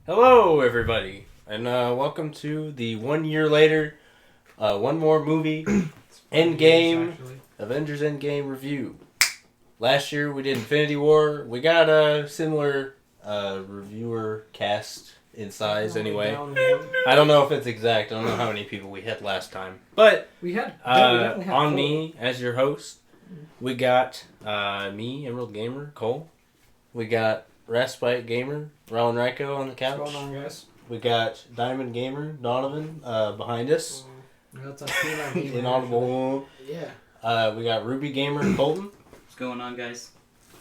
Hello, everybody, and welcome to the 1 year later, one more movie, Endgame, Avengers Endgame review. Last year we did Infinity War. We got a similar reviewer cast in size anyway. I don't know if it's exact. I don't know how many people we had last time. But we had on me as your host, we got me, Emerald Gamer, Cole. We got Raspite Gamer, Rallen Riko on the couch. What's going on, guys? We got Diamond Gamer, Donovan, behind us. That's a female gamer. Inaudible. Yeah. We got Ruby Gamer, Colton. What's going on, guys?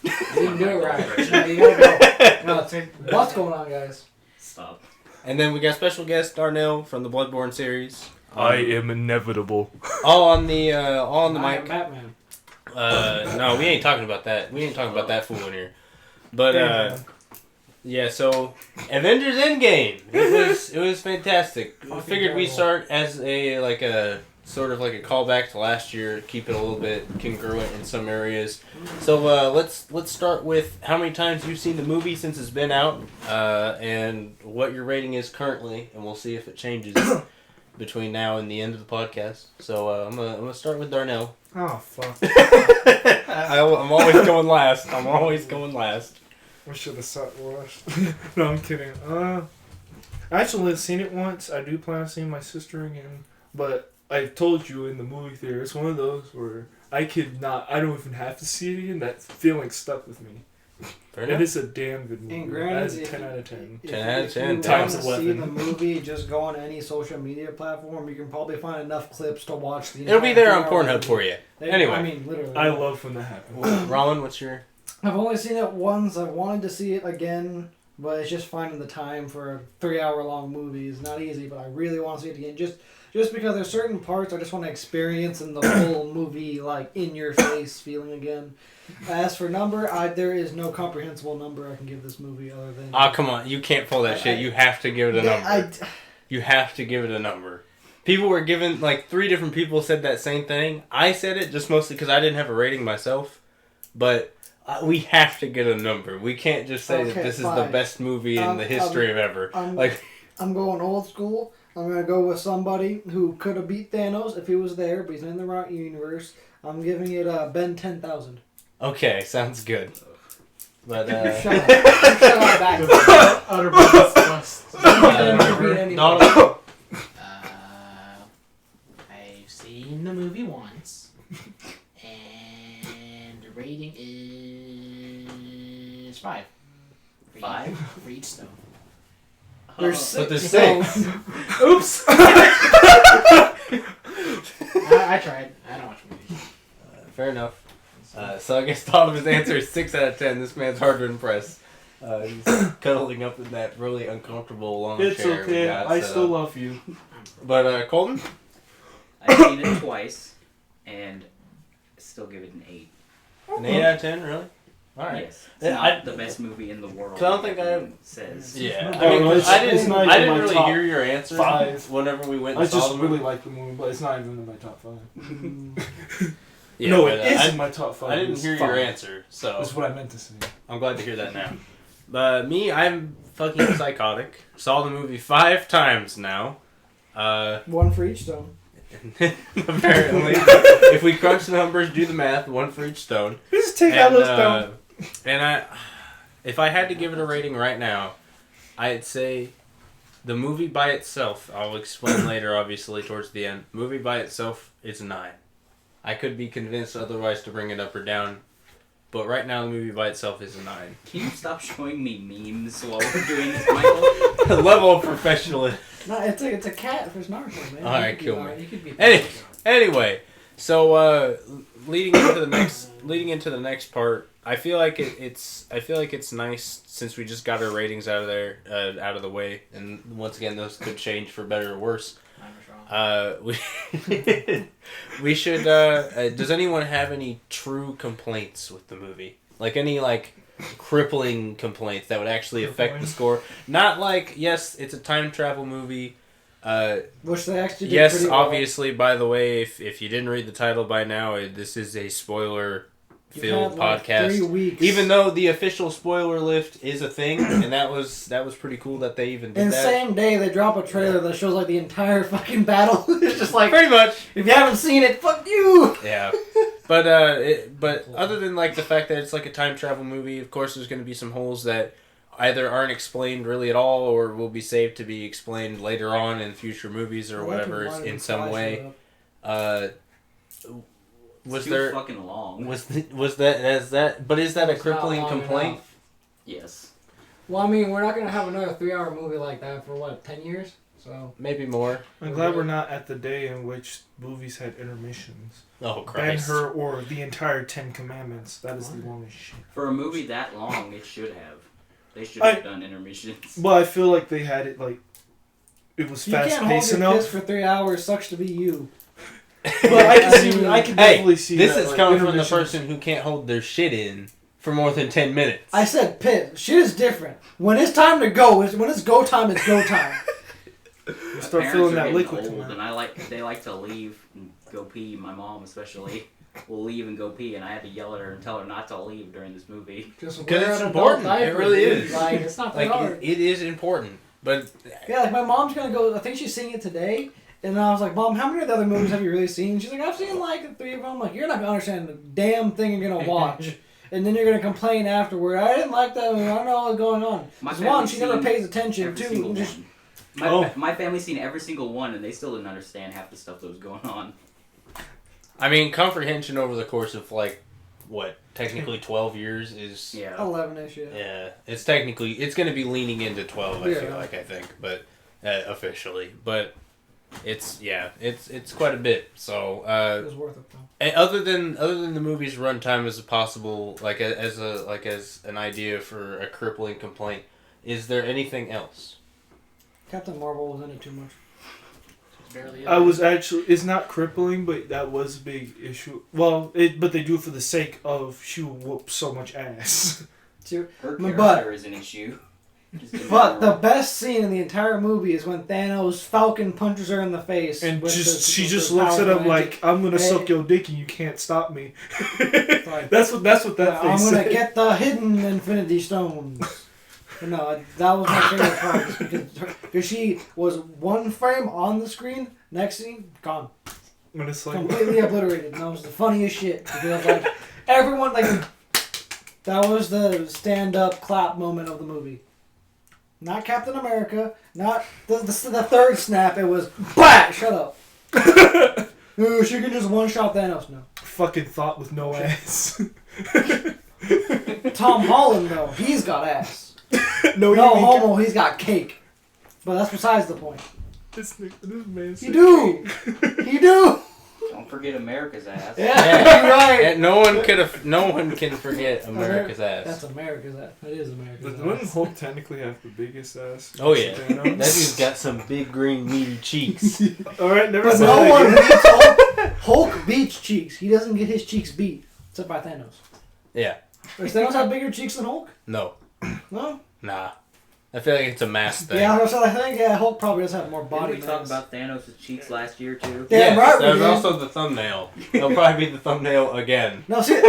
You didn't do it right. No, you gotta go. No, it's what's going on, guys? Stop. And then we got special guest Darnell from the Bloodborne series. I am inevitable. All on the mic. Batman. No, we ain't talking about that. We ain't talking about that fool in here. But yeah, so Avengers Endgame. It was fantastic. I figured we'd start as a sort of like a callback to last year, keep it a little bit congruent in some areas. So let's start with how many times you've seen the movie since it's been out, and what your rating is currently, and we'll see if it changes between now and the end of the podcast. So I'm gonna start with Darnell. Oh, fuck. I'm always going last. I should have sat last. No, I'm kidding. I actually seen it once. I do plan on seeing my sister again. But I told you in the movie theater, it's one of those where I don't even have to see it again. That feeling stuck with me. And it's a damn good movie. And granted, that's a 10 out of 10. 10 out of 10. If you Times want to 11. see the movie, just go on any social media platform. You can probably find enough clips to watch the. It'll be there on Pornhub for you. Anyway. I mean, literally. I love when that happens. Rollin, what's your... I've only seen it once. I wanted to see it again, but it's just finding the time for a 3-hour-long movie is not easy. But I really want to see it again, just because there's certain parts I just want to experience in the whole movie, like in your face feeling again. As for number, there is no comprehensible number I can give this movie other than. Oh, come on! You can't pull that shit. You have to give it a number. You have to give it a number. People were given 3 different people said that same thing. I said it just mostly because I didn't have a rating myself, but. We have to get a number. We can't just say that this is the best movie in the history of ever. I'm going old school. I'm going to go with somebody who could have beat Thanos if he was there, but he's in the right universe. I'm giving it Ben 10,000. Okay, sounds good. But, Shut up. Shut up back. Utter disgust. Donovan? I've seen the movie once, and the rating is 5. 5? For each stone. There's But there's 6. 6. Oops! I tried. I don't watch movies. Fair enough. So I guess Donovan's answer is 6 out of 10. This man's hard to impress. He's cuddling up in that really uncomfortable long It's chair. okay. I still love you. But Colton? I've seen it twice, and still give it an 8. An 8 out of 10, really? Alright. Yes. It's Yeah, not the best movie in the world. 'Cause I don't think everyone says. Yeah. Oh, no, I it's not didn't even my really top hear your answer 5. whenever we went I and saw just the really movie. like the movie, but it's not even in my top 5. Yeah, No, but, it is in my top 5. I didn't It's hear 5. your answer, so That's what I meant to say. I'm glad to hear that now. But me, I'm fucking psychotic. Saw the movie 5 times now. One for each stone. Apparently. If we crunch the numbers, do the math, 1 for each stone. Just take out those stones. And if I had to give it a rating right now, I'd say the movie by itself, I'll explain later, obviously, towards the end. Movie by itself is 9. I could be convinced otherwise to bring it up or down, but right now the movie by itself is a 9. Can you stop showing me memes while we're doing this, Michael? The level of professionalism. No, it's a cat if it's Narcos, man. Alright, kill me. You could be Anyway, so leading into the next part, I feel like it's nice since we just got our ratings out of the way, and once again those could change for better or worse. We should. Does anyone have any true complaints with the movie? Like any crippling complaints that would actually affect the score? Not yes, it's a time travel movie. Which they actually did yes, pretty well. obviously. By the way, if you didn't read the title by now, this is a spoiler filled You've had, like, podcast. 3 weeks. Even though the official spoiler lift is a thing, and that was pretty cool that they even did and that. same day they drop a trailer that shows like the entire fucking battle. It's just like, Pretty much. if you haven't seen it, fuck you. Yeah. But other than like the fact that it's like a time travel movie, of course there's going to be some holes that either aren't explained really at all or will be saved to be explained later on in future movies or whatever in some way. Was It's too there fucking long. was that but is that a It's not crippling long complaint? enough. Yes. Well, I mean, we're not gonna have another 3-hour movie like that for what, 10 years? So Maybe more. I'm glad we're not at the day in which movies had intermissions. Oh Christ. Ben-Hur or the entire 10 Commandments. That is the longest shit. For a movie that long, it should have. They should have done intermissions. Well, I feel like they had it like it was you fast can't hold paced your enough. piss for 3 hours. Sucks to be you. But I can definitely see this that, is like, coming from the intermissions- person who can't hold their shit in for more than 10 minutes. I said piss. Shit is different. When it's time to go, when it's go time, it's go time. You My start parents feeling are that getting liquid old, come and out. they like to leave and go pee. My mom especially will leave and go pee, and I had to yell at her and tell her not to leave during this movie. Just Because wear it's an important. adult It diaper, really dude. is. Like, it's not that Like hard. it is important, but Yeah, like my mom's gonna go. I think she's seeing it today, and I was like, "Mom, how many of the other movies have you really seen?" She's like, "I've seen like 3 of them." I'm like, "You're not gonna understand the damn thing you're gonna watch, and then you're gonna complain afterward. I didn't like that. I don't know what's going on." My Because one, she family's never seen pays attention. Every Two, single just one. Oh. My family's seen every single one, and they still didn't understand half the stuff that was going on. I mean, comprehension over the course of like what technically 12 years is Yeah. 11ish. Yeah. yeah. It's technically it's going to be leaning into 12. I Yeah. feel like I think, but officially, but it's quite a bit. So It was worth it though. and other than the movie's runtime as a possible as an idea for a crippling complaint, is there anything else? Captain Marvel was in it too much. Barely. I was actually, it's not crippling, but that was a big issue. Well, but they do it for the sake of she will whoop so much ass. Her But- character is an issue. Just in But the general. best scene in the entire movie is when Thanos Falcon punches her in the face. And with she the just looks at him powerful like, I'm gonna Hey. suck your dick and you can't stop me. Like, that's what that I'm face gonna said. get the hidden Infinity Stones. But no, that was my favorite part just because she was one frame on the screen, next scene gone, When it's like, completely obliterated, and that was the funniest shit. Because like everyone like that was the stand-up clap moment of the movie. Not Captain America, not the third snap. It was bah. Shut up. Ooh, she can just one-shot Thanos now. fucking thought with no ass. Tom Holland though, he's got ass. no, No you mean homo, he's got cake. But that's besides the point. this man You said do. cake. You do. Don't forget America's ass. Yeah, you're right. And no one can forget America's That's ass. America's ass. That is America's But ass. wouldn't Hulk technically have the biggest ass? Oh yeah, Thanos? that dude's got some big green meaty cheeks. Alright, never But said no that one again. beats Hulk. Hulk beats cheeks. He doesn't get his cheeks beat. Except by Thanos. Yeah, Does Thanos have bigger cheeks than Hulk? no, No? nah. I feel like it's a mass thing. Yeah, I think Hulk probably does have more body Didn't we talk mass. about Thanos' cheeks last year too? Yeah, Yes, right, we that was did. also the thumbnail. That'll probably be the thumbnail again. No, see, we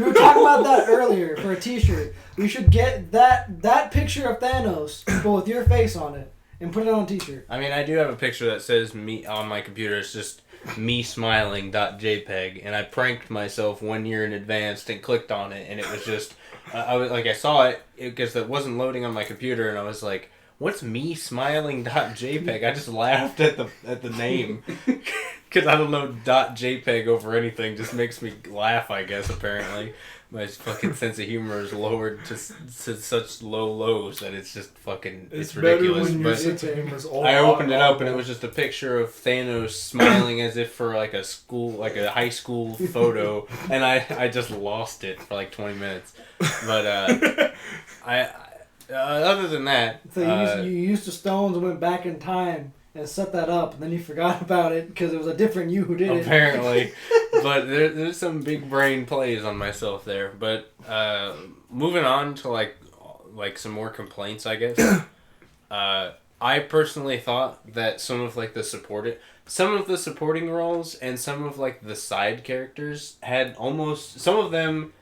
were talking about that earlier for a T-shirt. We should get that picture of Thanos, but with your face on it, and put it on a T-shirt. I mean, I do have a picture that says me on my computer. It's just me smiling.jpg, and I pranked myself 1 year in advance and clicked on it, and it was just I saw it because it wasn't loading on my computer, and I was like, "What's me smiling.jpg?" I just laughed at the name because I don't know .jpg over anything. Just makes me laugh. I guess apparently. My fucking sense of humor is lowered to such low lows that it's just fucking it's ridiculous. Better when your But sense of humor is all I opened it up and it audible. was just a picture of Thanos smiling as if for like a high school photo, and I just lost it for like 20 minutes. But I other than that, So you used the stones and went back in time and set that up, and then you forgot about it because it was a different you who did it. apparently, but there's some big brain plays on myself there. But moving on to like some more complaints, I guess. I personally thought that some of the supporting roles and some of like the side characters had almost, some of them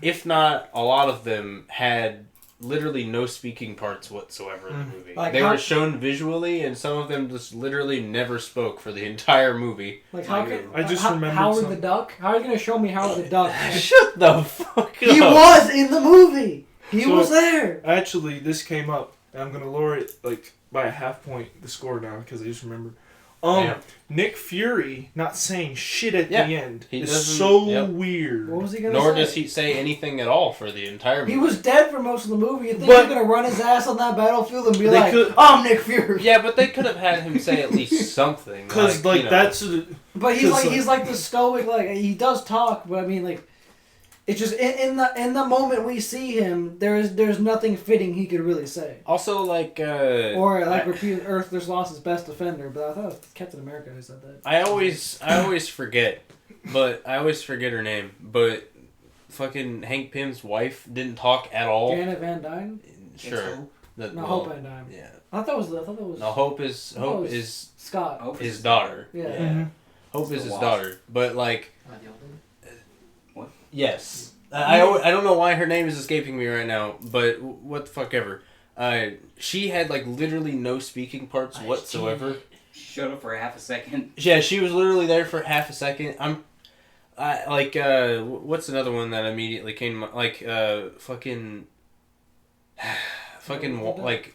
if not a lot of them, had literally no speaking parts whatsoever in the movie. Like they how- were shown visually, and some of them just literally never spoke for the entire movie. Like how can I just remembered Howard some- the Duck? How are you gonna show me Howard the Duck? Shut the fuck up. He was in the movie. He So- was there. Actually, this came up, and I'm gonna lower it like by a half point the score down because I just remembered. Damn. Nick Fury not saying shit at Yeah. the end He is doesn't- so yep. weird. What was he gonna Nor say? does he say anything at all for the entire movie. He was dead for most of the movie. You think But- he's gonna run his ass on that battlefield and be They like, could- "I'm Nick Fury"? Yeah, but they could have had him say at least something. Because you know. that's But he's 'Cause, he's like the stoic, like he does talk, but I mean like, it's just in the moment we see him, there's nothing fitting he could really say. Also, like, Or like repeat Earth just lost its best defender, but I thought it was Captain America who said that. I always forget, but I always forget her name. But fucking Hank Pym's wife didn't talk at all. Janet Van Dyne? Sure. That, No, well, Hope Van Dyne. Yeah. I thought that was No, Hope is I thought it was Scott. Hope his daughter. Yeah. Mhm. Hope It's is the his Wasp. daughter. But like, What? yes. I don't know why her name is escaping me right now, but what the fuck ever. She had like literally no speaking parts whatsoever. Showed up for half a second. Yeah, she was literally there for half a second. What's another one that immediately came to mind? Like, like,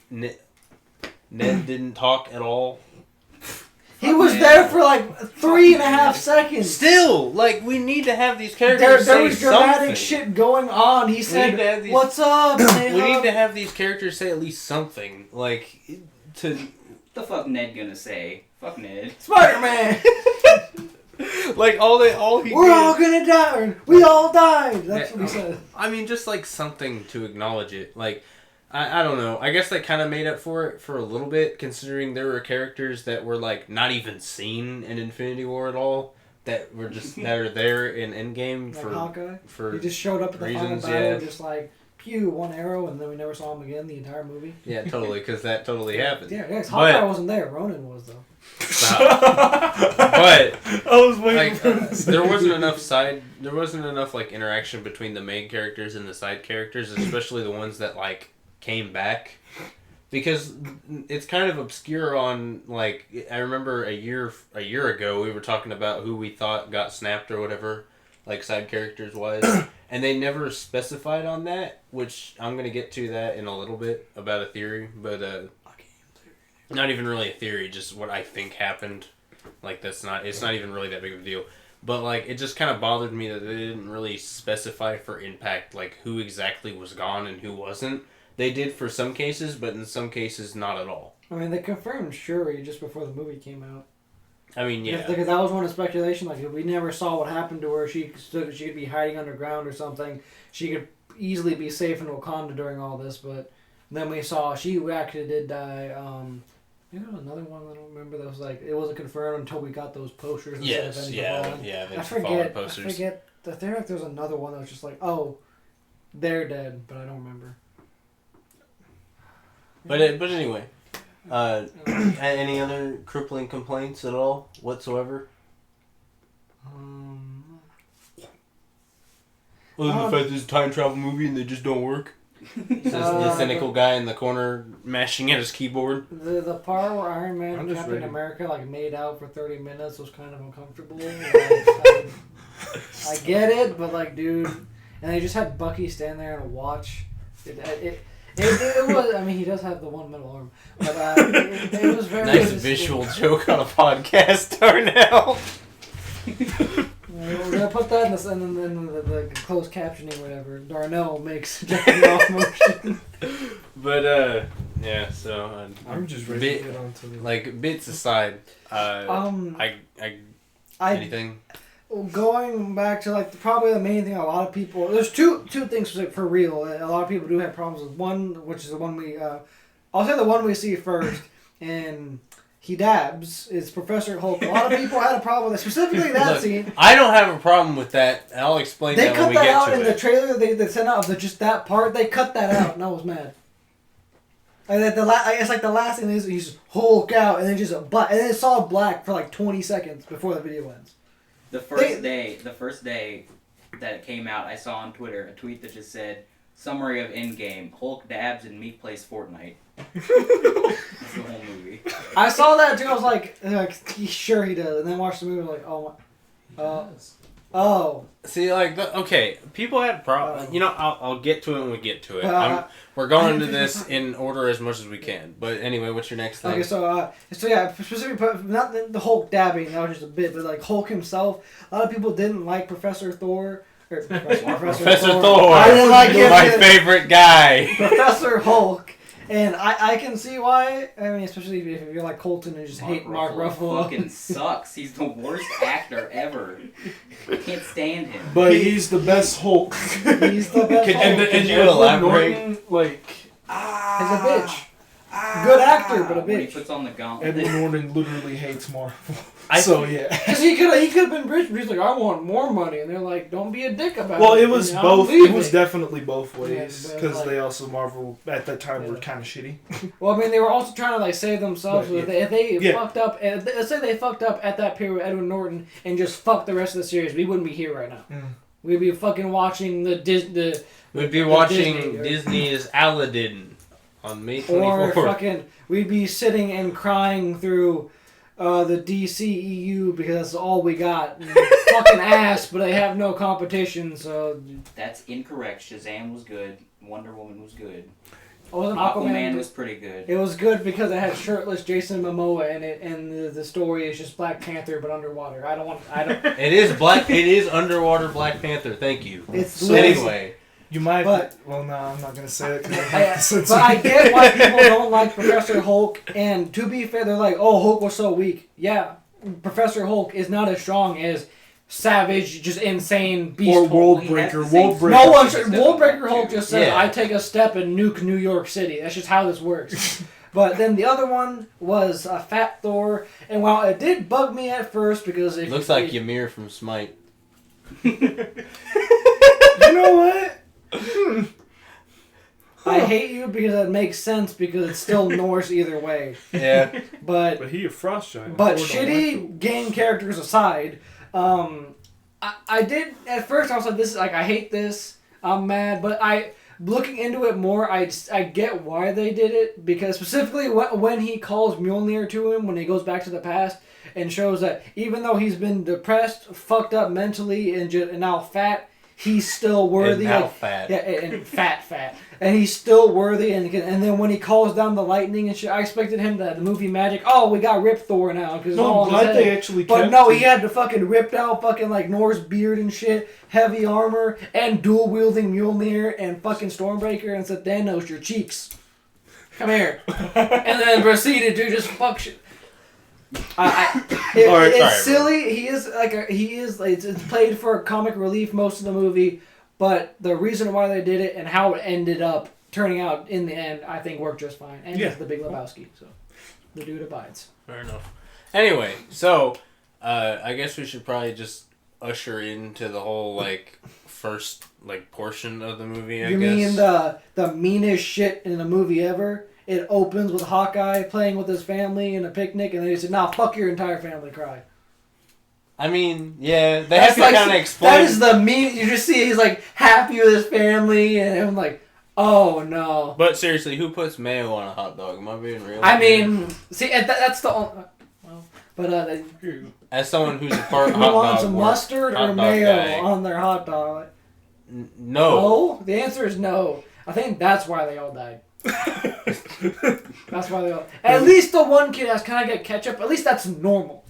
Ned didn't talk at all. He was there for like 3.5 seconds. Still, like, we need to have these characters There say was dramatic something. shit going on. He need to said, have these- "What's up?" We need to have these characters say at least something, like, to... The fuck Ned gonna say? Fuck Ned. Spider-Man. Like, all he We're did- all gonna die. We all died. That's Yeah. what he said. I mean, just like something to acknowledge it. Like, I don't know. I guess they kind of made up for it for a little bit, considering there were characters that were like not even seen in Infinity War at all, that were just that are there in Endgame Like Hawkeye. for He just showed up at the final reasons, battle, yeah. just like pew, one arrow, and then we never saw him again the entire movie. yeah, totally, because that totally happened. Yeah, But- Hawkeye wasn't there. Ronan was though. But I was waiting like, for this. there wasn't enough like interaction between the main characters and the side characters, especially the ones that like came back, because it's kind of obscure on like, I remember a year ago we were talking about who we thought got snapped or whatever, like side characters wise, and they never specified on that, which I'm gonna get to that in a little bit about a theory, but not even really a theory, just what I think happened. Like it's not even really that big of a deal. But like it just kind of bothered me that they didn't really specify for Impact like who exactly was gone and who wasn't. They did for some cases, but in some cases not at all. I mean, they confirmed Shuri just before the movie came out. I mean, yeah. Because that was one of the speculation. Like, we never saw what happened to her. She could be hiding underground or something. She could easily be safe in Wakanda during all this. But then we saw she actually did die. There was another one I don't remember that was like, it wasn't confirmed until we got those posters. Instead of Avengers Fallen. Avengers I Fallen posters. I forget. I think like there was another one that was just like, oh, they're dead, but I don't remember. But anyway, any other crippling complaints at all whatsoever? Other than the fact that it's a time travel movie and they just don't work. Says the cynical guy in the corner mashing at his keyboard. The part where Iron Man I'm and just Captain ready. America like made out for 30 minutes was kind of uncomfortable. I get it, but like, dude, and they just had Bucky stand there and watch. It was. I mean, he does have the one middle arm, but it was very Nice visual joke on a podcast, Darnell. We're gonna put that in the closed captioning, whatever. Darnell makes jacking off motion. But yeah, so I'm just ready bit, to get on to the... like bits aside. Anything. Going back to like probably the main thing, a lot of people. There's two things for real. A lot of people do have problems with. One, which is the one we. I'll say the one we see first, and he dabs is Professor Hulk. A lot of people had a problem with it, specifically that Look, scene. I don't have a problem with that. I'll explain They that when cut we that get out to in it. the trailer. They sent out of just that part. They cut that out, and I was mad. And then it's like the last thing is he's Hulk out, and then just and then it's all black for like 20 seconds before the video ends. The first day that came out, I saw on Twitter a tweet that just said, "Summary of Endgame: Hulk dabs and Meek plays Fortnite." That's the whole movie. I saw that too. I was like, sure he does. And then watched the movie like, oh my. Oh. See, like, okay, people had problems. You know, I'll get to it when we get to it. We're going into this in order as much as we can. But anyway, what's your next thing? Okay, so yeah, specifically, not the Hulk dabbing, that was just a bit, but like Hulk himself, a lot of people didn't like Professor Thor. Or Professor Thor. I didn't like him. My favorite guy. Professor Hulk. And I can see why. I mean, especially if you're like Colton and just hate Mark Ruffalo. Fucking sucks. He's the worst actor ever. I can't stand him. But he's the best Hulk. He's the best Hulk. And you elaborate? Norton, like, he's a bitch. Good actor, but a When he bitch. puts on the gauntlet. Edward Norton literally hates Marvel. Yeah. Because he could have been rich, but he's like, I want more money. And they're like, don't be a dick about it. Well, it was And both. I'm It was leaving. definitely both ways. Yeah, Because like- they also, Marvel, at that time, were kind of shitty. Well, I mean, they were also trying to like save themselves. But, So if they yeah. fucked up, let's say they fucked up at that period with Edward Norton and just fucked the rest of the series, we wouldn't be here right now. Mm. We'd be fucking watching We'd be the watching Disney, Disney's Aladdin on May or 24th. fucking we'd be sitting and crying through the DCEU because that's all we got. Fucking ass, but they have no competition. So That's incorrect. Shazam was good. Wonder Woman was good. wasn't Aquaman was pretty good. It was good because it had shirtless Jason Momoa in it, and the story is just Black Panther but underwater. I don't. It is underwater Black Panther. Thank you. It's So anyway, You might. But- well, no, I'm not going to say it. 'Cause I have to censor But I it. get why people don't like Professor Hulk, and to be fair, they're like, oh, Hulk was so weak. Yeah, Professor Hulk is not as strong as Savage, just insane Beast Or Hulk. World He Breaker. has the same World Breaker. No one Step should. on World that Breaker Hulk too. just said, Yeah. I take a step and nuke New York City. That's just how this works. But then the other one was Fat Thor, and while it did bug me at first because if looks like Ymir from Smite. You know what? I hate you because it makes sense because it's still Norse either way. Yeah. But he a frost giant. But Thor don't shitty like him. game characters aside, I did at first I was like, this is like I hate this. I'm mad, but looking into it more, I get why they did it because specifically when he calls Mjolnir to him when he goes back to the past and shows that even though he's been depressed, fucked up mentally, and now fat, he's still worthy. And now like, fat. Yeah, and fat. And he's still worthy, and then when he calls down the lightning and shit, I expected him to the movie magic. Oh, we got Rip Thor now because No, I'm glad they actually But kept no, it. he had the fucking ripped out fucking like Norse beard and shit, heavy armor, and dual wielding Mjolnir and fucking Stormbreaker, and said, "Thanos, your cheeks, come here," and then proceeded to just fuck shit. It's silly. He is it's played for comic relief most of the movie, but the reason why they did it and how it ended up turning out in the end, I think worked just fine. And he's the Big Lebowski, so the dude abides. Fair enough. Anyway, so I guess we should probably just usher into the whole like first like portion of the movie. I You guess. mean the meanest shit in a movie ever? It opens with Hawkeye playing with his family in a picnic, and then he said, "Nah, fuck your entire family." Cry. I mean, yeah, they That's have to kind of explain. That is the mean. You just see he's like happy with his family, and I'm like, oh no. But seriously, who puts mayo on a hot dog? Am I being real? I mean, see, that's the only. Well, but as someone who's a part who hot wants dog mustard hot or dog mayo guy. on their hot dog? No. No. The answer is no. I think that's why they all died. That's why they all. At least the one kid asked, "Can I get ketchup?" At least that's normal.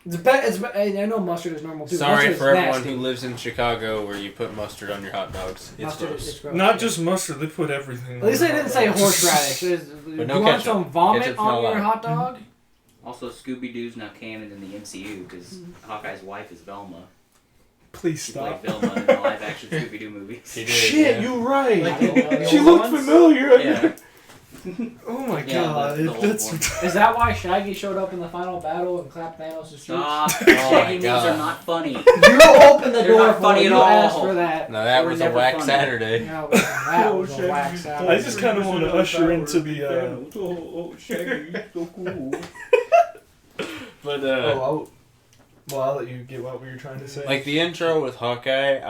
I know mustard is normal too. Sorry Mustard for is everyone nasty. who lives in Chicago where you put mustard on your hot dogs. It's Mustard gross. is gross. Not just mustard, they put everything. At least on they the didn't hot say dogs. horseradish. But You no want ketchup. some vomit Ketchup's on not your allowed. hot dog? Also, Scooby-Doo's now canon in the MCU because Hawkeye's wife is Velma. Please She stop. played Velma in the live-action Scooby-Doo movies. She did, Shit, yeah. you're right. Like the She old looked ones? familiar. Yeah. Oh my Yeah, god, the old that's. ones. Is that why Shaggy showed up in the final battle and clapped Thanos' cheeks? Stop. Oh Shaggy my moves God. are not funny. You open the They're door not for funny it. at You all. asked for that. No, that They were was a never whack funny. Saturday. No, that was a whack sound. I just kind of want to usher into the. Oh, Shaggy, so cool. But Oh, Well, I'll let you get what you were trying to say. Like the intro with Hawkeye,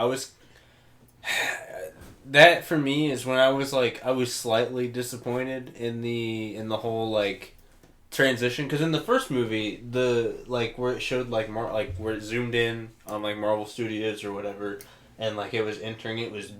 that for me is when I was slightly disappointed in the whole like transition, because in the first movie where it showed where it zoomed in on like Marvel Studios or whatever, and like it was entering, it was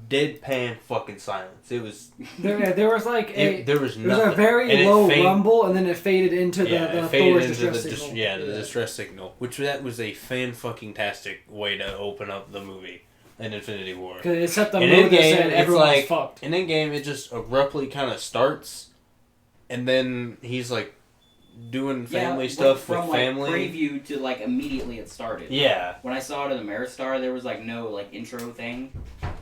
deadpan fucking silence. It was there was like there was nothing. There was a very low rumble, and then it faded into the Thor's distress signal. The distress signal, which that was a fan-fucking-tastic way to open up the movie in Infinity War. Because it set the mood that said everyone's fucked. In Endgame, it just abruptly kind of starts, and then he's like doing family stuff with family. From preview to like immediately it started. Yeah. When I saw it in the Ameristar, there was like no like intro thing.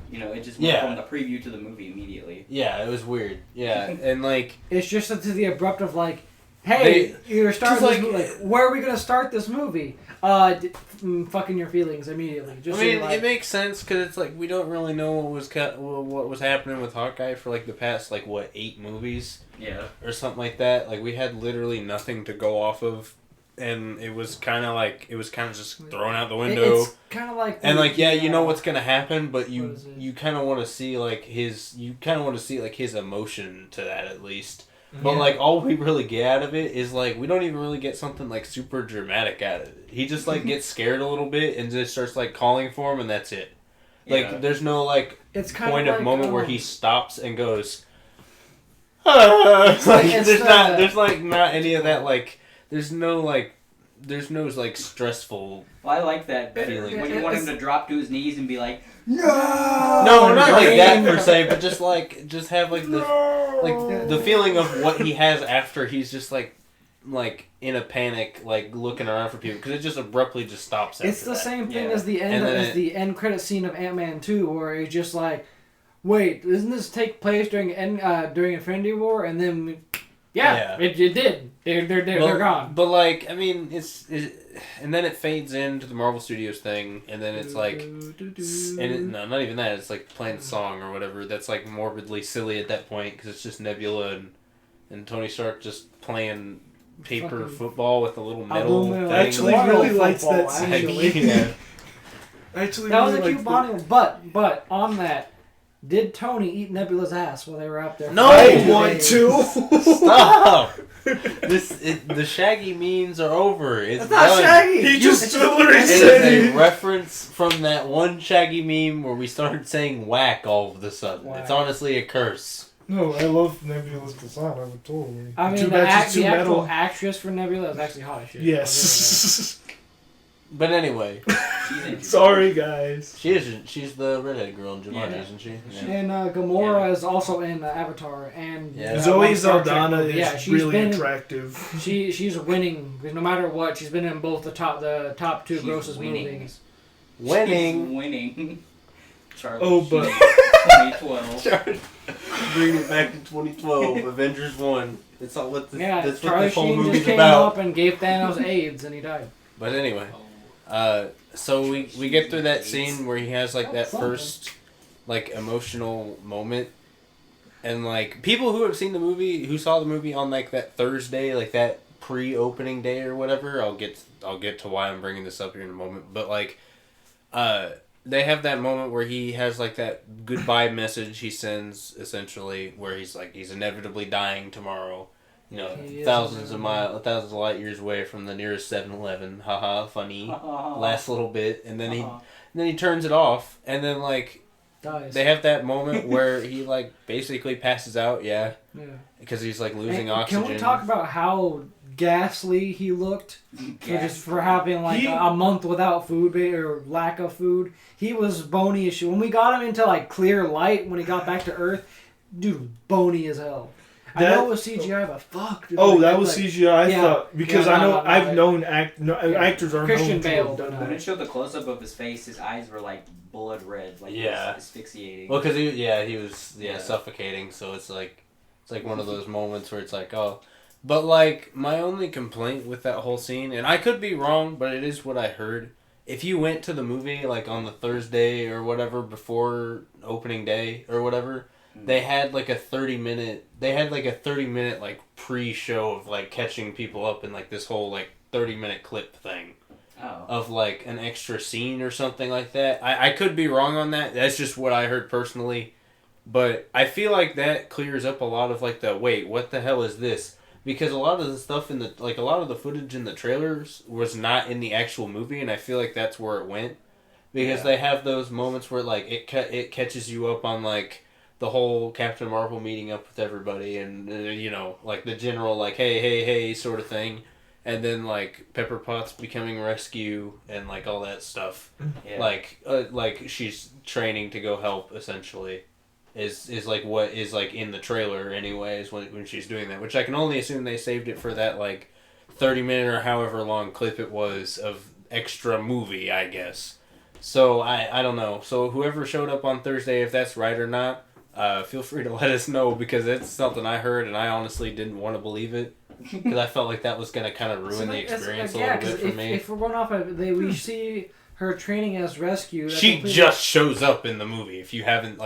You know, it just went from the preview to the movie immediately. Yeah, it was weird. Yeah, and like it's just to the abrupt of like, hey, you're starting this movie. Like, where are we gonna start this movie? Fucking your feelings immediately. Just it makes sense because it's like we don't really know what was happening with Hawkeye for like the past 8 movies. Yeah. Or something like that. Like we had literally nothing to go off of. And it was kind of just thrown out the window. It's kind of like... you know what's going to happen, but you kind of want to see, his emotion to that, at least. But, all we really get out of it is, we don't even really get something, super dramatic out of it. He just, gets scared a little bit and just starts, calling for him, and that's it. There's no, it's kind point of moment where he stops and goes... there's not any of that, there's no stressful. Well, I like that better. When you want him to drop to his knees and be like, no, not like that per se, but just have the feeling of what he has after he's just in a panic, looking around for people, because it just abruptly just stops. It's the same thing as the end credit scene of Ant-Man 2, where he's just wait, doesn't this take place during Infinity War? And then. Yeah, it did. They're gone. But and then it fades into the Marvel Studios thing, and then it's not even that. It's playing a song or whatever. That's morbidly silly at that point, because it's just Nebula and Tony Stark just playing paper football with a little metal thing. I actually really liked that scene. That was a cute bonding, but on that. Did Tony eat Nebula's ass while they were out there? No! I want to! Stop! The Shaggy memes are over. It's not done. Shaggy! He just literally It said is a reference from that one Shaggy meme where we started saying whack all of a sudden. Whack. It's honestly a curse. No, I love Nebula's design. I would totally. I mean, the actual actress for Nebula is actually hot as shit. Yes. But anyway. Sorry, guys. She's the redhead girl in Jumanji, isn't she? Yeah. And Gamora is also in Avatar. And Zoe Saldana is really attractive. She's winning. No matter what, she's been in both the top two grossest movies. Winning. Charlie. But 2012. Bring it back to 2012. Avengers 1. It's all what that's Charlie what the whole Sheen movie's just came about. up and gave Thanos AIDS and he died. But anyway. So we get through that scene where he has that first emotional moment, and people who have seen the movie, who saw the movie on that Thursday, that pre-opening day or whatever, I'll get to why I'm bringing this up here in a moment, but they have that moment where he has that goodbye message he sends, essentially, where he's he's inevitably dying tomorrow. Thousands of light years away from the nearest 7-Eleven. Haha, funny. Last little bit, and then he turns it off, and then dies. They have that moment where he basically passes out. Yeah. Because he's losing oxygen. Can we talk about how ghastly he looked for having a month without food or lack of food? He was bony as shit. When we got him into clear light, when he got back to Earth, dude, bony as hell. I know it was CGI, but fuck. Dude, that was CGI. I thought because I've known actors are Christian Bale. When it showed the close up of his face, his eyes were blood red, he was asphyxiating. Well, because he was suffocating. So it's one of those moments where it's oh, but my only complaint with that whole scene, and I could be wrong, but it is what I heard. If you went to the movie on the Thursday or whatever before opening day or whatever. They had a 30-minute pre-show of catching people up in this whole 30-minute clip thing, of like an extra scene or something like that. I could be wrong on that. That's just what I heard personally. But I feel like that clears up a lot of like the wait, what the hell is this? Because a lot of the stuff in the a lot of the footage in the trailers was not in the actual movie, and I feel like that's where it went. Because they have those moments where like it catches you up on like the whole Captain Marvel meeting up with everybody, and like the general like hey sort of thing. And then like Pepper Potts becoming rescue and like all that stuff, like she's training to go help essentially, is like what is like in the trailer anyways when she's doing that, which I can only assume they saved it for that like 30-minute or however long clip it was of extra movie, I guess. So I don't know. So whoever showed up on Thursday, if that's right or not, feel free to let us know because it's something I heard and I honestly didn't want to believe it. Because I felt like that was going to kind of ruin the experience a little bit for me. If we're going off of we see her training as rescue. She just shows up in the movie. If you haven't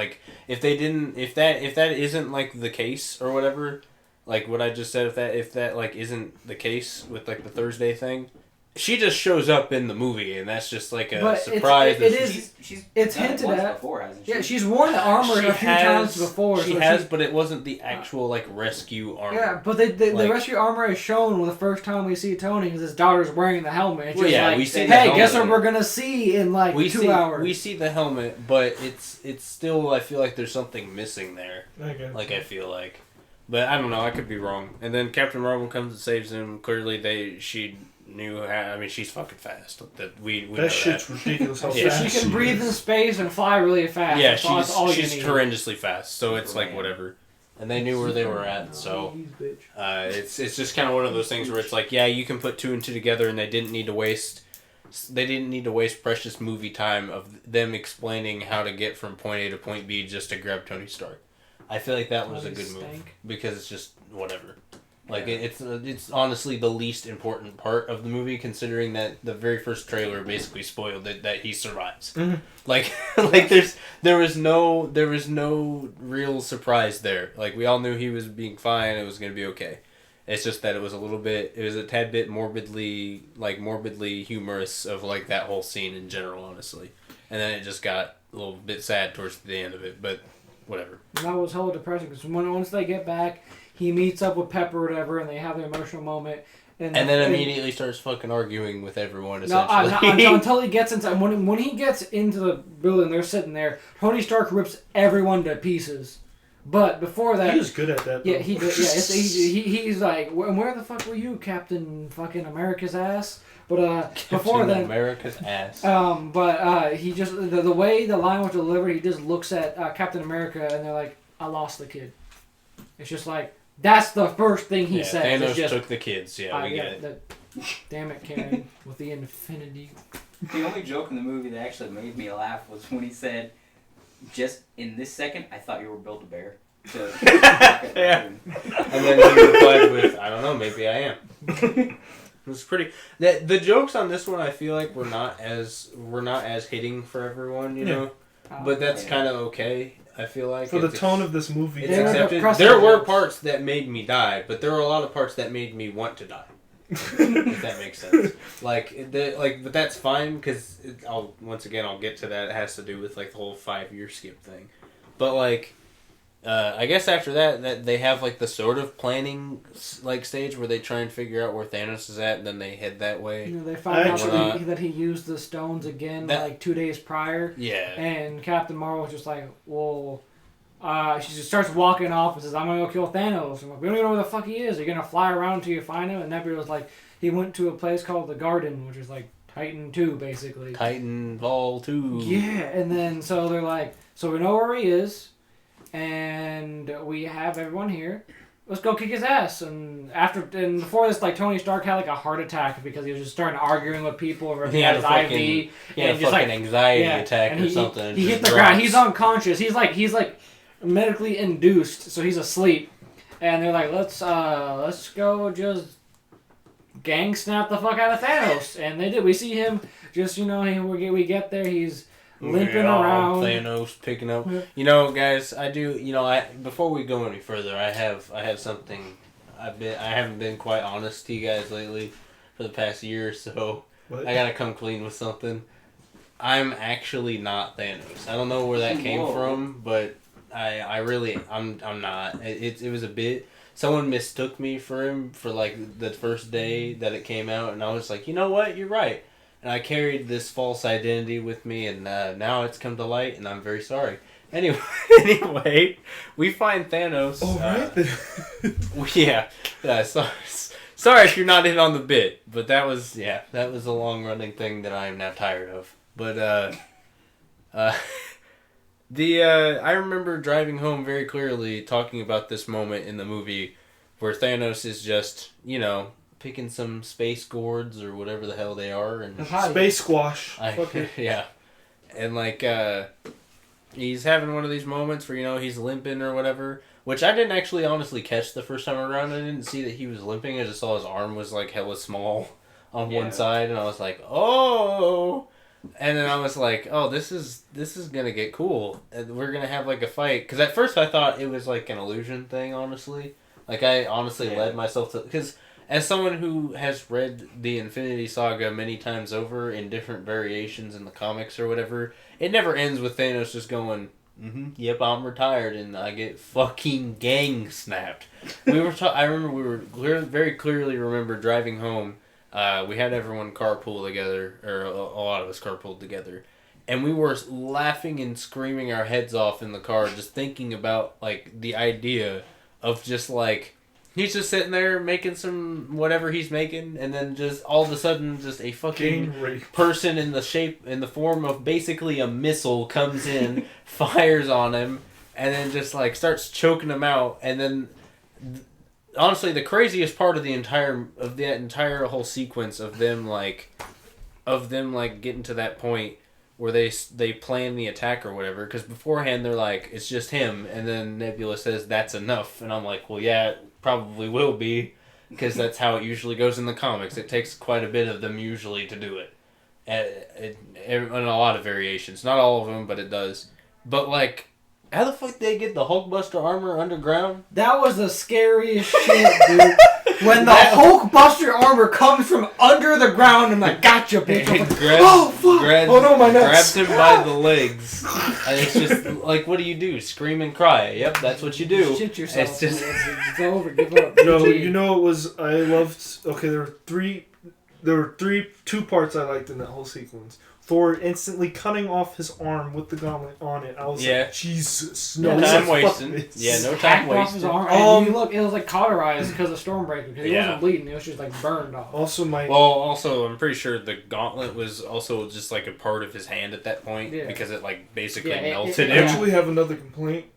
if that isn't like the case or whatever, like what I just said, if that like isn't the case with like the Thursday thing, she just shows up in the movie, and that's just like a surprise. It's hinted at before, hasn't she? Yeah, she's worn the armor a few times before. She has, but it wasn't the actual like rescue armor. Yeah, but the rescue armor is shown the first time we see Tony because his daughter's wearing the helmet. It's just we see hey, guess what we're gonna see in like 2 hours. We see the helmet, but it's still. I feel like there's something missing there. I feel like, but I don't know. I could be wrong. And then Captain Marvel comes and saves him. Clearly, she knew how. I mean, she's fucking fast. We know shit's that. ridiculous. How fast she can breathe in space and fly really fast. Yeah, she's horrendously fast. So it's like whatever. And they knew where they were at. So it's just kind of one of those things where it's like, yeah, you can put 2 and 2 together, and they didn't need to waste precious movie time of them explaining how to get from point A to point B just to grab Tony Stark. I feel like that was a good move because it's just whatever. Like it's honestly the least important part of the movie, considering that the very first trailer basically spoiled it that he survives. Mm-hmm. Like there was no real surprise there. Like we all knew he was being fine. It was gonna be okay. It's just that it was a tad bit morbidly humorous of like that whole scene in general, honestly. And then it just got a little bit sad towards the end of it, but whatever. That was hella depressing because once they get back, he meets up with Pepper or whatever, and they have their emotional moment. And then immediately starts fucking arguing with everyone, essentially. No, until he gets inside. When he gets into the building, they're sitting there. Tony Stark rips everyone to pieces. But before that... He was good at that, though. Yeah, he did. Yeah, he's like, where the fuck were you, Captain fucking America's ass? But before then... America's ass. He just... The way the line was delivered, he just looks at Captain America, and they're like, I lost the kid. It's just like... That's the first thing he says. Thanos took the kids. Yeah, we get it. Damn it, Karen, with the infinity. The only joke in the movie that actually made me laugh was when he said, "Just in this second, I thought you were Build-A-Bear." Yeah. And then he replied with, "I don't know, maybe I am." It was pretty. The jokes on this one, I feel like were not as hitting for everyone, you know. But that's kind of okay. I feel like for the tone of this movie, it's accepted. There were parts that made me die, but there were a lot of parts that made me want to die. If that makes sense. But that's fine because I'll get to that. It has to do with like the whole 5-year skip thing. But I guess after that they have like the sort of planning like stage where they try and figure out where Thanos is at, and then they head that way. They find out that he used the stones again 2 days prior. Yeah. And Captain Marvel was just like, well, she just starts walking off and says, "I'm gonna go kill Thanos." I'm like, we don't even know where the fuck he is. Are you gonna fly around until you find him? And Nebula was like, he went to a place called the Garden, which is like Titan 2, basically. Titan Ball 2. Yeah, and then so they're like, so we know where he is. And we have everyone here. Let's go kick his ass. And before this, like Tony Stark had like a heart attack because he was just starting arguing with people and he had his IV. He had a fucking anxiety attack or something. He hit the ground. He's unconscious. He's like medically induced, so he's asleep. And they're like, let's go just gang snap the fuck out of Thanos. And they did. We see him just we get there. He's limping around. Thanos picking up. Yeah. Guys, I do. Before we go any further, I have something. I haven't been quite honest to you guys lately for the past year or so. What? I gotta come clean with something. I'm actually not Thanos. I don't know where that came from, but I'm not. It was a bit. Someone mistook me for him for like the first day that it came out, and I was like, you know what, you're right. And I carried this false identity with me, and now it's come to light, and I'm very sorry. Anyway, we find Thanos. All right. Yeah. Sorry if you're not in on the bit, but that was a long running thing that I am now tired of. But I remember driving home very clearly talking about this moment in the movie where Thanos is just, picking some space gourds or whatever the hell they are and space squash. Yeah. And like he's having one of these moments where he's limping or whatever, which I didn't actually honestly catch the first time around. I didn't see that he was limping. I just saw his arm was like hella small on one side, and I was like, "Oh." And then I was like, "Oh, this is gonna get cool. And we're gonna have like a fight." Because at first I thought it was like an illusion thing. Honestly, like I honestly led myself to, because as someone who has read the Infinity Saga many times over in different variations in the comics or whatever, it never ends with Thanos just going, "Yep, I'm retired," and I get fucking gang snapped. I remember very clearly remember driving home. We had everyone carpool together, or a lot of us carpooled together, and we were laughing and screaming our heads off in the car, just thinking about like the idea of just like he's just sitting there making some whatever he's making, and then just all of a sudden, just a fucking person in the form of basically a missile comes in, fires on him, and then just like starts choking him out, and then. Honestly, the craziest part of that entire whole sequence of them getting to that point where they plan the attack or whatever, because beforehand they're like, it's just him, and then Nebula says that's enough, and I'm like, well, yeah, it probably will be, because that's how it usually goes in the comics. It takes quite a bit of them usually to do it, in a lot of variations, not all of them, but it does. But like, how the fuck they get the Hulkbuster armor underground? That was the scariest shit, dude. When the Hulkbuster armor comes from under the ground, I'm like, gotcha, bitch. I'm like, oh, fuck. Oh, no, my nuts. Grabs him by the legs. And it's just like, what do you do? Scream and cry. Yep, that's what you do. Shit yourself. It's just... It's over. Give up. No, it was... I loved... Okay, there were two parts I liked in that whole sequence. Thor instantly cutting off his arm with the gauntlet on it. I was like, Jesus. No time wasting. Yeah, no time wasting. His arm. And you look, it was like cauterized because of Stormbreaker. Because he wasn't bleeding. It was just like burned off. Also, I'm pretty sure the gauntlet was also just like a part of his hand at that point. Yeah. Because it like basically melted him. I actually have another complaint.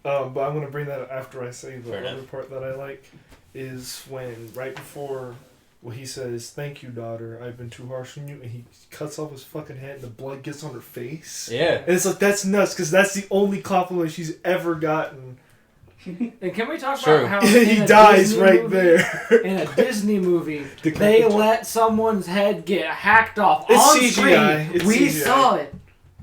But I'm going to bring that up after I say the other part that I like. Is when right before... Well, he says, "Thank you, daughter. I've been too harsh on you," and he cuts off his fucking head, and the blood gets on her face. Yeah, and it's like that's nuts because that's the only compliment she's ever gotten. And can we talk about how he dies right there in a Disney movie? They let someone's head get hacked off on CGI. screen. We saw it.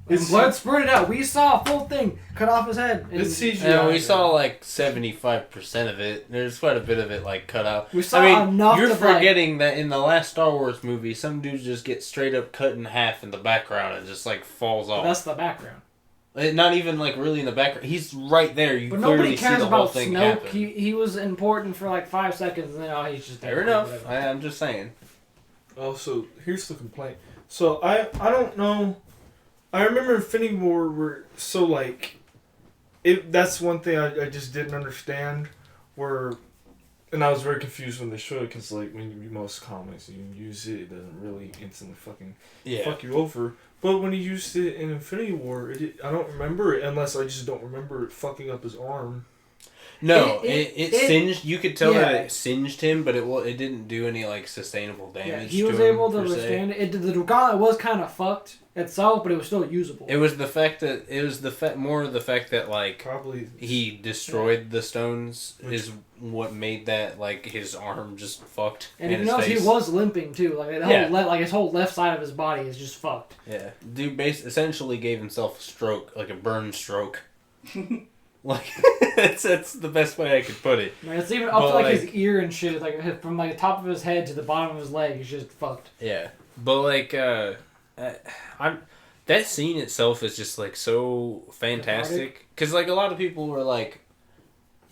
And blood spurted out. We saw a full thing cut off his head. It's CGI. And we saw like 75% of it. There's quite a bit of it like cut out. We saw enough. You're forgetting that in the last Star Wars movie, some dude just gets straight up cut in half in the background and just like falls off. That's the background. Not even like really in the background. He's right there. You but clearly nobody cares see the about whole thing Snoke. happen. He was important for like 5 seconds, and then he's just there. Fair enough. I'm just saying. Also, here's the complaint. So I don't know. I remember Infinity War were so like, that's one thing I just didn't understand. And I was very confused when they showed it because like when you read most comics, you use it, it doesn't really instantly fucking fuck you over. But when he used it in Infinity War, I don't remember it unless I just don't remember it fucking up his arm. No, it singed. You could tell that it singed him, but it didn't do any like sustainable damage. He was able to withstand it. The gauntlet was kind of fucked itself, but it was still usable. It was the fact that more of the fact that like probably he destroyed the stones is what made that like his arm just fucked. And if you notice, he was limping too. Like his whole left side of his body is just fucked. Yeah, dude, essentially gave himself a stroke, like a burn stroke. Like that's the best way I could put it. Man, it's even up to like his ear and shit. Like from like the top of his head to the bottom of his leg is just fucked. Yeah, But like, I'm that scene itself is just like so fantastic because like a lot of people were like,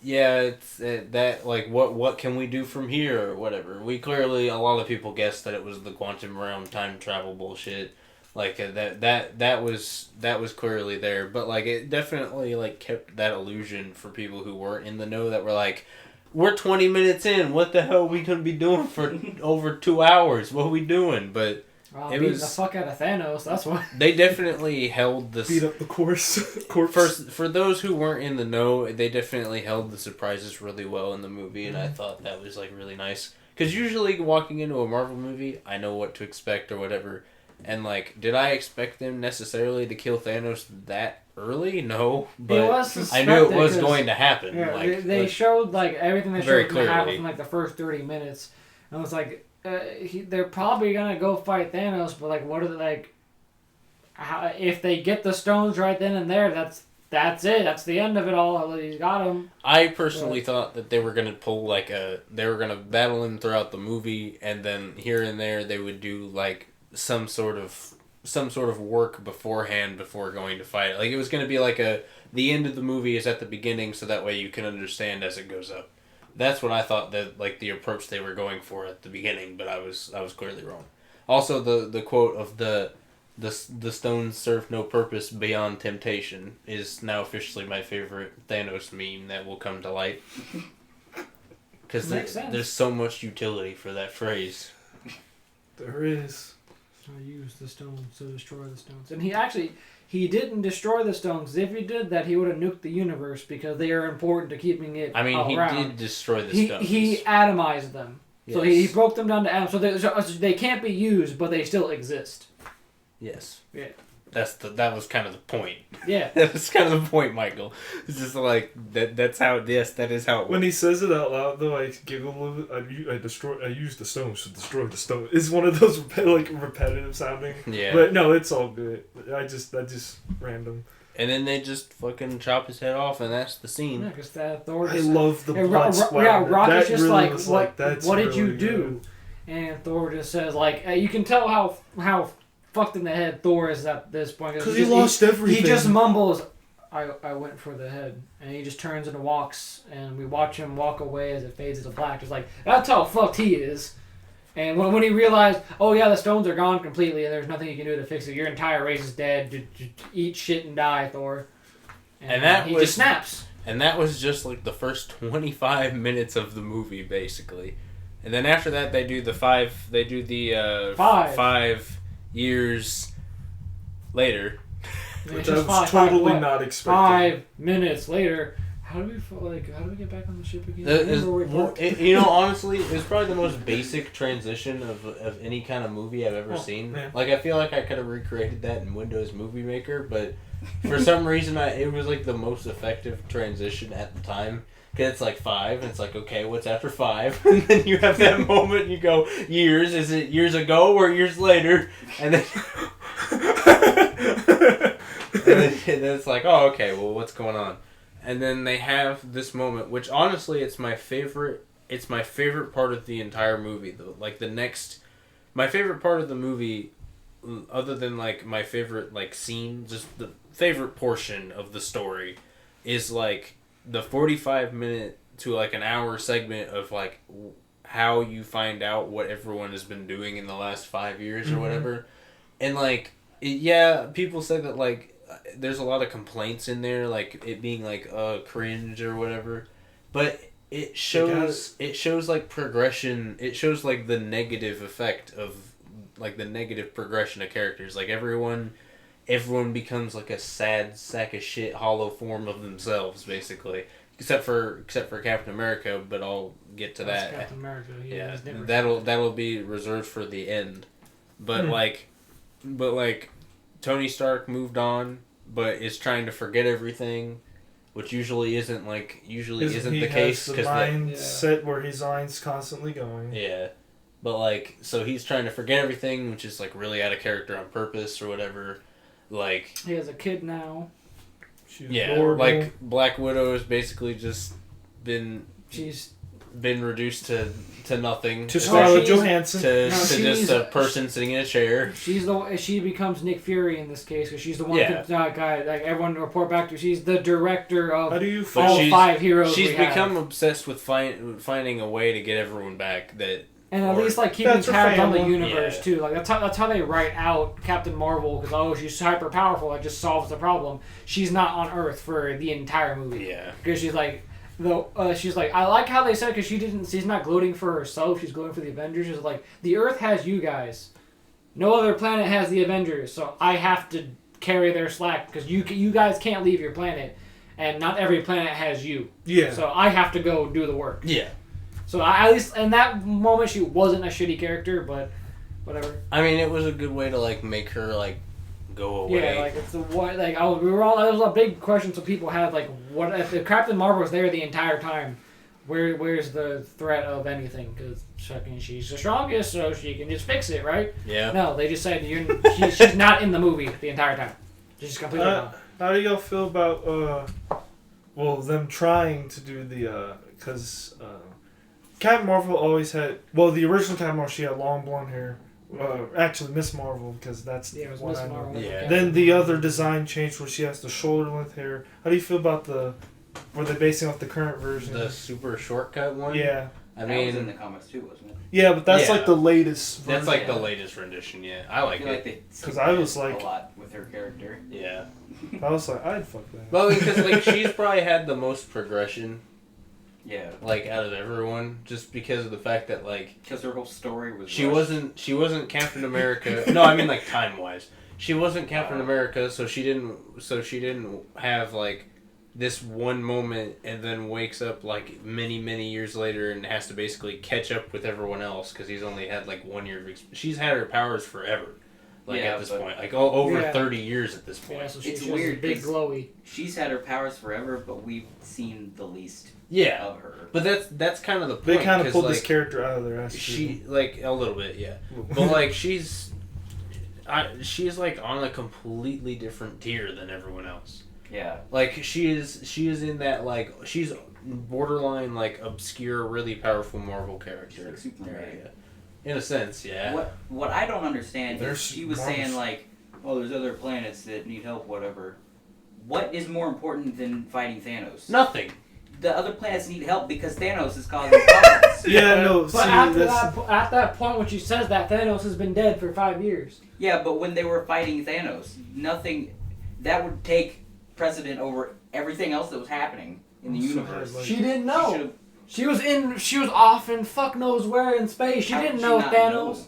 yeah, it's that like what can we do from here or whatever. We clearly a lot of people guessed that it was the quantum realm time travel bullshit. Like that was clearly there, but like it definitely like kept that illusion for people who weren't in the know that were like, we're 20 minutes in. What the hell are we gonna be doing for over 2 hours? What are we doing? But it beating was the fuck out of Thanos. That's what. they definitely held the Beat up the corpse. for those who weren't in the know. They definitely held the surprises really well in the movie, and I thought that was like really nice. Because usually walking into a Marvel movie, I know what to expect or whatever. And like, did I expect them necessarily to kill Thanos that early? No, but I knew it was going to happen. Yeah, like they showed like everything they very showed going to happen clearly. from like the first 30 minutes, and it was like they're probably gonna go fight Thanos, but like, what are they like? How, if they get the stones right then and there, that's it. That's the end of it all. He's got them. I personally thought that they were gonna pull like they were gonna battle him throughout the movie, and then here and there they would do like some sort of work beforehand before going to fight. Like it was going to be like the end of the movie is at the beginning, so that way you can understand as it goes up. That's what I thought that like the approach they were going for at the beginning, but I was clearly wrong. Also, the quote of the stones serve no purpose beyond temptation is now officially my favorite Thanos meme that will come to light. Because there's so much utility for that phrase. There is. I used the stones to destroy the stones. And he didn't destroy the stones. If he did that, he would have nuked the universe because they are important to keeping it around. He did destroy the stones. He atomized them. Yes. So he broke them down to atoms. So they can't be used, but they still exist. Yes. Yeah. That was kind of the point. Yeah. That was kind of the point, Michael. It's just like that's how that is how it When works. he says it out loud, though, I giggle a little bit. I used the stones to destroy the stone. It's one of those repetitive sounding. Yeah. But no, it's all good. I just random. And then they just fucking chop his head off, and that's the scene. Yeah, because Thor. I love the blood splatter. Yeah, Rocket's just really like, that's what did really you do? good. And Thor just says, like, you can tell how fucked in the head Thor is at this point. Because he lost everything. He just mumbles, I went for the head. And he just turns and walks, and we watch him walk away as it fades into black. Just like, that's how fucked he is. And when he realized, oh yeah, the stones are gone completely, and there's nothing you can do to fix it. Your entire race is dead. Just eat shit and die, Thor. And he just snaps. And that was just like the first 25 minutes of the movie, basically. And then after that, they do the 5 years later. Which I was totally not expecting. 5 minutes later, how do we get back on the ship again? You know, honestly, it's probably the most basic transition of any kind of movie I've ever seen. Man. Like, I feel like I could have recreated that in Windows Movie Maker, but for some reason, it was like the most effective transition at the time. Because it's like 5, and it's like, okay, what's after 5? And then you have that moment, you go, years, is it years ago or years later? And then... and then it's like, oh, okay, well, what's going on? And then they have this moment, which honestly, it's my favorite part of the entire movie, though. Like, my favorite part of the movie, other than, like, my favorite, like, scene, just the favorite portion of the story, is, like, the 45-minute to, like, an hour segment of, like, how you find out what everyone has been doing in the last 5 years or whatever. And, like, people say that, like, there's a lot of complaints in there, like it being like cringe or whatever, but it shows like progression. It shows like the negative effect of like the negative progression of characters. Like everyone becomes like a sad sack of shit, hollow form of themselves, basically. Except for Captain America, but I'll get to that. Captain America. Yeah, that'll be reserved for the end. But like Tony Stark moved on, but is trying to forget everything, which usually isn't the case. Because the mindset where his mind's constantly going. Yeah, but like so he's trying to forget everything, which is like really out of character on purpose or whatever. Like he has a kid now. She's yeah, adorable. like Black Widow has basically just been. She's been reduced to nothing. To Scarlett she's- Johansson. To she's- just a person sitting in a chair. She becomes Nick Fury in this case because she's the one Yeah. guy like everyone report back to. She's the director How of do you But all she's- 5 heroes. She's we have. become obsessed with finding a way to get everyone back. And at Or- least like keeping That's her tabs on the family. universe Yeah. too. Like that's how they write out Captain Marvel because she's hyper powerful. That just solves the problem. She's not on Earth for the entire movie. Yeah. Because she's like, she's like, I like how they said because she's not gloating for herself. She's gloating for the Avengers. She's like, the Earth has you guys. No other planet has the Avengers, so I have to carry their slack because you guys can't leave your planet, and not every planet has you. Yeah. So I have to go do the work. Yeah. So at least in that moment, she wasn't a shitty character, but whatever. I mean, it was a good way to like make her like go away. Yeah, like it's the what like we were all there was a big question so people had like what if Captain Marvel was there the entire time, where's the threat of anything? Because she's the strongest, so she can just fix it, right? Yeah. No, they just said she's not in the movie the entire time. She's completely gone. How do y'all feel about them trying to do the because Captain Marvel always had the original Captain Marvel, she had long blonde hair. Actually, Miss Marvel, because that's Yeah, it was what Miss I know. Marvel. Yeah. Then the other design changed where she has the shoulder length hair. How do you feel about were they basing off the current version? The super shortcut one. Yeah. That was in the comics too, wasn't it? Yeah, but that's Yeah. like the latest version. That's like Yeah. the latest rendition. Yeah, I like I feel it. like they 'Cause I was skipped like- a lot with her character. Yeah. I was like, I'd fuck that. Well, because like she's probably had the most progression, Yeah, like out of everyone, just because of the fact that like because her whole story was. she rushed. wasn't Captain America. No, I mean like time wise, she wasn't Captain America, so she didn't have like this one moment and then wakes up like many years later and has to basically catch up with everyone else because he's only had like 1 year of experience. She's had her powers forever. Like Yeah, at this but- point, like over Yeah. 30 years at this point. Yeah, so It's she's weird, big 'cause- glowy. She's had her powers forever, but we've seen the least Yeah, of her. but that's kind of the point. They kind of 'cause, pulled like, this character out of their ass. She like a little bit, yeah, but like she's like on a completely different tier than everyone else. Yeah, Like she is in that like she's borderline like obscure, really powerful Marvel character. She's like Superman. Yeah. In a sense, yeah. What I don't understand There's is she was Marvel- saying like, oh, there's other planets that need help, whatever. What is more important than fighting Thanos? Nothing. The other planets need help because Thanos is causing problems. Yeah, no. But See, at that point when she says that, Thanos has been dead for 5 years. Yeah, but when they were fighting Thanos, nothing that would take precedent over everything else that was happening in the I'm so universe. glad, like- She didn't She know. should've- She was off in fuck knows where in space. She how didn't did know not Thanos.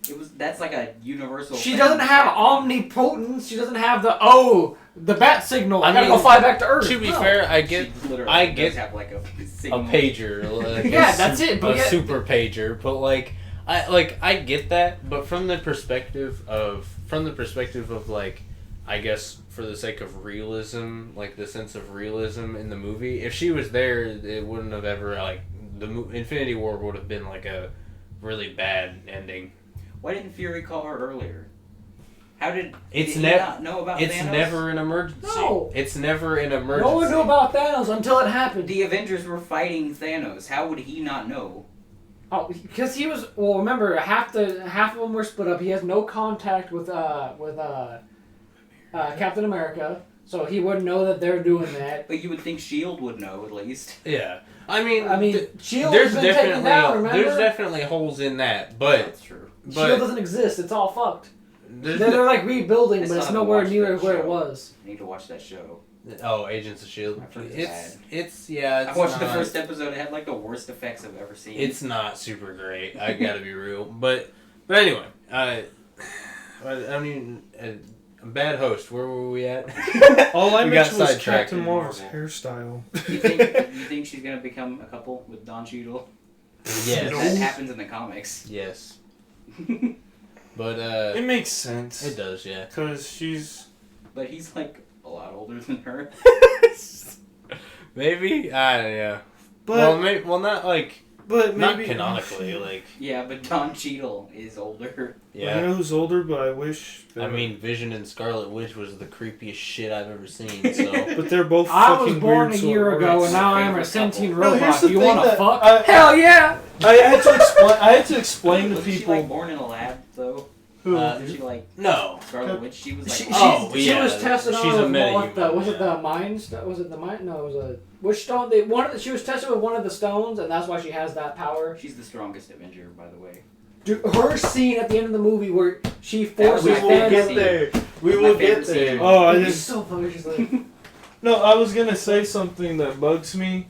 know? That's like a universal. She thing doesn't that's have happening. omnipotence. She doesn't have the bat signal. I I gotta mean, go fly back to Earth. To be No. fair, I She get literally I does get have like a a signal. pager. Like Yeah, that's it, but a yet- super pager, but like I get that, but from the perspective of like I guess for the sake of realism, like the sense of realism in the movie, if she was there, it wouldn't have ever like Infinity War would have been like a really bad ending. Why didn't Fury call her earlier? How did It's he nev- not know about It's Thanos? never an emergency. No. It's never an emergency. No one knew about Thanos until it happened. The Avengers were fighting Thanos. How would he not know? Oh, because he was. Well, remember, half of them were split up. He has no contact with Captain America, so he wouldn't know that they're doing that. But you would think Shield would know at least. Yeah. I mean, Shield there's has been taken down. Remember? there's definitely holes in that, but That's true. Shield doesn't exist. It's all fucked. there's They're like rebuilding, I but still it's haven't nowhere watched near that where it show. was. I need to watch that show. Agents of Shield. I've heard It's it's yeah. I It's watched the not- first episode. It had like the worst effects I've ever seen. It's not super great. I gotta be real, but anyway, I don't even. A bad host. Where were we at? all I We got mentioned was sidetracked. Captain Marvel's Marvel. hairstyle. you think she's gonna become a couple with Don Cheadle? Yes. That happens in the comics. Yes. But It makes sense. it does. Yeah. Because she's... But he's like a lot older than her. Maybe. Yeah. But Well, not like But Not maybe canonically, like Yeah, but Don Cheadle is older. I yeah. know who's older, but I wish. I mean, Vision and Scarlet Witch was the creepiest shit I've ever seen. So but they're both. I fucking was born weird, a so year it ago, works. and now I am a Favorite sentient couple. No, here's robot. the Do you thing want to that fuck? Hell yeah! I had to explain. I had to explain to Wasn't she people. like born in a lab though? Who? Wasn't she like no. Scarlet Witch? She was like. She, Oh, she yeah, was tested she's on a with meta-human, the was it yeah. the mind stone? Was it the mind? No, it was a which stone? They she was tested with one of the stones, and that's why she has that power. She's the strongest Avenger, by the way. Dude, her scene at the end of the movie where she That was forces my We will favorite Thanos. get scene. there. We My will favorite get there. scene. Oh, I It's just so funny. She's like, no. I was gonna say something that bugs me.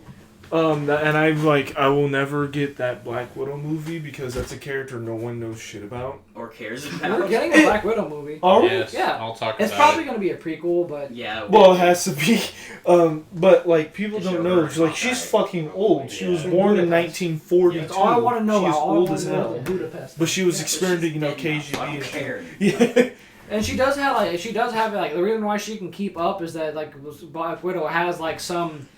And I will never get that Black Widow movie because that's a character no one knows shit about. Or cares we're about. getting a Black Widow movie. Are we? Yes, Yeah. I'll talk It's about probably it. going to be a prequel, but Yeah. Well, it has to be. But like people To show don't know. her She's like she's Hawkeye. fucking old. She was Yeah. born in Budapest. 1942. that's all I want to know. She's All I old want as to know hell. is Budapest. But she was Yeah. experimenting, Dead now, so I KGB don't and care. shit. Yeah. And she does have the reason why she can keep up is that like Black Widow has like some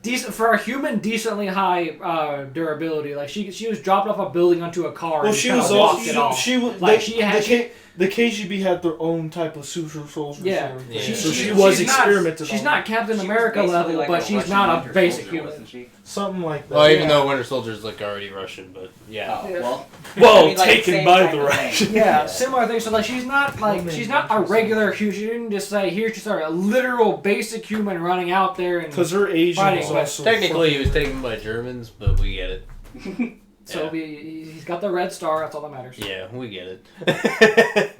decent for a human decently high durability. Like she was dropped off a building onto a car. Well, and she kinda was walked also it off. she was Like, they- she had- the KGB had their own type of super soldiers. Yeah. and everything. Yeah. So she she's was not- experimented. She's on. not Captain She was America basically level, like but she's Russian not a Winter basic Soldier, human. wasn't she? Something like that. Well, even Yeah. though Winter Soldier's like already Russian, but yeah. Oh, Yeah. well. Well, I mean, like, taken same by kind the of thing. Russians. Yeah, similar thing. So like she's not a regular human. She didn't just say here. She's a literal basic human running out there and Because her Asian Fighting, was but also Technically, he was fucking- taken by Germans, but we get it. so Yeah. he's got the red star. That's all that matters. Yeah, we get it.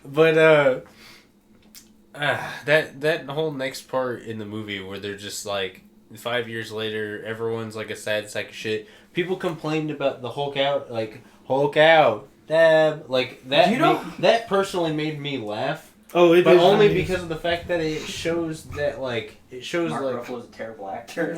But that whole next part in the movie where they're just like 5 years later, everyone's like a sad sack of shit. People complained about the Hulk out, like Hulk out, dab, like that. You know- that personally made me laugh, Oh, it but is only nice. because of the fact that it shows that like it shows Mark like. Ruffalo's a terrible actor.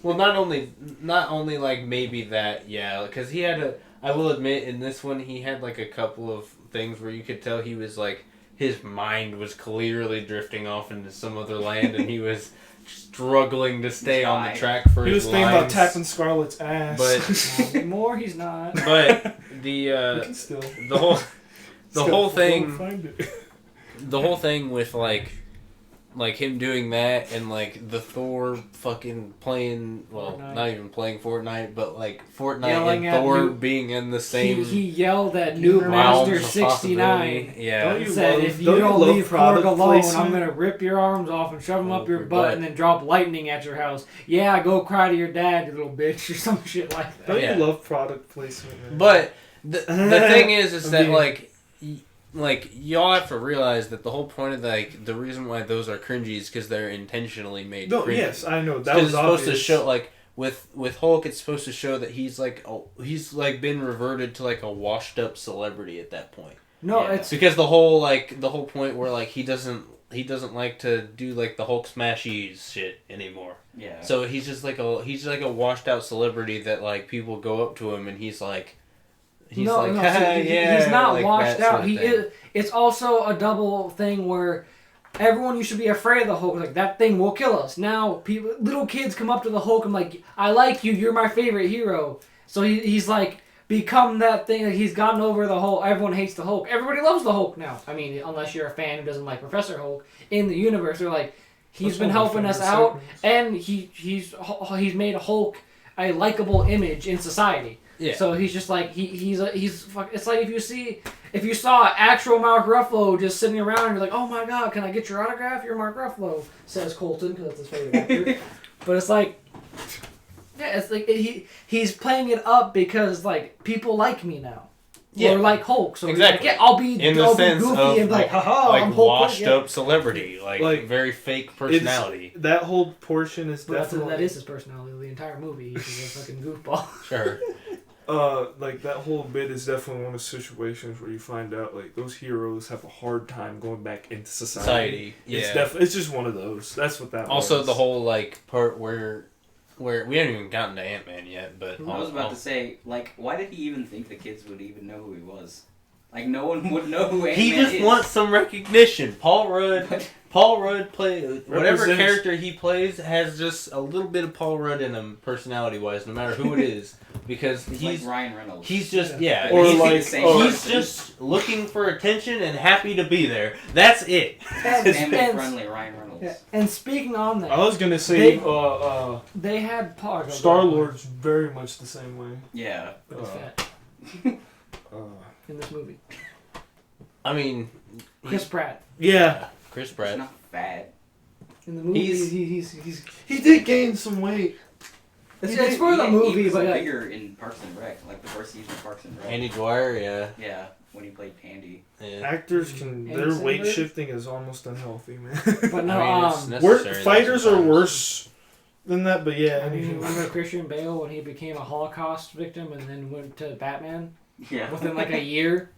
Not only like maybe that, yeah, because he had a. I will admit, in this one, he had like a couple of things where you could tell he was like his mind was clearly drifting off into some other land, and he was struggling to stay on the track for He his was thinking about lines. tapping Scarlett's ass. But- Not anymore, he's not. But we the can still. whole Still whole thing find it. the whole thing with like him doing that and like the Thor fucking playing Fortnite. not even playing Fortnite but like Fortnite Yelling and at Thor new- being in the same He yelled at Noob realm Master of 69. possibility. Yeah. Don't He you said, love- if you don't you don't love leave Korg product alone, placement? I'm going to rip your arms off and shove them up your Your butt butt. and then drop lightning at your house. Yeah, go cry to your dad, you little bitch, or some shit like that. Don't Yeah. you love product placement? Man? But the thing is I that mean- like y'all have to realize that the whole point of like the reason why those are cringy is because they're intentionally made no, cringy. yes, I know that Because was it's supposed obvious. to show like with Hulk, it's supposed to show that he's like been reverted to like a washed up celebrity at that point. No, Yeah. it's Because the whole point where like he doesn't like to do like the Hulk smashies shit anymore. Yeah. So he's just like a washed out celebrity that like people go up to him and he's like so yeah, he's not like washed that sort out. of He thing. is. It's also a double thing where everyone used to be afraid of the Hulk. Like that thing will kill us. Now little kids come up to the Hulk and like, I like you. You're my favorite hero. So he's like become that thing. Like, he's gotten over the whole. Everyone hates the Hulk. Everybody loves the Hulk now. I mean, unless you're a fan who doesn't like Professor Hulk in the universe, they're like, he's been helping us out, and he's made Hulk a likable image in society. Yeah. So he's just like he's it's like if you saw actual Mark Ruffalo just sitting around and you're like, oh my god, can I get your autograph? You're Mark Ruffalo, says Colton because that's his favorite actor. But it's like, yeah, it's like he's playing it up because like people like me now. Yeah. Or like Hulk. So Exactly. He's like, yeah, I'll be in the I'll be sense goofy of and be like, haha, like I'm Hulk. washed yeah. up celebrity, like very fake personality. That whole portion is But definitely that is his personality. The entire movie, he's a fucking goofball. Sure. like that whole bit is definitely one of the situations where you find out like those heroes have a hard time going back into society. Yeah. It's just one of those. That's what that Also, was. the whole like part where we haven't even gotten to Ant-Man yet, but I was about to say, like, why did he even think the kids would even know who he was? Like, no one would know who Ant-Man he just is. wants some recognition. Paul Rudd play whatever Represents- character he plays has just a little bit of Paul Rudd in him, personality wise. No matter who it is, because He's like Ryan Reynolds. he's just Or he's, like- he's just looking for attention and happy to be there. That's it. family friendly Ryan Reynolds. Yeah. And speaking on that, I was gonna say, they had Star-Lord's very much the same way. Yeah. But he's fat in this movie. I mean, Chris Pratt. Yeah, Chris He's Pratt. not fat. In the movie, He's- he did gain some weight. it's for the movie, he was but bigger in Parks and Rec, like the first season of Parks and Rec. Andy Dwyer, yeah. Yeah, when he played Tandy. Yeah. Actors can Andy their weight Samberg? shifting is almost unhealthy, man. but no, I mean, it's necessary Fighters are sometimes. worse than that, but yeah. I mean, anything. remember Christian Bale when he became a Holocaust victim and then went to Batman Yeah. within like a year?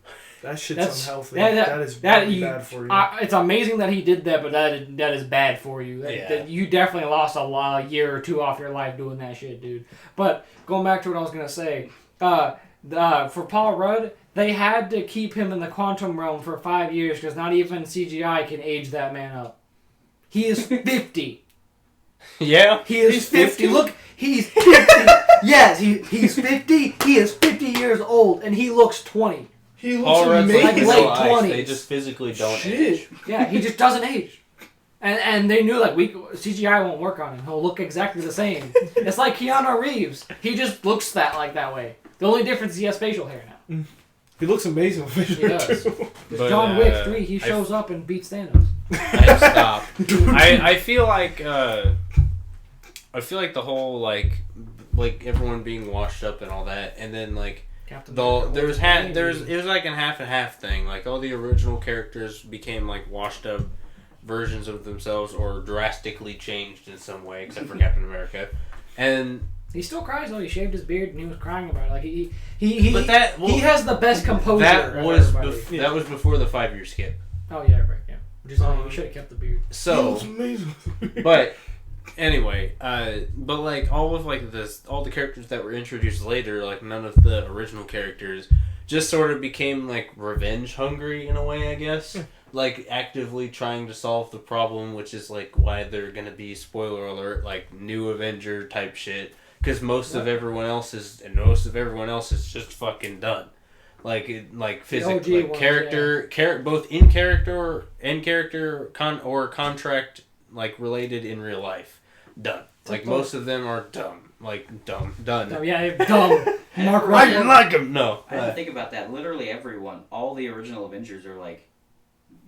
That shit's That's- unhealthy. that- that is that really you- bad for you. It's amazing that he did that, but that is bad for you. That you definitely lost a year or two off your life doing that shit, dude. But going back to what I was gonna say, for Paul Rudd, they had to keep him in the quantum realm for 5 years because not even CGI can age that man up. He is 50. Yeah. He is He's 50. 50? Look, he's 50. Yes, he's 50. He is 50 years old, and he looks 20. he looks Paul Rudd's like amazing. late Vanilla Ice. 20s. They just physically don't Shit. age. Yeah, he just doesn't age. And they knew like CGI won't work on him. He'll look exactly the same. It's like Keanu Reeves. He just looks that way. The only difference is he has facial hair now. He looks amazing with facial He hair, does. too. But, John Wick 3, he shows up and beats Thanos. Stop. I feel like the whole like everyone being washed up and all that, and then like Captain it America, was like a half and half thing. Like all the original characters became like washed up versions of themselves or drastically changed in some way, except for Captain America. And he still cries though. He shaved his beard and he was crying about it. Like he has the best composure. that of was everybody. that was before the 5-year skip. Oh yeah, right. Yeah. Which is you should have kept the beard. He So, looks amazing. but anyway, but like all of like all the characters that were introduced later, like none of the original characters, just sort of became like revenge hungry in a way, I guess. Like actively trying to solve the problem, which is like why they're gonna be, spoiler alert, like new Avenger type shit. Because most of everyone else is just fucking done. Like physically, OG like ones, both in character and contract like related in real life, done. Like most of them are dumb, done. Oh yeah, dumb. Mark I didn't Ruffalo. like them. No, I didn't think about that. Literally everyone, all the original Avengers are like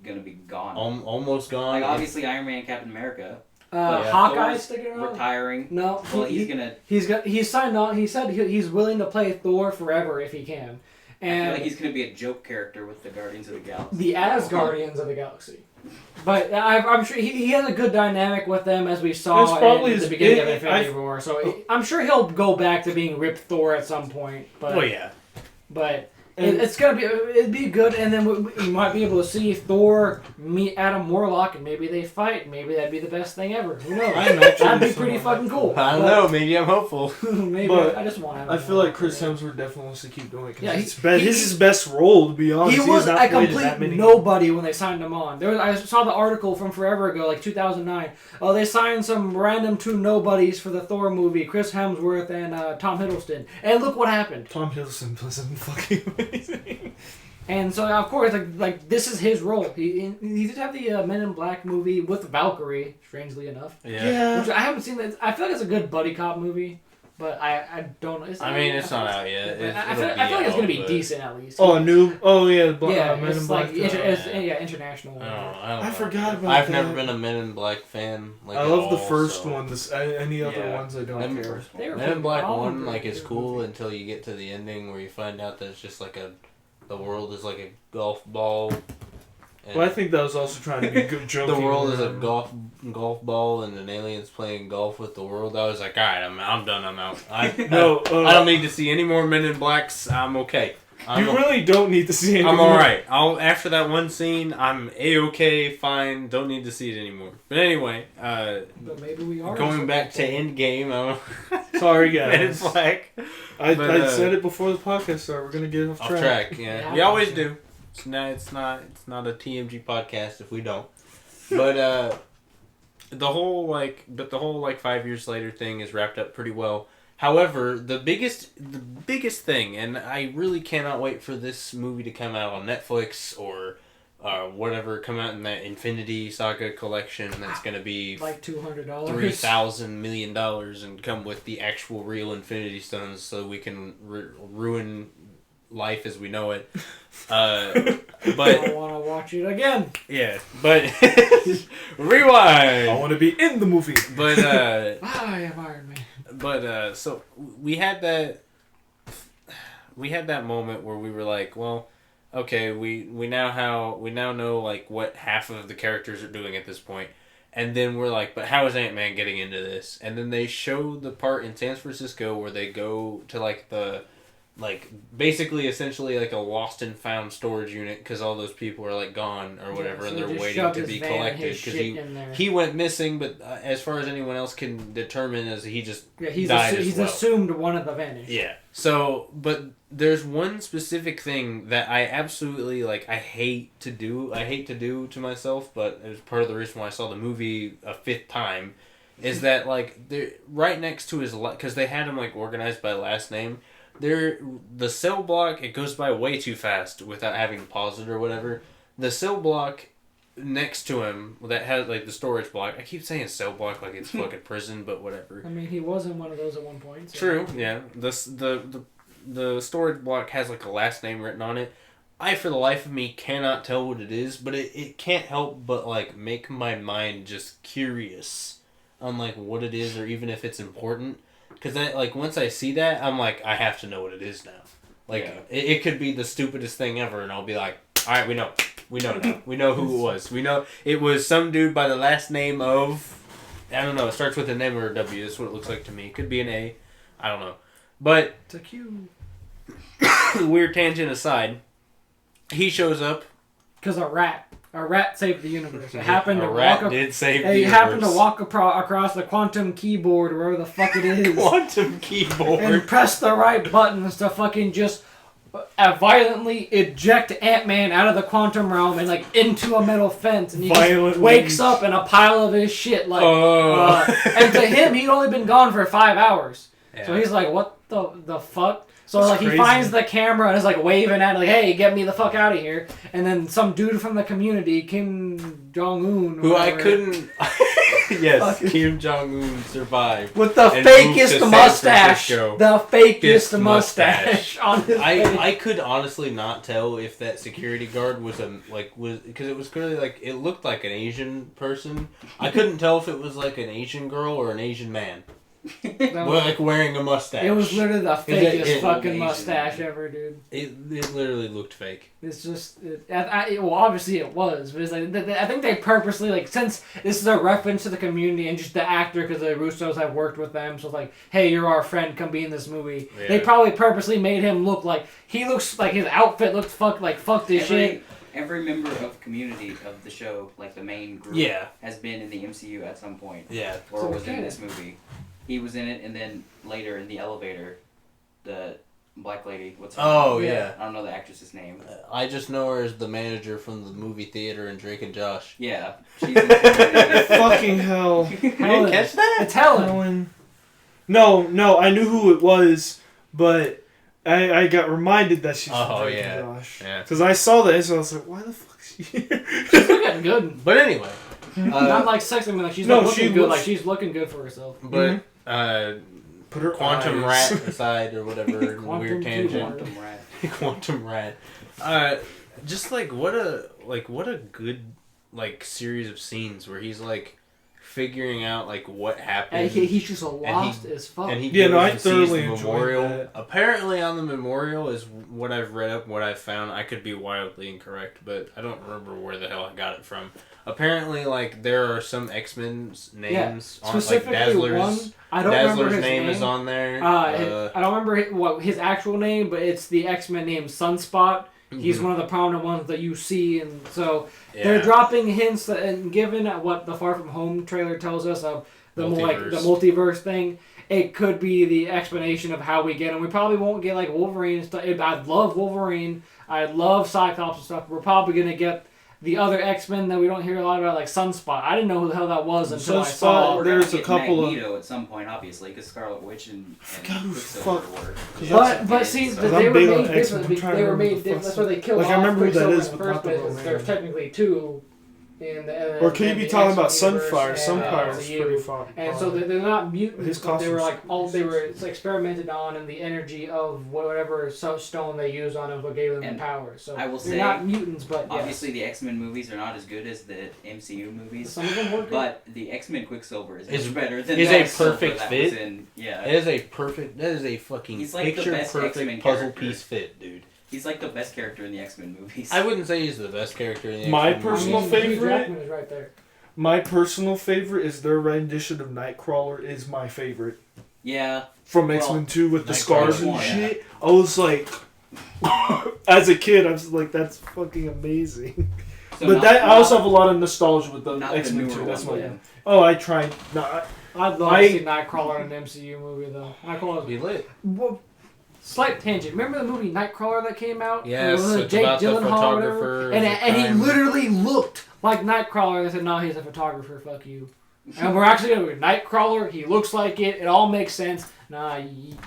gonna be gone. almost gone. Like obviously Iron Man, Captain America, Yeah. Hawkeye Thor's sticking around. retiring. No, Well, he's signed on. He said he's willing to play Thor forever if he can. I feel And like he's gonna be a joke character with the Guardians of the Galaxy. the Asgardians of the Galaxy. But I'm sure he has a good dynamic with them, as we saw It's probably at the his beginning of big- Infinity War. So I'm sure he'll go back to being Rip Thor at some point. But Oh yeah. But it's gonna be it'd be good, and then we might be able to see Thor meet Adam Warlock, and maybe they fight. Maybe that'd be the best thing ever. Who knows? I'm actually That'd be so pretty fucking cool. I don't know. Maybe I'm hopeful. Maybe But I just want. Adam I feel like Warlock. Chris Hemsworth definitely wants to keep doing it. 'Cause Yeah, it's his he's best role, to be honest. He has was not a played complete that many. nobody when they signed him on. I saw the article from forever ago, like 2009. Oh, they signed some random two nobodies for the Thor movie, Chris Hemsworth and Tom Hiddleston. And look what happened. Tom Hiddleston was fucking amazing. And so, of course, like this is his role. He did have the Men in Black movie with Valkyrie, strangely enough. Yeah. Which I haven't seen. That. I feel like it's a good buddy cop movie, but I don't know. I mean, it's not out yet. I feel like it's gonna be decent at least. Oh, new. Oh yeah, Yeah, Men in it's Black. like international. I forgot about I've that. never been a Men in Black fan. Like, I at love the all, first so. one. Any other Yeah. ones I don't Them care. first They were Men in Black all 1 good. like is They were cool good. until you get to the ending where you find out that it's just like the world is like a golf ball. And Well, I think that was also trying to be good joking. the world is a around. golf ball and an alien's playing golf with the world. I was like, alright, I'm done. I'm out. I don't need to see any more Men in Blacks. I'm okay. You really don't need to see it. I'm alright. After that one scene, I'm A-okay, fine, don't need to see it anymore. But anyway, But maybe we are going back to Endgame, Sorry, Men in guys. Black. I But, said it before the podcast started. We're gonna get off Off track. track, yeah. We always do. It's not a TMG podcast if we don't. But the whole 5 years later thing is wrapped up pretty well. However, the biggest thing, and I really cannot wait for this movie to come out on Netflix or whatever, come out in that Infinity Saga collection that's going to be like $200. $3,000 million and come with the actual real Infinity Stones so we can ruin life as we know it. But I want to watch it again. yeah, but rewind. I want to be in the movie. But I am Iron Man. but so we had that moment where we were like, well, okay, we now know like what half of the characters are doing at this point. And then we're like, but how is Ant-Man getting into this? And then they show the part in San Francisco where they go to like basically essentially like a lost and found storage unit because all those people are like gone or whatever, So and they're just waiting shoved to his be van, collected his because shit in there. he went missing. But as far as anyone else can determine, as he just He's died as he's well. assumed one of the vanished. Yeah. So, but there's one specific thing that I absolutely like. I hate to do to myself, but it was part of the reason why I saw the movie a fifth time. Is that like they're right next to his because they had him like organized by last name. The cell block, it goes by way too fast without having to pause it or whatever. The cell block next to him that has like the storage block. I keep saying cell block like it's fucking prison, but whatever. I mean, he was in one of those at one point. So. True, yeah. The storage block has like a last name written on it. I, for the life of me, cannot tell what it is, but it can't help but like make my mind just curious on like what it is or even if it's important. Because like once I see that, I'm like, I have to know what it is now. Like it could be the stupidest thing ever, and I'll be like, all right, we know now. We know who it was. We know it was some dude by the last name of, I don't know. It starts with an M or a W. That's what it looks like to me. It could be an A. I don't know. But It's a Q. weird tangent aside, he shows up. Because a rat saved the universe. It happened to a rat walk. did save the He universe. happened to walk across the quantum keyboard, or wherever the fuck it is, Quantum keyboard. and press the right buttons to fucking just violently eject Ant-Man out of the quantum realm and like into a metal fence, and he just wakes up in a pile of his shit. Like, and to him, he'd only been gone for 5 hours, so he's like, "What the fuck?" So That's like crazy. he finds the camera and is like waving at it, like, "Hey, get me the fuck out of here!" And then some dude from the community, Kim Jong-un, Who I couldn't. Yes, Kim Jong-un survived. with the and moved fakest to mustache, San Francisco. the fakest Fakest mustache on his face. I could honestly not tell if that security guard was because it was clearly like it looked like an Asian person. I couldn't tell if it was like an Asian girl or an Asian man. Like wearing a mustache. It was literally the fakest it- fucking Asian mustache man. ever, dude. It literally looked fake. It's just, well, obviously it was, but it's like I think they purposely, like, since this is a reference to the community and just the actor, because the Russos have worked with them, so it's like, hey, you're our friend, come be in this movie. Yeah. They probably purposely made him look like he looks like his outfit looks fuck this shit. Every member of Community of the show, like the main group, Yeah. has been in the MCU at some point. Yeah. Or So was they're in this movie. He was in it, and then later in the elevator, the black lady, what's her Oh name? yeah. I don't know the actress's name. I just know her as the manager from the movie theater in Drake and Josh. Yeah, she's in Community. Fucking hell. You didn't catch that? It's Helen. Helen. No, I knew who it was, but I got reminded that she's Oh, from Drake yeah. and Josh. Yeah. Because I saw that, so I was like, why the fuck is she here? She's looking good. But anyway. Not like sexy, I mean, like she's No, not looking she good. looks- Like she's looking good for herself. But Put her Quantum eyes. Rat aside or whatever Quantum weird tangent. Quantum Rat. Quantum Rat. Just like what a good like series of scenes where he's like figuring out like what happened. And he's just lost as fuck. And he Yeah, no, goes I and sees thoroughly the enjoyed memorial. that. Apparently, on the memorial is what I've read up, what I've found. I could be wildly incorrect, but I don't remember where the hell I got it from. Apparently, like there are some X-Men's names on, like specifically Dazzler's. one. I don't remember Dazzler's his name is on there. I don't remember what his actual name, but it's the X-Men name Sunspot. He's one of the prominent ones that you see, and so they're dropping hints and given what the Far From Home trailer tells us of the more like the multiverse thing. It could be the explanation of how we get him. We probably won't get like Wolverine and stuff. I'd love Wolverine. I'd love Cyclops and stuff. We're probably gonna get the other X-Men that we don't hear a lot about, like Sunspot. I didn't know who the hell that was until I Sunspot, saw. there's a couple of- Magneto at some point, obviously, because Scarlet Witch and forgot who Quicksilver fuck- were. But see, So- they I'm were big on made X-Men. differently. I'm trying to They were remember made the different. That's fuck- why they killed Like, I off remember who that Quicksilver is, in the but first not the place. real There's name. technically two. Or could you be talking about Sunfire? Sunfire? Sunfire is MCU. pretty fun. And so they're not mutants, His but they were costume's like all they were experimented on, and the energy of whatever stone they used on them what gave them And the power. So I will they're say, not mutants, but obviously yes. the X-Men movies are not as good as the MCU movies. Some of them work. But the X-Men Quicksilver is Is- much better than is the a Quicksilver perfect that fit. was in, yeah. That is a perfect. That is a fucking He's like the picture best perfect X-Men puzzle character. piece fit, dude. He's like the best character in the X-Men movies. I wouldn't say he's the best character in the My X-Men personal movies. Hugh favorite- Jackman is right there. My personal favorite is their rendition of Nightcrawler is my favorite. Yeah. From Well, X-Men 2 with the Nightcrawler scars and one, yeah. shit. I was like, as a kid, I was like, that's fucking amazing. So But not- that I not- also have a lot of nostalgia with the not the X-Men newer 2. That's one, my. yeah. Oh, I tried. No, I'd love I- to see Nightcrawler in an MCU movie though. Nightcrawler. Be lit. Well, slight tangent. Remember the movie Nightcrawler that came out? Yes, It was it's Jake about the Gyllenhaal or photographer whatever. of And, the and he crime. literally looked like Nightcrawler. They said, "No, he's a photographer. Fuck you." And we're actually gonna do Nightcrawler. He looks like it. It all makes sense. Nah,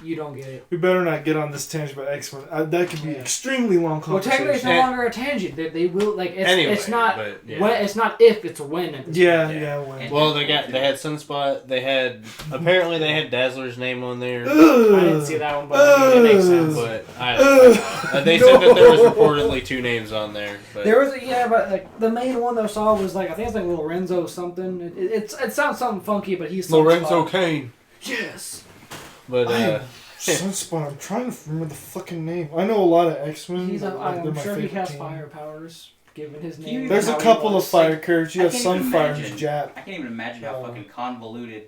you don't get it. we better not get on this tangent about X-Men. That could be Yeah. extremely long Well, technically, it's conversation. no longer a tangent. They will like it's, Anyway, it's not but, yeah. when, it's not if, it's when. At this Yeah, point. yeah. When. And- Well, they had Sunspot. They had apparently they had Dazzler's name on there. I didn't see that one, but I mean, it makes sense. But they said that there was reportedly two names on there. But There was but like the main one that I saw was like I think it's like Lorenzo something. It sounds something funky, but he's Lorenzo Sunspot. Kane. Yes. But Sunspot. I'm trying to remember the fucking name. I know a lot of X-Men. He's but, like, they're I'm my sure he favorite has team. fire powers, given his He name. even There's how a he couple of was. fire characters. You I have can't even Sunfire imagine- who's Jap. I can't even imagine how Oh. fucking convoluted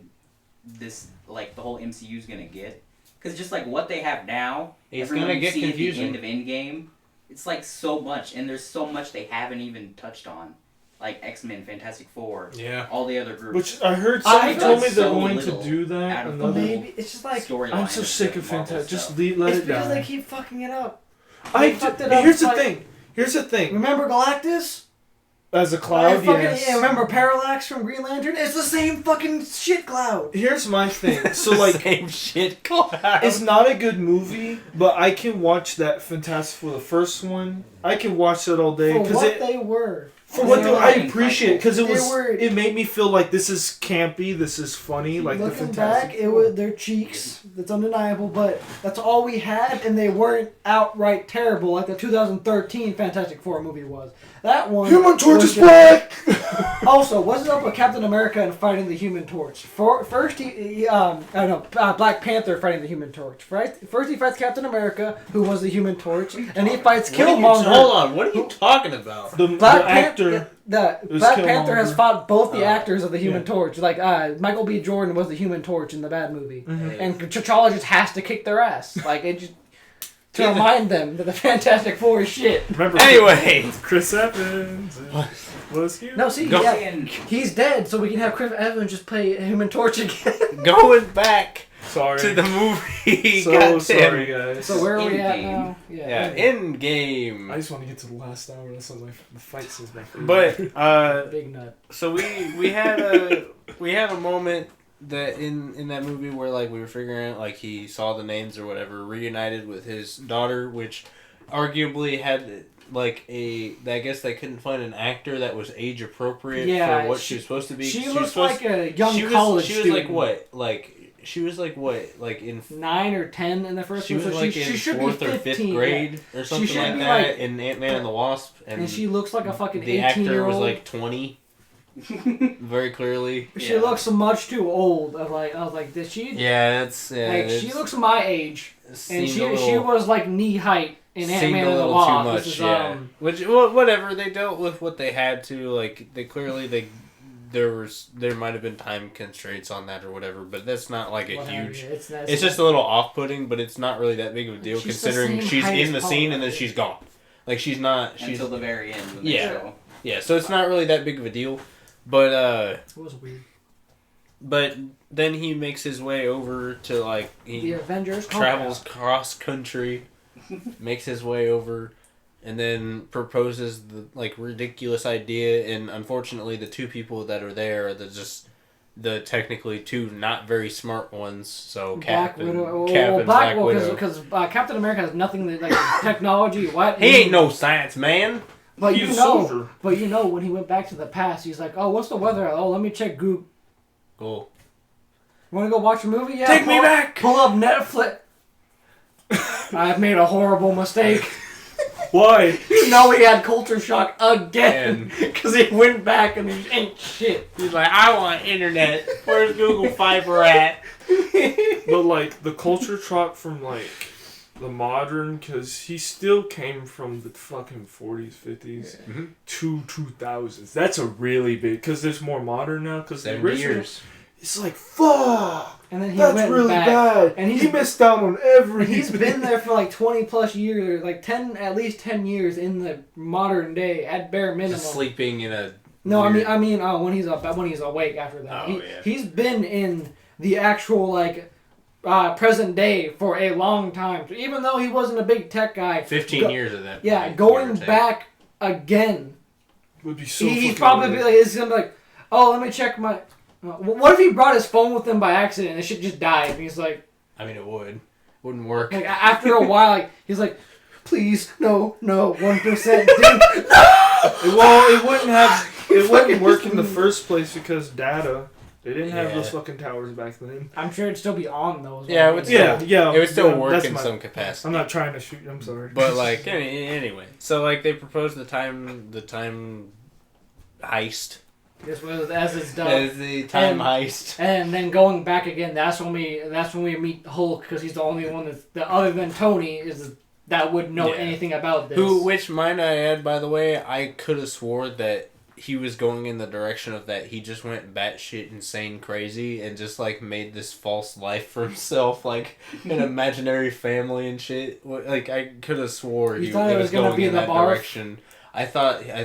this, like, the whole MCU's gonna get. Because just, like, what they have now, it's everyone gonna you get see at the confusing. end of Endgame, it's, like, so much, and there's so much they haven't even touched on. Like, X-Men, Fantastic Four, Yeah. all the other groups. Which I heard I someone told me got they're so going to little do out that. of And the then- whole Maybe it's just like storyline. I'm so sick of Marvel Fantastic. stuff. Just let it's it because die. they keep fucking it up. I They fucked it up, here's the like- thing. Here's the thing. Remember Galactus? As a cloud, yes. Yeah, remember Parallax from Green Lantern? It's the same fucking shit cloud. Here's my thing. So like, Same shit. Cloud. it's not a good movie, but I can watch that Fantastic Four, the first one. I can watch that all day For because what they were. for what They were I like appreciate it because it They was were- it made me feel like this is campy, this is funny, like the Looking Fantastic back, it Four. was their cheeks. That's undeniable, but that's all we had, and they weren't outright terrible like the 2013 Fantastic Four movie was. That one. Human Torch was is just- back. Also, what's up with Captain America and fighting the Human Torch? First, Black Panther fighting the Human Torch. Right? First, he fights Captain America, who was the Human Torch, and he fights Killmonger. Hold on. What are you talking about? The Black actor. Black was Panther has Killmonger. fought both the Oh. actors of the Human Yeah. Torch. Like Michael B. Jordan was the Human Torch in the bad movie, Mhm. and T'Challa just has to kick their ass. Like it just to remind them that the Fantastic Four is shit. Remember Anyway. Chris Evans was here. No, see, Go- yeah, And he's dead, so we can have Chris Evans just play Human Torch again. Going back Sorry. to the movie. so Goddamn. sorry, guys. So where are we at Endgame. now? Yeah, Endgame. Endgame. I just want to get to the last hour. That's what the fight scene's my favorite. But Big nut. so we had a moment that in that movie where like we were figuring out like he saw the names or whatever, reunited with his daughter, which arguably had like I guess they couldn't find an actor that was age appropriate Yeah, for what she- she was supposed to be. She was looks supposed- like a young she was, college She was student. like what? She was like what? Like in 9 or 10 in the first she one. was So like she in should fourth be or 15, fifth yeah. grade or something should like be that like- in Ant-Man and the Wasp, And she looks like a fucking the 18-year-old. actor was like 20, very clearly. She looks much too old. I was like, did she? Yeah, that's Like she looks my age, and seemed she a little, was like knee height in seemed Ant-Man a and the little Wasp. too much. This is, Yeah, which whatever, they dealt with what they had to. Like they clearly there might have been time constraints on that or whatever, but that's not like a whatever, huge. It's It's just a little off-putting, but it's not really that big of a deal She's the considering same she's height in as the Paul scene and then Rudd. she's gone. Like she's not. She's until the very end when Yeah. they show. yeah. So it's not really that big of a deal, but It was weird. but then he makes his way over to like The he Avengers travels cross country, makes his way over, and then proposes the like ridiculous idea, and unfortunately the two people that are there are the technically two not very smart ones. So Black Cap and Widow. Cap and Black Widow. Because Captain America has nothing that, like technology. What He ain't no science man. But He's a soldier. But you know, when he went back to the past, he's like, "Oh, what's the weather? Oh, let me check Goop. Cool. Want to go watch a movie? Yeah. Take me back. Pull up Netflix. I've made a horrible mistake. Why? You know he had culture shock again because he went back and he ain't shit. He's like, I want internet. Where's Google Fiber at? But like the culture shock from like the modern, because he still came from the fucking 40s, 50s to 2000s. That's a really big, because there's more modern now. Because the 70 original, years. it's like fuck. And then he That's went really back, bad. and he missed out on everything. He's been there for like 20 plus years, like at least 10 years in the modern day at bare minimum. Just sleeping in a. No, weird... I mean, when he's awake after that. Oh, He's been in the actual like present day for a long time. So even though he wasn't a big tech guy. 15 years of that. Yeah, going back again. Would be so. He'd probably be like, it's gonna be like, oh, let me check my. What if he brought his phone with him by accident and the shit just died? And he's like... I mean, it wouldn't work. Like, after a while, like, he's like, please, no, 1%. Dude, no! Well, it wouldn't have... It wouldn't work in the first place because data... They didn't have those fucking towers back then. I'm sure it'd still be on, though. Yeah, it would still, yeah. It would still work in some capacity. I'm not trying to shoot you, I'm sorry. But, like, anyway. So, like, they proposed the time heist. This was as it's done. As the time heist. And then going back again, that's when we meet Hulk, because he's the only one that other than Tony that would know anything about this. Which might I add, by the way, I could have swore that he was going in the direction of that he just went batshit insane crazy and just like made this false life for himself, like an imaginary family and shit. Like I could have swore he was going in that direction. I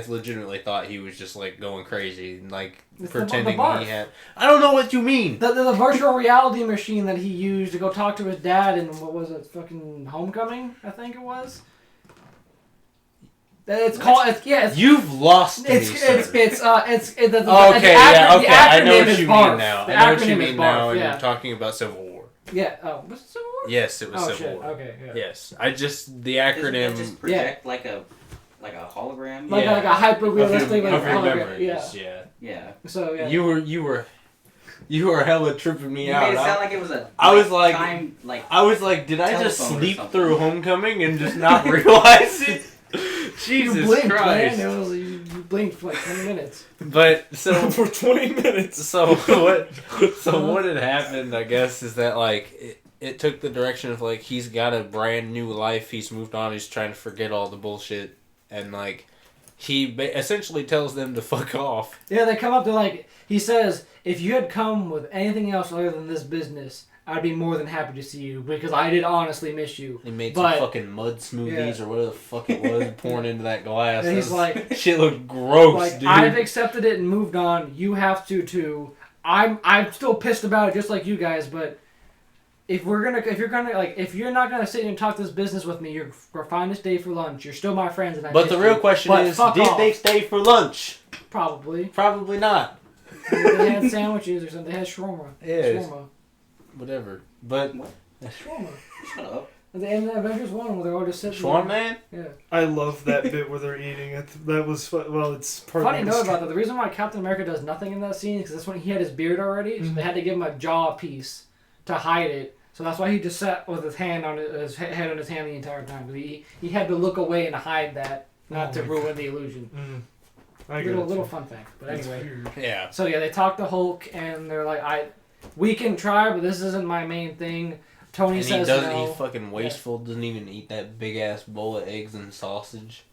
legitimately thought he was just like going crazy and like pretending he had. I don't know what you mean. The virtual reality machine that he used to go talk to his dad in what was it, fucking Homecoming? I think it was. It's called. You've lost me, sir. Okay. I know what you mean now. I know what you mean now, and you're talking about Civil War. Yeah. Oh, was it Civil War? Yes, it was Civil War. Okay. Yeah. Yes, the acronym. Doesn't that just project like a hologram? Like a hyper realistic hologram. Yeah. So yeah. You were hella tripping me out. Made it sound like it was a. I was like, did I just sleep through Homecoming and just not realize it? Jesus you blinked, Christ! Man. You blinked for like 20 minutes. But so for 20 minutes. So what had happened? I guess is that like it took the direction of like he's got a brand new life. He's moved on. He's trying to forget all the bullshit, and like he essentially tells them to fuck off. Yeah, they come up to like he says, if you had come with anything else other than this business, I'd be more than happy to see you because I did honestly miss you. He made some fucking mud smoothies or whatever the fuck it was pouring into that glass. And he's like, shit looked gross, like, dude. I've accepted it and moved on. You have to too. I'm still pissed about it, just like you guys. But if you're not gonna sit and talk this business with me, we're fine to stay for lunch. You're still my friends, and I. But the real question is, did they stay for lunch? Probably. Probably not. They had sandwiches or something. They had shawarma. Yeah. Shawarma. Whatever. But shawarma. Shut up. At the end of Avengers 1 where they're all just sitting Shawarma Man? Yeah. I love that bit where they're eating it. That was fun. Well, it's part funny of note about that. The reason why Captain America does nothing in that scene is because that's when he had his beard already. So they had to give him a jaw piece to hide it. So that's why he just sat with his hand on his head on his hand the entire time. He had to look away and hide that, not to ruin the illusion. Little fun fact. But anyway. Yeah. So yeah, they talk to Hulk and they're like, we can try, but this isn't my main thing. Tony says no. He's fucking wasteful. Doesn't even eat that big ass bowl of eggs and sausage.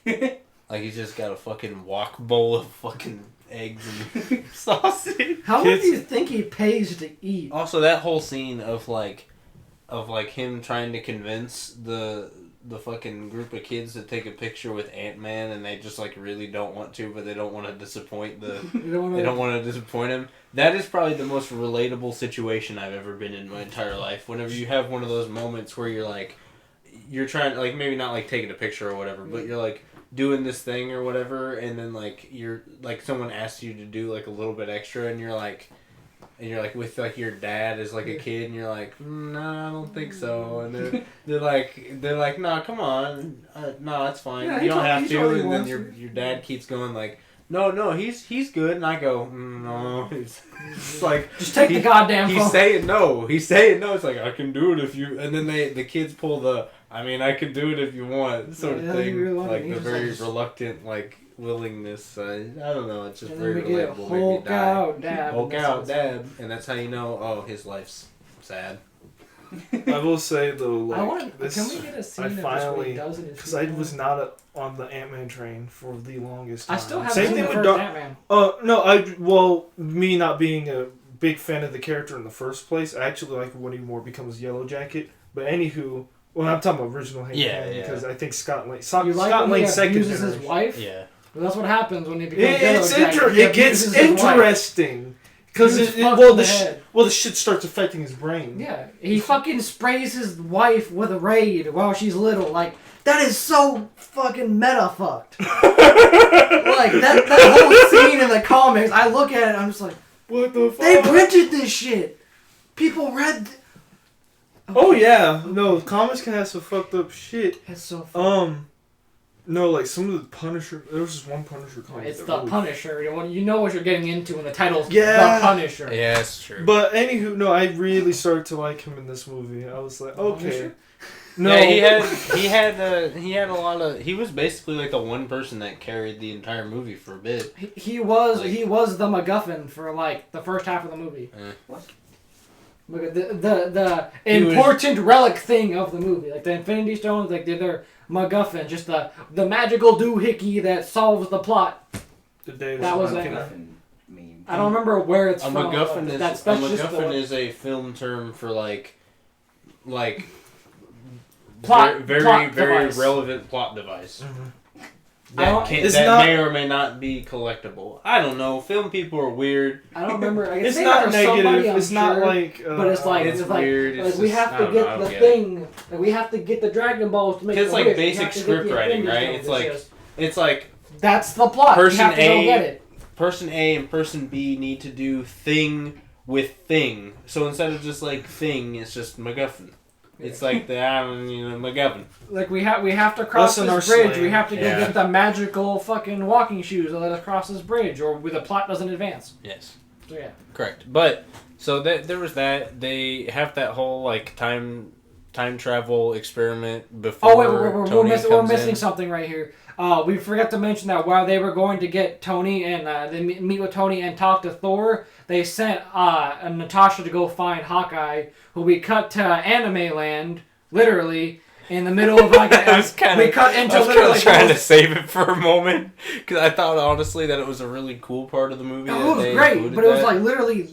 Like he's just got a fucking wok bowl of fucking eggs and sausage. How much do you think he pays to eat? Also, that whole scene of him trying to convince the fucking group of kids to take a picture with Ant-Man, and they just like really don't want to, but they don't want to disappoint they don't want to disappoint him. That is probably the most relatable situation I've ever been in my entire life. Whenever you have one of those moments where you're like, you're trying like maybe not like taking a picture or whatever, but you're like doing this thing or whatever, and then like you're like someone asks you to do like a little bit extra, and you're like with like your dad as like a kid, and you're like, no, I don't think so, and they're like, no, come on, no, it's fine, you don't have to, and then your dad keeps going like, no, he's good, and I go, no, it's like just take the goddamn phone. He's saying no. It's like, I can do it if you, and then the kids pull the, I mean, I can do it if you want sort of thing, really like the very reluctant like willingness. I don't know. It's just very relatable. Hulk out, dab, and that's how you know. Oh, his life's sad. I will say though, like, can we get a scene of just what he does in his because I was not on the Ant-Man train for the longest time. I still haven't seen the first Ant-Man. No, me not being a big fan of the character in the first place, I actually like when he more becomes Yellow Jacket. But anywho, well, I'm talking about original Hank Pym because I think Scott Lang. Scott Lang's second uses his wife. Yeah, well, that's what happens when he becomes Yellow Jacket. It gets interesting. Because the shit starts affecting his brain. Yeah, he fucking sprays his wife with a Raid while she's little. Like, that is so fucking meta fucked. Like, that whole scene in the comics, I look at it, I'm just like, what the fuck? They printed this shit. People read. Oh yeah, no, comics can have some fucked up shit. It's so fucked. No, like some of the Punisher. There was just one Punisher comic. It's the Punisher. You know what you're getting into when the title's The Punisher. Yeah, it's true. But anywho, no, I really started to like him in this movie. I was like, okay. No, yeah, he had a lot of. He was basically like the one person that carried the entire movie for a bit. He was the MacGuffin for like the first half of the movie. What? The important relic thing of the movie, like the Infinity Stones, like they're MacGuffin, just the magical doohickey that solves the plot. That was like I don't remember where it's from. A MacGuffin is a film term for like plot, very device. relevant plot device. Mm-hmm. That may or may not be collectible. I don't know. Film people are weird. I don't remember. It's not negative. It's not like. But it's weird. Like we have to get the thing. Like we have to get the Dragon Balls to make. It's like basic script writing, right? It's like. That's the plot. Person you have to A, go get it. Person A and person B need to do thing with thing. So instead of just like thing, it's just MacGuffin. It's like the MacGuffin. Like we have to cross this bridge. Slang. We have to go get the magical fucking walking shoes that let us cross this bridge, or the plot doesn't advance. Yes. So yeah. Correct. But so there was that. They have that whole like time travel experiment before. Oh wait, we're missing something right here. We forgot to mention that while they were going to get Tony and they meet with Tony and talk to Thor, they sent Natasha to go find Hawkeye, who we cut to Anime Land, literally, in the middle of like I was kind of trying to save it for a moment because I thought honestly that it was a really cool part of the movie. It was great, but it was like literally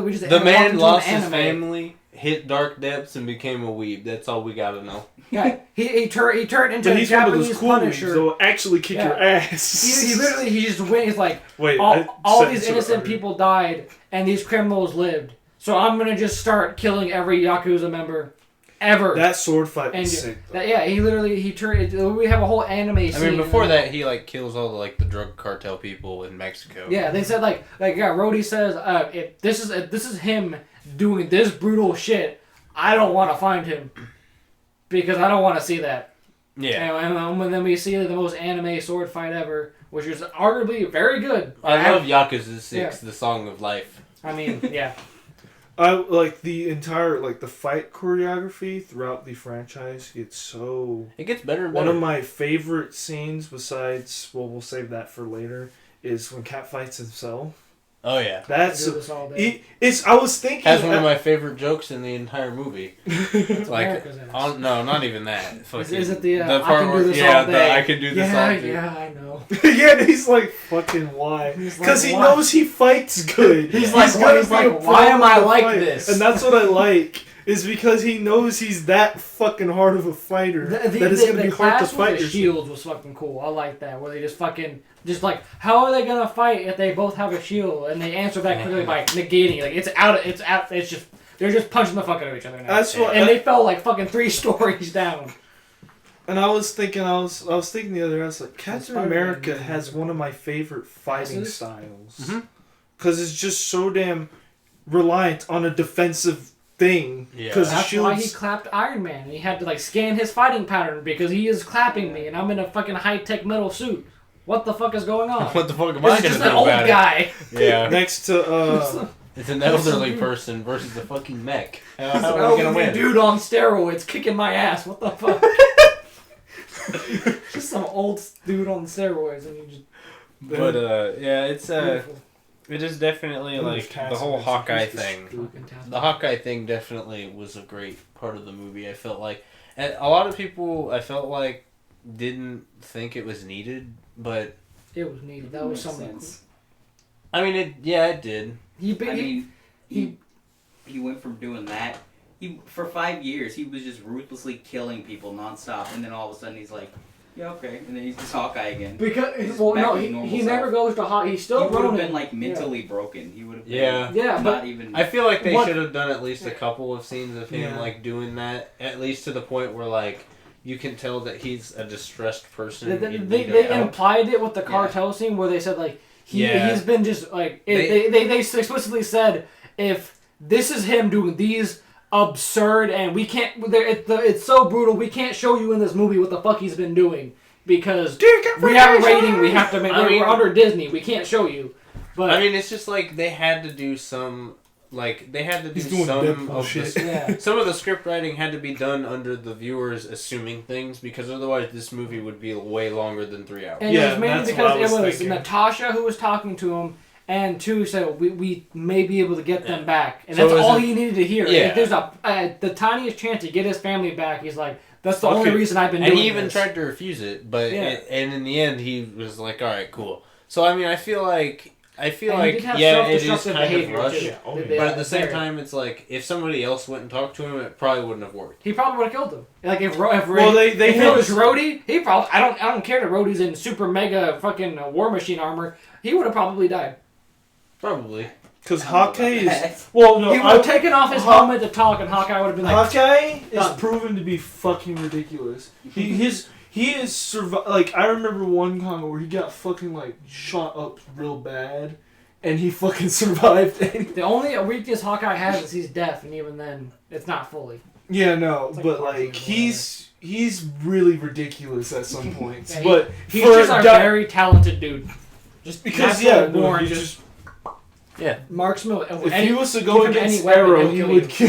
we just the man lost his family, hit dark depths, and became a weeb. That's all we gotta know. Yeah, he turned into a Japanese Punisher. So actually kick your ass. He just went. He's like, wait, all these innocent people died and these criminals lived. So I'm gonna just start killing every Yakuza member ever. That sword fight was sick. He turned. We have a whole anime scene. I mean, before that, he like kills all the drug cartel people in Mexico. Yeah, they said Rhodey says, if this is him doing this brutal shit, I don't want to find him. Because I don't want to see that. Yeah. And then we see the most anime sword fight ever, which is arguably very good. I love Yakuza 6, the Song of Life. I mean, yeah. I like the entire the fight choreography throughout the franchise. It gets better and better. One of my favorite scenes, besides we'll save that for later, is when Cat fights himself. Oh yeah, that's I was thinking that's one of my favorite jokes in the entire movie. No, not even that. Is it the part I can do this all day? I can do this all day. Yeah, I know. Yeah, he's like, fucking why? Because he knows he fights good. He's like, why am I like this? And that's what I like. Is because he knows he's that fucking hard of a fighter that it's gonna be hard to fight. The shield was fucking cool. I like that where they just how are they gonna fight if they both have a shield? And they answer that quickly by negating. Like it's out. It's just They're just punching the fuck out of each other now. That's what. And they fell like fucking 3 stories down. And I was thinking the other day, I was like, Captain Spider-Man America movie. has one of my favorite fighting Yes, it is. styles. Because it's just so damn reliant on a defensive thing. Yeah. Because That's why he clapped Iron Man. He had to like scan his fighting pattern because he is clapping me and I'm in a fucking high-tech metal suit. What the fuck is going on? What the fuck am I This gonna is do just an old about guy. it? Yeah. next to It's an elderly person versus a fucking mech. How It's an are we gonna elderly win? dude on steroids kicking my ass. What the fuck? Just some old dude on steroids and you just. But yeah, it's Beautiful. it is definitely like the whole Hawkeye thing. Fucking talented. The Hawkeye thing definitely was a great part of the movie. I felt like, and a lot of people I felt like didn't think it was needed, but It was needed. That was Makes something. sense. I mean it did. He went from doing that. For 5 years, he was just ruthlessly killing people nonstop, and then all of a sudden he's like, yeah, okay, and then he's just Hawkeye again. Because He's well, back no, to he normal never self. goes to Hawkeye. He's He still would have Ronin. been like mentally broken. He would have been Yeah. Yeah, not but even. I feel like they What- should have done at least a couple of scenes of him Yeah. like doing that, at least to the point where like you can tell that he's a distressed person. They, in they, need of they help. implied it with the Yeah. cartel scene where they said like Yeah. he's been just like They- they explicitly said if this is him doing these absurd and we can't it's so brutal we can't show you in this movie what the fuck he's been doing because we have a rating we have to make we're under Disney we can't show you but I mean, it's just like they had to do some, like they had to do He's doing some Deadpool of shit. the yeah. some of the script writing had to be done under the viewers assuming things because otherwise this movie would be way longer than 3 hours. And Yeah, it was mainly that's because what I it was was thinking. Natasha who was talking to him, and two said we may be able to get them back, and So that's it was all a- he needed to hear. Yeah. If there's the tiniest chance to get his family back, he's like, that's the Fuck only it. reason I've been And doing he even this. tried to refuse it, but Yeah. and in the end he was like, "All right, cool." So I mean, I feel like And he yeah, did have it is self-destructive kind of behavior, rushed, too. Yeah, oh, They- yeah. but at the same very- time, it's like if somebody else went and talked to him, it probably wouldn't have worked. He probably would have killed him. Like if Well, they if it had- was Rhodey, he probably I don't care that Rhodey's in super mega fucking War Machine armor. He would have probably died. Probably. Because I don't know Hawkeye about is that. well, no, He would have taken off his helmet to talk, and Hawkeye would have been like, Hawkeye is done. proven to be fucking ridiculous. He is like I remember one comic where he got fucking like shot up real bad, and he fucking survived. the only weakness Hawkeye has is he's deaf, and even then, it's not fully. Yeah, no, It's like but Tarzan like or he's really ridiculous at some points. Yeah, but He's for just a very talented dude. Just because natural yeah, no, born, he just Yeah. marksman. if he was to go give him against any weapon, Arrow, he'll he kill would you.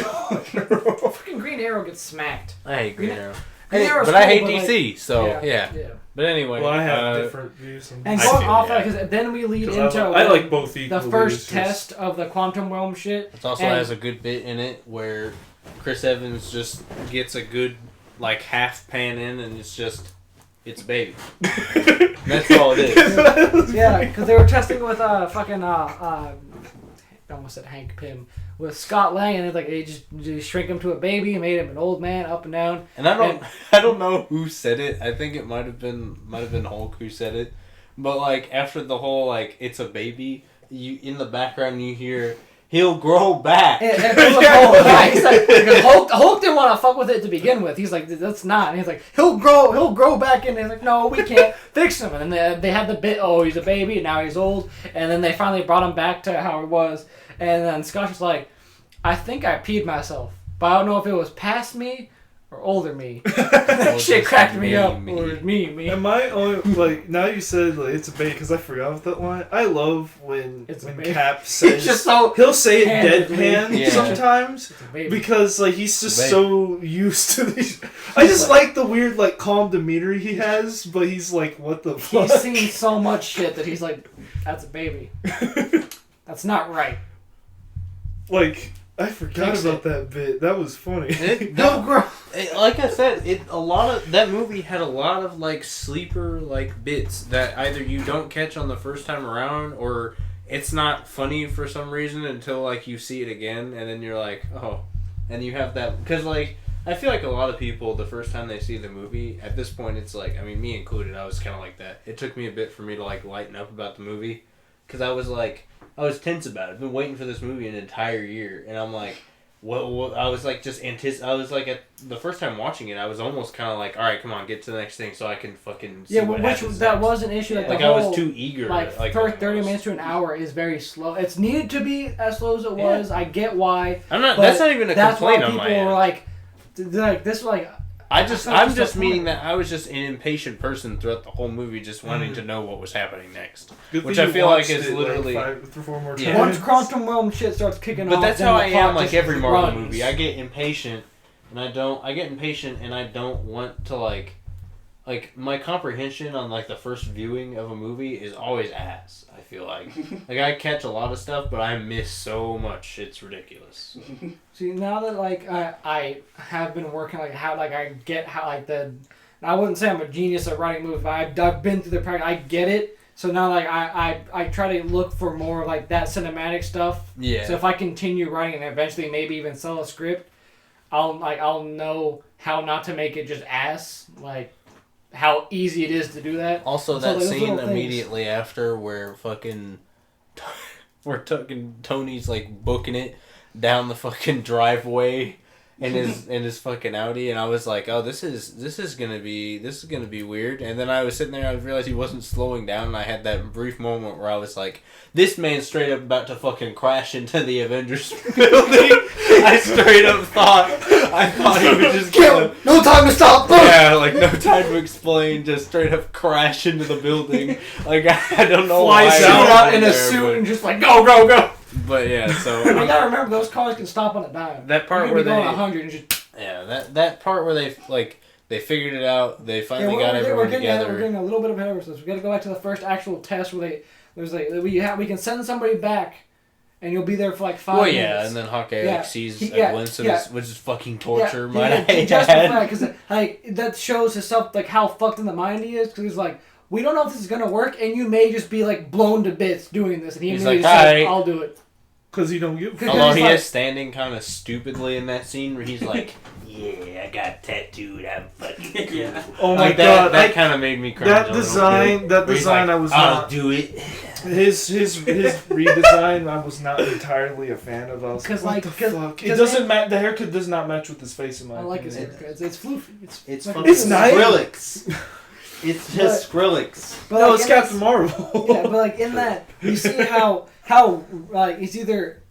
kill Arrow. Fucking Green Arrow gets smacked. I hate Green Green- Arrow. Green Hey, Arrow's but I cool, hate but, like, DC, so yeah. But anyway, Well, I have different views. On And this. going feel off ya. that, because then we lead 'Cause into I like both the equally. first it's just- test of the quantum realm shit. it also and- has a good bit in it where Chris Evans just gets a good like half pan in, and it's a baby. That's all it is. Yeah, because they were testing with fucking I almost said Hank Pym with Scott Lang, and they just shrink him to a baby and made him an old man up and down. And I don't know who said it. I think it might have been Hulk who said it. But like after the whole like it's a baby, you in the background you hear he'll grow back. And it was Hulk. Yeah, he's like, because Hulk didn't want to fuck with it to begin with. He's like, that's not. And he's like, he'll grow back in. And he's like, no, we can't fix him. And then they had the bit, oh, he's a baby, and now he's old. And then they finally brought him back to how he was. And then Scott was like, I think I peed myself, but I don't know if it was past me or older me. That shit just cracked me me, up. me. Or me. Am I only like now you said like it's a baby because I forgot about that line. I love when It's a when baby. Cap says He's just so he'll say it handedly- deadpan Yeah. sometimes It's a baby. because like he's just Baby. so used to these. I just like the weird like calm demeanor he has, but he's like what the fuck. He's seen so much shit that he's like, that's a baby. That's not right. Like I forgot Fix about that bit. That was funny. He'll grow. Like I said, a lot of that movie had a lot of like sleeper like bits that either you don't catch on the first time around or it's not funny for some reason until like you see it again and then you're like, oh, and you have that because like I feel like a lot of people the first time they see the movie at this point it's like, I mean me included, I was kind of like that. It took me a bit for me to like lighten up about the movie because I was tense about it. I've been waiting for this movie an entire year and I'm like, what I was like just I was like at the first time watching it, I was almost kind of like, all right, come on, get to the next thing so I can fucking see what happens that next. was an issue. Like, Like the I whole, was too eager. Like first 30 minutes to an hour is very slow. It's needed to be as slow as it was. I get why. I'm not. But That's not even a complaint on my people end. were like this like. I'm just meaning that I was just an impatient person throughout the whole movie, just wanting to know what was happening next. Which I feel like is literally. Like 5 or 4 more times. Yeah. Once Quantum Realm shit starts kicking off, But that's then how the I plot am. Like just every Marvel runs. movie, I get impatient, and I don't want to like my comprehension on like the first viewing of a movie is always ass. I feel like I catch a lot of stuff, but I miss so much. It's ridiculous. See, now that like I have been working like how like I get how like I wouldn't say I'm a genius at writing movies, but I've been through the practice. I get it. So now like I try to look for more like that cinematic stuff. Yeah. So if I continue writing and eventually maybe even sell a script, I'll know how not to make it just ass, like how easy it is to do that. Also, So, that like, those scene little things. immediately after where Tony's like booking it down the fucking driveway in his fucking Audi, and I was like, oh, this is gonna be weird. And then I was sitting there, I realized he wasn't slowing down, and I had that brief moment where I was like, this man's straight up about to fucking crash into the Avengers building. I straight up thought he was just Kill! No time to stop! yeah, like no time to explain, just straight up crash into the building. Like I don't know Flies why. out in a suit and just like go. But yeah, so You gotta remember those cars can stop on a dime. that part You're where gonna be they going 100 and just that part where they figured it out. They finally got everyone together. We're getting a little bit of ahead of ourselves. We gotta go back to the first actual test where we can send somebody back, and you'll be there for like 5 minutes. Yeah, and then Hawkeye sees a glimpse of his, which is fucking torture. Just for that, because like that shows his stuff like how fucked in the mind he is. Because he's like, we don't know if this is gonna work, and you may just be like blown to bits doing this. And he's like, says, I'll do it. Because you don't give. Although he is standing kind of stupidly in that scene where he's like, "Yeah, I got tattooed. I'm fucking cool." Yeah. Oh my like god, that kind of made me cringe. that design, Like, I was I'll not. do it. His redesign, I was not entirely a fan of. I was like, what the fuck? It doesn't match. The haircut does not match with his face in my. I like his opinion. haircut. It's floofy. It's like fucking It's nice. Skrillex. It's just Skrillex. But No, like, it's in Captain Marvel. yeah, but like in that, you see how like it's either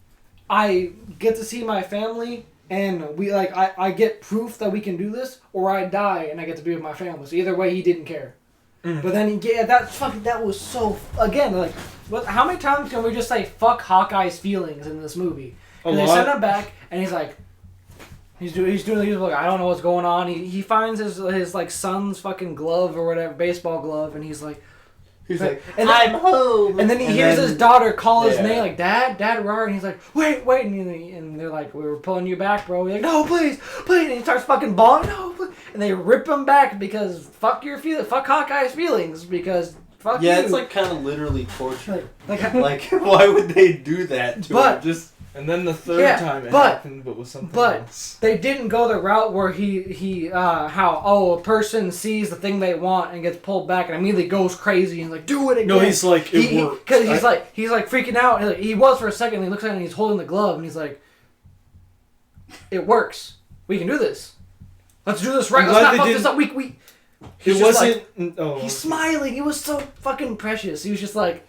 I get to see my family and we like I get proof that we can do this, or I die and I get to be with my family. So either way, he didn't care. But then that was so again like how many times can we just say fuck Hawkeye's feelings in this movie? They send him back and he's like. He's like, I don't know what's going on. He finds his like son's fucking glove or whatever, baseball glove, and he's like, and then, I'm home. And then he hears his daughter call his name, like, Dad, where? And he's like, wait, and they're like, we were pulling you back, bro. He's like, no, please, and he starts fucking bawling, no, please. And they rip him back because fuck Hawkeye's feelings, because fuck you. Yeah, it's like kind of literally torture. Like Why would they do that to him? Just. And then the third time it happened, but with something else. They didn't go the route where a person sees the thing they want and gets pulled back and immediately goes crazy and like, do it again. No, he's like, it worked. Because he's like freaking out. He was for a second. And he looks at it and he's holding the glove and he's like, it works. We can do this. Let's do this right. Let's not fuck this up. It wasn't. Like, he's smiling. He was so fucking precious. He was just like,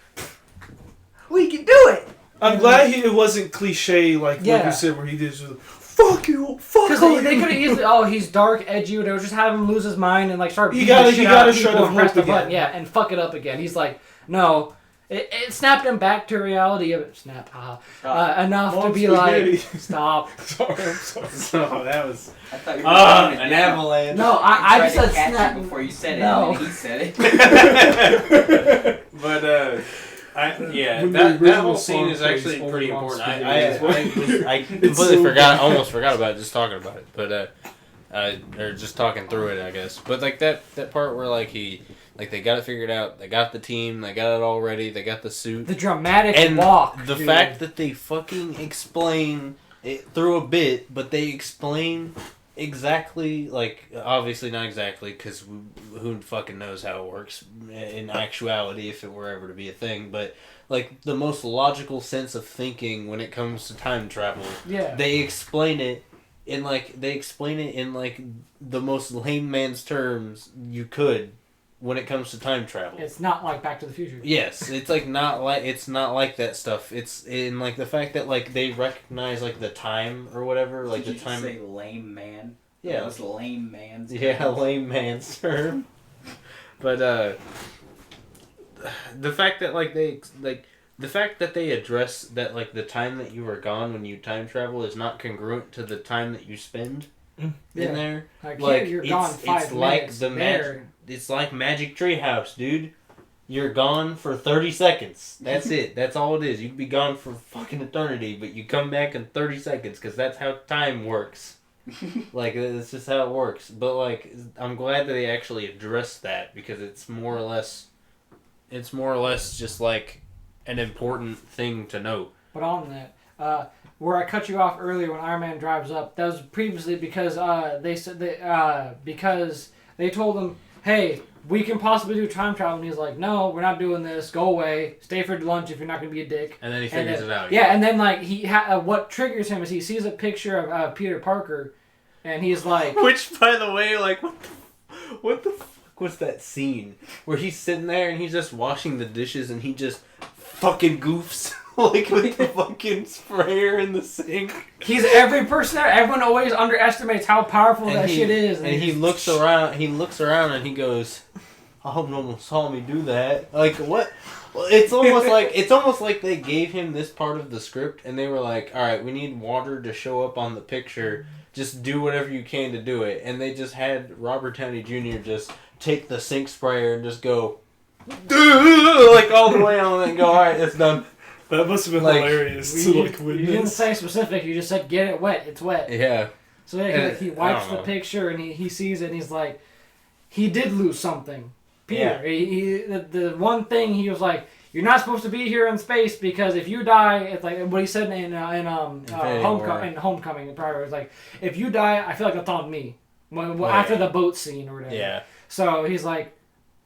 we can do it. I'm glad it wasn't cliche like you said, where he did just fuck you, fuck you. Because they could have easily, he's dark, edgy, whatever. Just have him lose his mind and like start. You gotta shut him press the up button, again. and fuck it up again. He's like, no. It snapped him back to reality. Enough to be like, stop. Sorry, I'm sorry. So that was. I thought you were an avalanche. No, I just said catch snap it before you said it. No. And then he said it. But that whole scene is actually pretty important. I completely almost forgot about it just talking about it, but or just talking through it, I guess. But like that part where like they got it figured out, they got the team, they got it all ready, they got the suit, the dramatic and walk, the fact that they fucking explain it through a bit, but they explain exactly, like, obviously not exactly, because who fucking knows how it works in actuality if it were ever to be a thing, but, like, the most logical sense of thinking when it comes to time travel, they explain it in, like, the most layman's terms you could when it comes to time travel. It's not like Back to the Future. Yes, it's not like that stuff. It's in like the fact that like they recognize like the time or whatever, like Did the time. You say lame man? Yeah, that was lame man's. Yeah, lame man's term. But the fact that the fact that they address that like the time that you were gone when you time travel is not congruent to the time that you spend in there. Like you're gone 5 minutes. It's like Magic Treehouse, dude. You're gone for 30 seconds. That's it. That's all it is. You can be gone for fucking eternity, but you come back in 30 seconds because that's how time works. Like, it's just how it works. But, like, I'm glad that they actually addressed that because it's more or less just, like, an important thing to note. But on that, where I cut you off earlier when Iron Man drives up, that was previously because because they told him, hey, we can possibly do time travel. And he's like, no, we're not doing this. Go away. Stay for lunch if you're not going to be a dick. And then he figures it out. Yeah, and then, like, what triggers him is he sees a picture of Peter Parker, and he's like... Which, by the way, like, what the fuck was that scene? Where he's sitting there and he's just washing the dishes and he just fucking goofs. Like with the fucking sprayer in the sink. He's every person there. Everyone always underestimates how powerful that shit is. And he looks around. He looks around and he goes, "I hope no one saw me do that." Like what? Well, it's almost like they gave him this part of the script and they were like, "All right, we need water to show up on the picture. Just do whatever you can to do it." And they just had Robert Downey Jr. just take the sink sprayer and just go, like all the way on it and go, "All right, it's done." That must have been hilarious to witness. You didn't say specific. You just said, get it wet. It's wet. Yeah. So he wipes the picture and he sees it and he's like, he did lose something. Peter. Yeah. The one thing he was like, you're not supposed to be here in space because if you die, it's like what he said in Homecoming. Prior, it was like, if you die, I feel like that's on me. After the boat scene or whatever. Yeah. So he's like,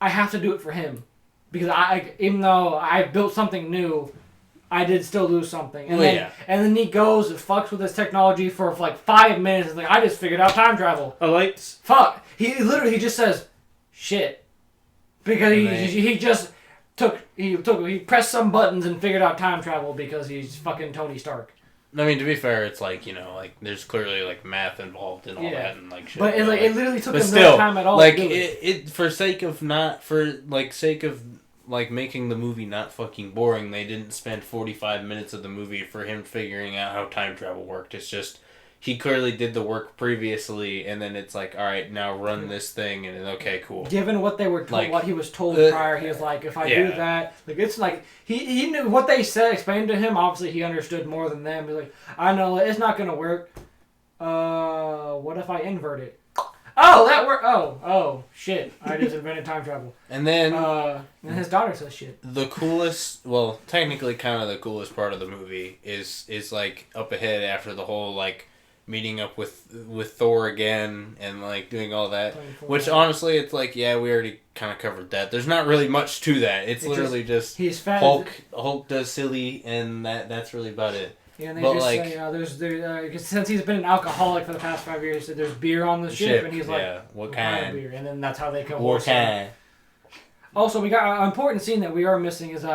I have to do it for him because even though I built something new, I did still lose something. And then he goes and fucks with his technology for like 5 minutes. It's like, I just figured out time travel. Fuck. He just says, shit. Because he pressed some buttons and figured out time travel because he's fucking Tony Stark. I mean, to be fair, it's like, you know, like there's clearly like math involved in all that and like shit. But it literally took him no time at all. Like to do it. For sake of making the movie not fucking boring, they didn't spend 45 minutes of the movie for him figuring out how time travel worked. It's just he clearly did the work previously, and then it's like, all right, now run this thing, and okay, cool. Given what they were told, what he was told prior, he was like, if I do that, like it's like he knew what they said, explained to him. Obviously, he understood more than them. He's like, I know it's not gonna work. What if I invert it? Oh, that worked. Oh, shit! I just invented time travel. And then, and his daughter says shit. The coolest, well, technically, kind of the coolest part of the movie is like up ahead after the whole like meeting up with Thor again and like doing all that. Which honestly, it's like, yeah, we already kind of covered that. There's not really much to that. It's literally just he's fat. Hulk does silly, and that's really about it. Yeah, and they just say, since he's been an alcoholic for the past 5 years, he said there's beer on the ship, and he's like, what kind of beer? And then that's how they come. What kind? Also, we got an important scene that we are missing is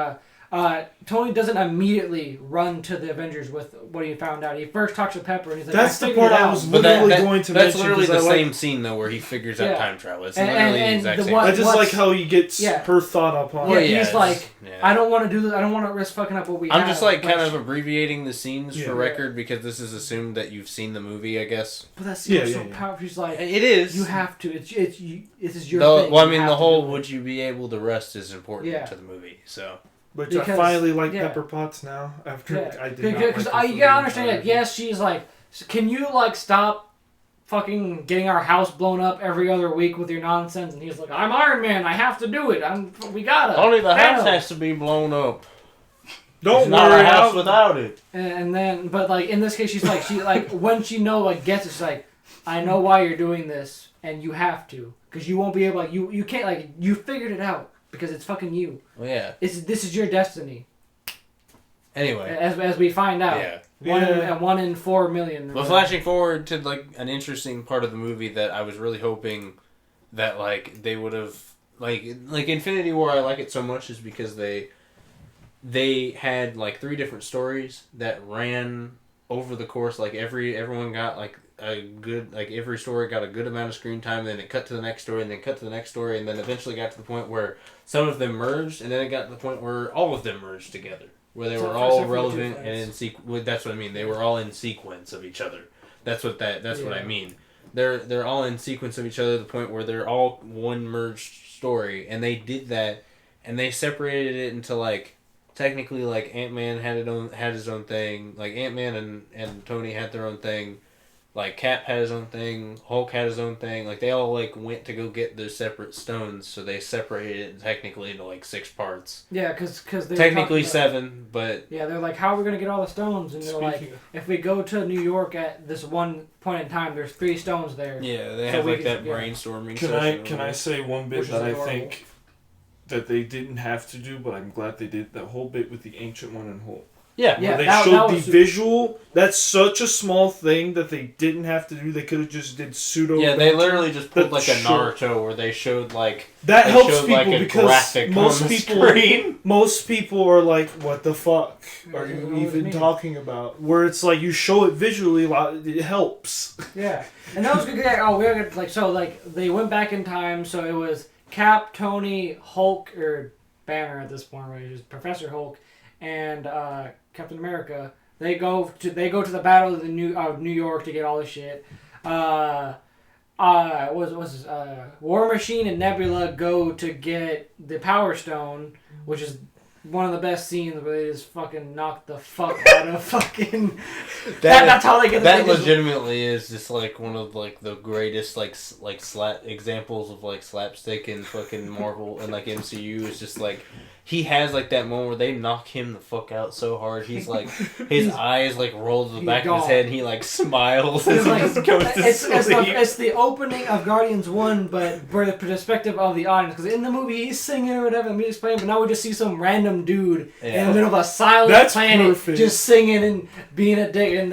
Tony doesn't immediately run to the Avengers with what he found out. He first talks to Pepper, and he's like, "That's the part I was literally going to mention." That's literally the same scene though, where he figures out time travel. It's literally the exact same. I just like how he gets her thought upon. Yeah, he's like, I don't want to do this. I don't want to risk fucking up what we have. I'm just like kind of abbrevorating the scenes for record because this is assumed that you've seen the movie, I guess. But that scene is so powerful. He's like, it is. You have to. It is your thing. Well, I mean, the whole "would you be able to rest" is important to the movie, so. But I finally like Pepper Potts now. After I did because you gotta understand that. Yes, she's like, can you like stop fucking getting our house blown up every other week with your nonsense? And he's like, I'm Iron Man. I have to do it. We gotta. Only the house has to be blown up. Don't not a house without it. And then, but like in this case, she's like, when she gets it, she's like, I know why you're doing this, and you have to, because you won't be able. Like, you can't. Like, you figured it out because it's fucking you. Well, yeah. This is your destiny. Anyway, as we find out. Yeah. 1 in 4 million. Well, flashing forward to like an interesting part of the movie that I was really hoping that like they would have like Infinity War. I like it so much is because they had like 3 different stories that ran over the course. Like everyone got like a good, like every story got a good amount of screen time. And then it cut to the next story, and then cut to the next story, and then eventually got to the point where some of them merged, and then it got to the point where all of them merged together. Where they were all relevant and in sequence. That's what I mean. They were all in sequence of each other. That's what I mean. They're all in sequence of each other to the point where they're all one merged story, and they did that, and they separated it into like technically like Ant-Man had his own thing, like Ant-Man and Tony had their own thing, like Cap had his own thing, Hulk had his own thing. Like they all like went to go get their separate stones, so they separated it technically into like 6 parts. Yeah, because they technically 7, but yeah, they're like, how are we gonna get all the stones? And they're like, if we go to New York at this one point in time, there's 3 stones there. Yeah, they have like that brainstorming. Can I say one bit that I think that they didn't have to do, but I'm glad they did? That whole bit with the Ancient One and Hulk. Yeah, where they showed the visual. That's such a small thing that they didn't have to do. They could have just did pseudo. Yeah, they literally just pulled like a Naruto where they showed like that helps people like because most people are like, "What the fuck are you even talking about?" Where it's like you show it visually, it helps. Yeah, and that was good. Oh, we're gonna like so like they went back in time, so it was Cap, Tony, Hulk, or Banner at this point, right? Just Professor Hulk and Captain America. They go to the battle of New York to get all the shit. War Machine and Nebula go to get the Power Stone, which is one of the best scenes where they just fucking knock the fuck out of fucking. That's how they get. That legitimately is just like one of like the greatest like slap examples of like slapstick in fucking Marvel and like MCU. Is just like. He has like that moment where they knock him the fuck out so hard. He's like his eyes like roll to the back of his head, and he like smiles as he just goes to sleep. It's the opening of Guardians 1, but for the perspective of the audience. Because in the movie he's singing or whatever, the music's playing, but now we just see some random dude in the middle of a silent planet just singing and being a dick. And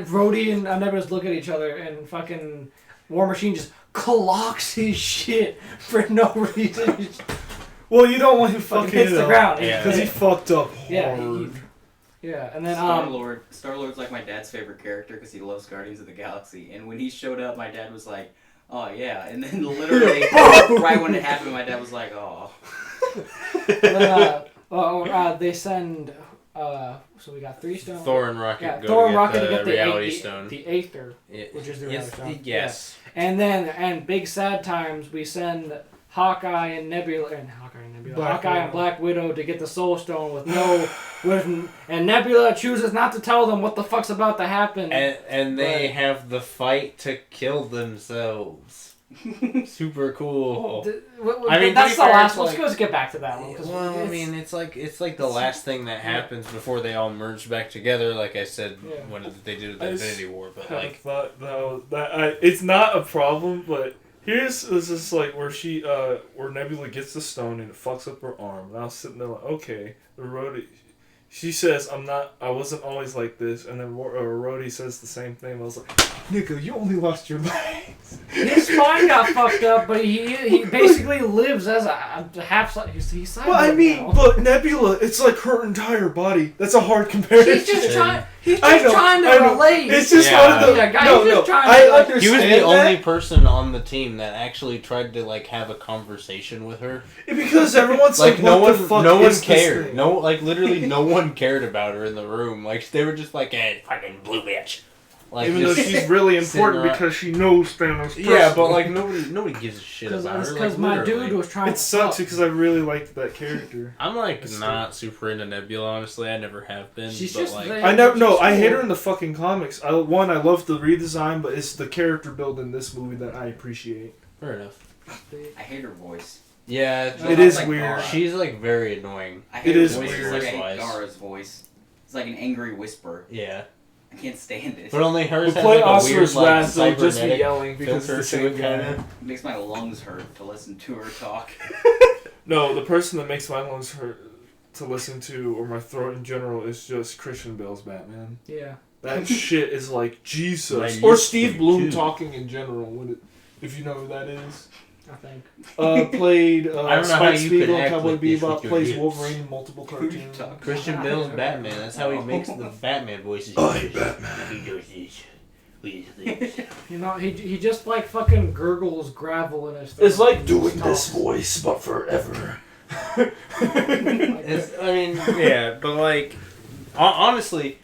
Rhodey and Nebula just look at each other, and fucking War Machine just clocks his shit for no reason. Well, you don't want him fucking hits the ground because he fucked up hard. Yeah, and then Star-Lord's like my dad's favorite character because he loves Guardians of the Galaxy. And when he showed up, my dad was like, "Oh yeah," and then literally right when it happened, my dad was like, "Oh." They send. So we got 3 stones. Thor and Rocket go to get the reality stone. The Aether, which is the reality stone. Yes. Yeah. And then, big sad times, we send Hawkeye and Nebula, Hawkeye and Black Widow to get the Soul Stone and Nebula chooses not to tell them what the fuck's about to happen. And they have the fight to kill themselves. Super cool. I mean, that's the last one. Let's get back to that one. Well, I mean, it's like the last thing that happens before they all merge back together. Like I said, when they did the Infinity War, but like thought it's not a problem, but. Here's just like where Nebula gets the stone and it fucks up her arm. And I was sitting there like, okay, the Rhodey. She says, I wasn't always like this. And then Rhodey says the same thing. I was like, nigga, you only lost your legs. His spine got fucked up, but he basically lives as a half. He's well, I mean, but Nebula, it's like her entire body. That's a hard comparison. He's just trying to relate. It's just one of the... I understand he was the only person on the team that actually tried to like have a conversation with her. Because everyone's like no one cared. No, like literally no one cared about her in the room. Like they were just like, "Hey, fucking blue bitch." Like, even though she's really important because she knows Thanos personally. Yeah, but like nobody gives a shit about her. Because my dude was trying. It sucks because I really liked that character. I'm like not super into Nebula, honestly. I never have been. She's but just like I hate her in the fucking comics. I love the redesign, but it's the character build in this movie that I appreciate. Fair enough. I hate her voice. Yeah, it is like weird. Gara. She's like very annoying. I hate it her is voice. weird. It's like I hate Gara's voice. It's like an angry whisper. Yeah. I can't stand it. But only hers The has play like a weird Oscar's like last, they'll just be cybernetic yelling because filter it's the to same it, guy. kinda. It makes my lungs hurt to listen to her talk. No, the person that makes my lungs hurt to listen to, or my throat in general, is just Christian Bale's Batman. Yeah. That shit is like Jesus. Like, Or you Steve Bloom too. talking in general, if you know who that is. I think. Played I don't know how Spike you could Spiegel, act Cowboy like this Bebop, with your plays hips. Wolverine in multiple Who you cartoons. talking Christian Bale's Batman. That's how he makes the Batman voices. I'm Batman. He does this. He does this. You know, he just like fucking gurgles gravel in his throat. It's like doing Stop. this voice, but forever. It's, I mean, yeah, but like, honestly,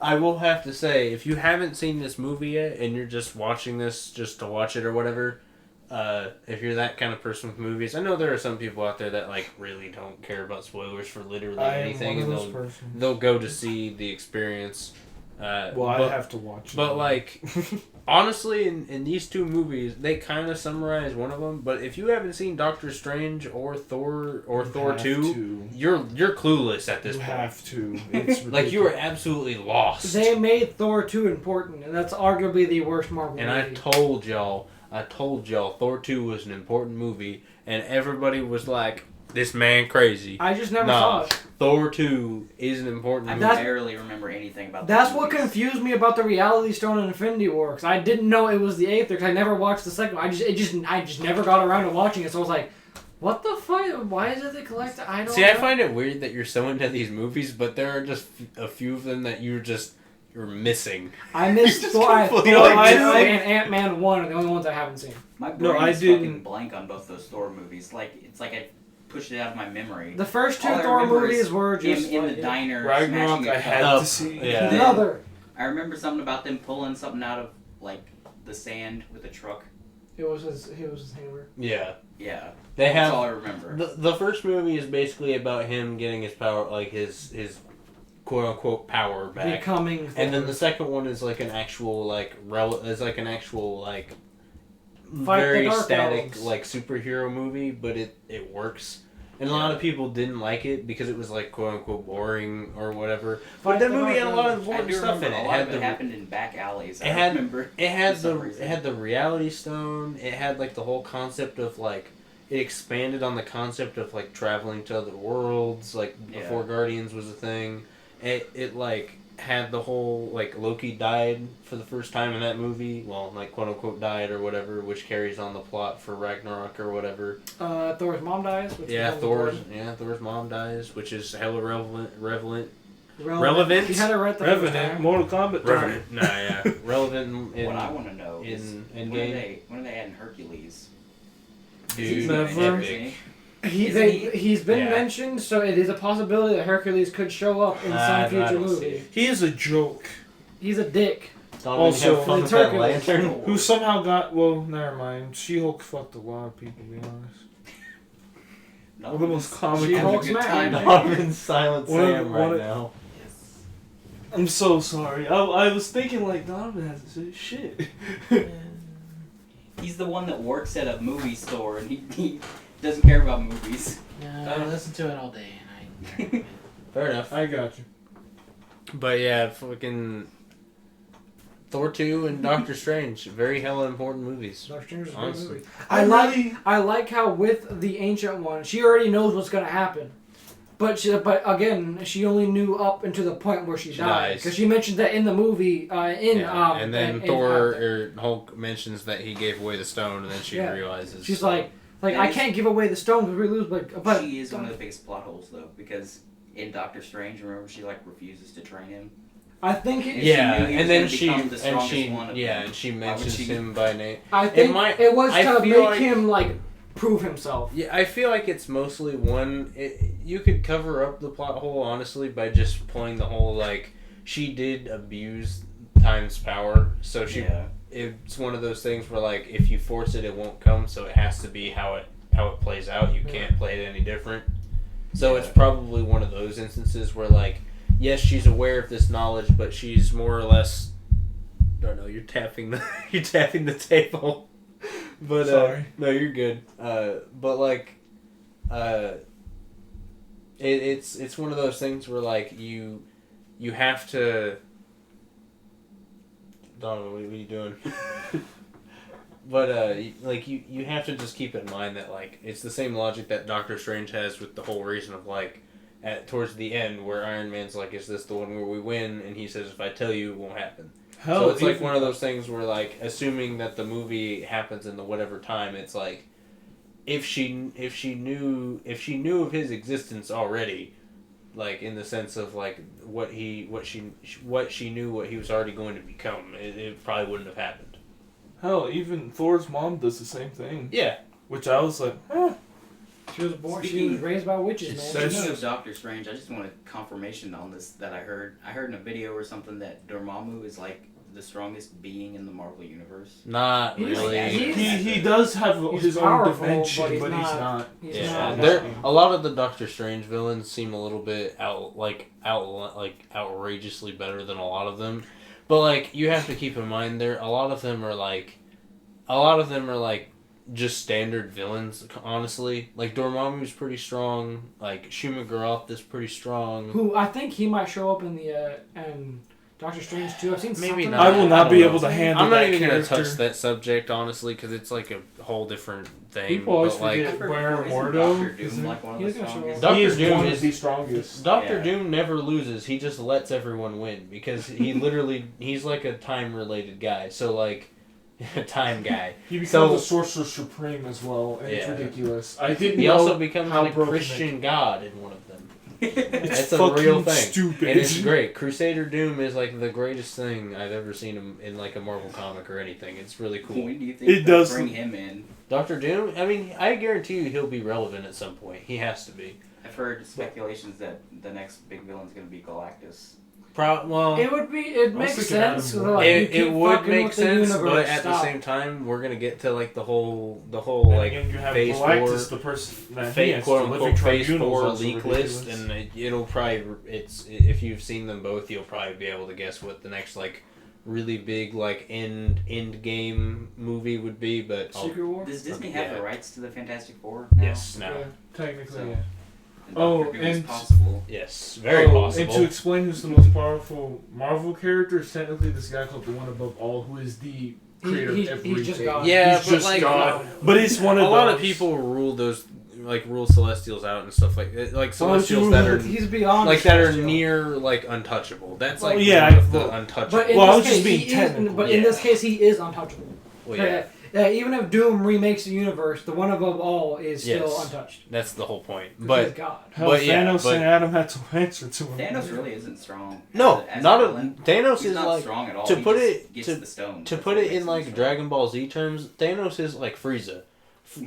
I will have to say, if you haven't seen this movie yet and you're just watching this just to watch it or whatever, if you're that kind of person with movies, I know there are some people out there that like really don't care about spoilers for literally I am anything, one and of those persons. they'll go to see the experience. Well, I have to watch it. But like, honestly, in these two movies, they kind of summarize one of them. But if you haven't seen Doctor Strange or Thor or Thor 2, you're clueless at this You point. have to. It's Like, you are ridiculous. absolutely lost. They made Thor 2 important, and that's arguably the worst Marvel And I movie. told y'all, Thor 2 was an important movie, and everybody was like, this man crazy. I just never Nah. saw it. Thor 2 is an important I movie. barely remember anything about That's those what movies. confused me about the Reality Stone and Infinity War. 'Cause I didn't know it was the eighth because I never watched the second one. I just never got around to watching it. So I was like, what the fuck? Why is it the collector? I don't See, know. I find it weird that you're so into these movies, but there are just a few of them that you're missing. I missed Just Thor, completely Thor like 2 this. and Ant-Man 1 are the only ones I haven't seen. My No, brain I is fucking didn't- blank on both those Thor movies. It's like I pushed it out of my memory. The first two All I Thor remember movies is were just in like, the diner Ragnarok, smashing a I cup. had Up, to see. yeah. Then- another. I remember something about them pulling something out of like the sand with a truck. It was his hammer. Yeah. Yeah, They that's have... all I remember. The first movie is basically about him getting his power, like his quote-unquote power back. Becoming Thor. And then the second one is like an actual, like, Fight the very Dark static, Elves. like, superhero movie, but it works. And a lot of people didn't like it because it was, like, quote-unquote boring or whatever. But Fight that the movie had a Dark lot of Elves. I important do stuff remember in it. a lot of it happened in back alleys. I remember. It had for some the reason. it had the reality stone. It had like the whole concept of like it expanded on the concept of like traveling to other worlds. Like before Yeah. Guardians was a thing. It like had the whole like Loki died for the first time in that movie. Well, like quote unquote died or whatever, which carries on the plot for Ragnarok or whatever. Thor's mom dies. Which Yeah, is Thor's mom dies, which is hella relevant. relevant. You had it right the first Revenant, time. Mortal Kombat. Relevant. Nah, yeah, relevant in What I want to know is in when Endgame. are they adding Hercules? Dude, Never. epic. He's been Yeah. mentioned, so it is a possibility that Hercules could show up in I some future don't see movie. it. He is a joke. He's a dick. Donovan, Also, have fun with it's that Hercules. lantern. Who somehow got. Well, never mind. She-Hulk fucked a lot of people, to be honest. No, One of the most common. She-Hulk's good mad. time. Donovan's silent One of- Sam one right of- now. Yes. I'm so sorry. I was thinking like Donovan has to say shit. He's the one that works at a movie store and he doesn't care about movies. I listen to it all day, and I. Fair enough. I got you. But yeah, fucking Thor 2 and Doctor Strange, very hella important movies. Doctor Strange is a great Honestly. movie. I really- like how with the Ancient One, she already knows what's gonna happen. But again, she only knew up until the point where she died. dies. Because she mentioned that in the movie, And then in- Thor or Hulk mentions that he gave away the stone, and then she Yeah. realizes. she's like, That I is- can't give away the stone because we lose. But She is one of the biggest plot holes though, because in Doctor Strange, remember she like refuses to train him. I think it, If yeah, she knew he and was then gonna she become the strongest one of them, and she why would mentions she- him by name. I think might- it was I to feel make like- him like prove himself. Yeah, I feel like it's mostly one. You could cover up the plot hole honestly by just pulling the whole like she did abuse time's power, so she. Yeah. It's one of those things where like if you force it, it won't come. So it has to be how it plays out. You can't play it any different. So it's probably one of those instances where like yes, she's aware of this knowledge, but she's more or less. I don't know. You're tapping the table. But Sorry. no, you're good. But like, it's one of those things where like you have to Donovan, what are you doing? But like you have to just keep in mind that like it's the same logic that Doctor Strange has with the whole reason of like towards the end where Iron Man's like, is this the one where we win? And he says, if I tell you, it won't happen. Hell, so it's like one of those things where like assuming that the movie happens in the whatever time, it's like if she knew of his existence already, like in the sense of like what she knew what he was already going to become, it probably wouldn't have happened. Hell, even Thor's mom does the same thing. Yeah. Which I was like, huh. She was born. She was raised by witches, man. Speaking of Doctor Strange, I just wanted confirmation on this that I heard. I heard in a video or something that Dormammu is like the strongest being in the Marvel universe. Not really. He does have his own dimension, but he's not. There a lot of the Doctor Strange villains seem a little bit outrageously better than a lot of them. But like you have to keep in mind a lot of them are like just standard villains, honestly. Like Dormammu's pretty strong, like Shuma-Gorath is pretty strong. Who I think he might show up in the Doctor Strange too. I've seen maybe something. not. I will not be able to handle that. I'm not even going to character. touch that subject, honestly, because it's like a whole different thing. People always but forget like, where Mordo. Doctor Doom like one of the strongest. Doctor Doom is the strongest. Doctor Doom never loses. He just lets everyone win because he literally he's like a time related guy. So like a time guy. He becomes the Sorcerer Supreme as well, and it's ridiculous. I didn't He know also becomes how like Christian God in one of them. It's That's a real thing. Stupid. And it's great. Crusader Doom is like the greatest thing I've ever seen in like a Marvel comic or anything. It's really cool. When do you think they'll bring him in? Doctor Doom? I mean, I guarantee you he'll be relevant at some point. He has to be. I've heard speculations that the next big villain's going to be Galactus. Well, it makes sense. Like, it would make sense, universe, but at the same time, we're gonna get to like the whole like phase Galactus, 4, the person that quote unquote phase 4 leak list, ridiculous. and it'll probably if you've seen them both, you'll probably be able to guess what the next like really big like end game movie would be. But Secret War. Does Disney have the rights to the Fantastic Four? Yes, now. Yeah, technically, So, yeah. And Oh, Doctor Doom is and- possible. Yes, very possible. And to explain who's the most powerful Marvel character is technically this guy called the One Above All, who is the creator of everything. He's just God. Yeah, He's but just like God. But it's one of a lot those. of people rule those rule Celestials out and stuff like Celestials that are He's beyond like that are Celestial. near like untouchable. That's like yeah, one of the well, untouchable. But in Well, I this was just case, being he technical. is. But in this case, he is untouchable. Well, yeah. Even if Doom remakes the universe, the One Above All is still untouched. That's the whole point. He's But God. Hell, but yeah, Thanos but- and Adam had to answer to him. Thanos really isn't strong. no, as not a a villain. Thanos He's is not like strong at all. to He put just it gets to the stone. to That's put what it in makes him like strong. Dragon Ball Z terms. Thanos is like Frieza.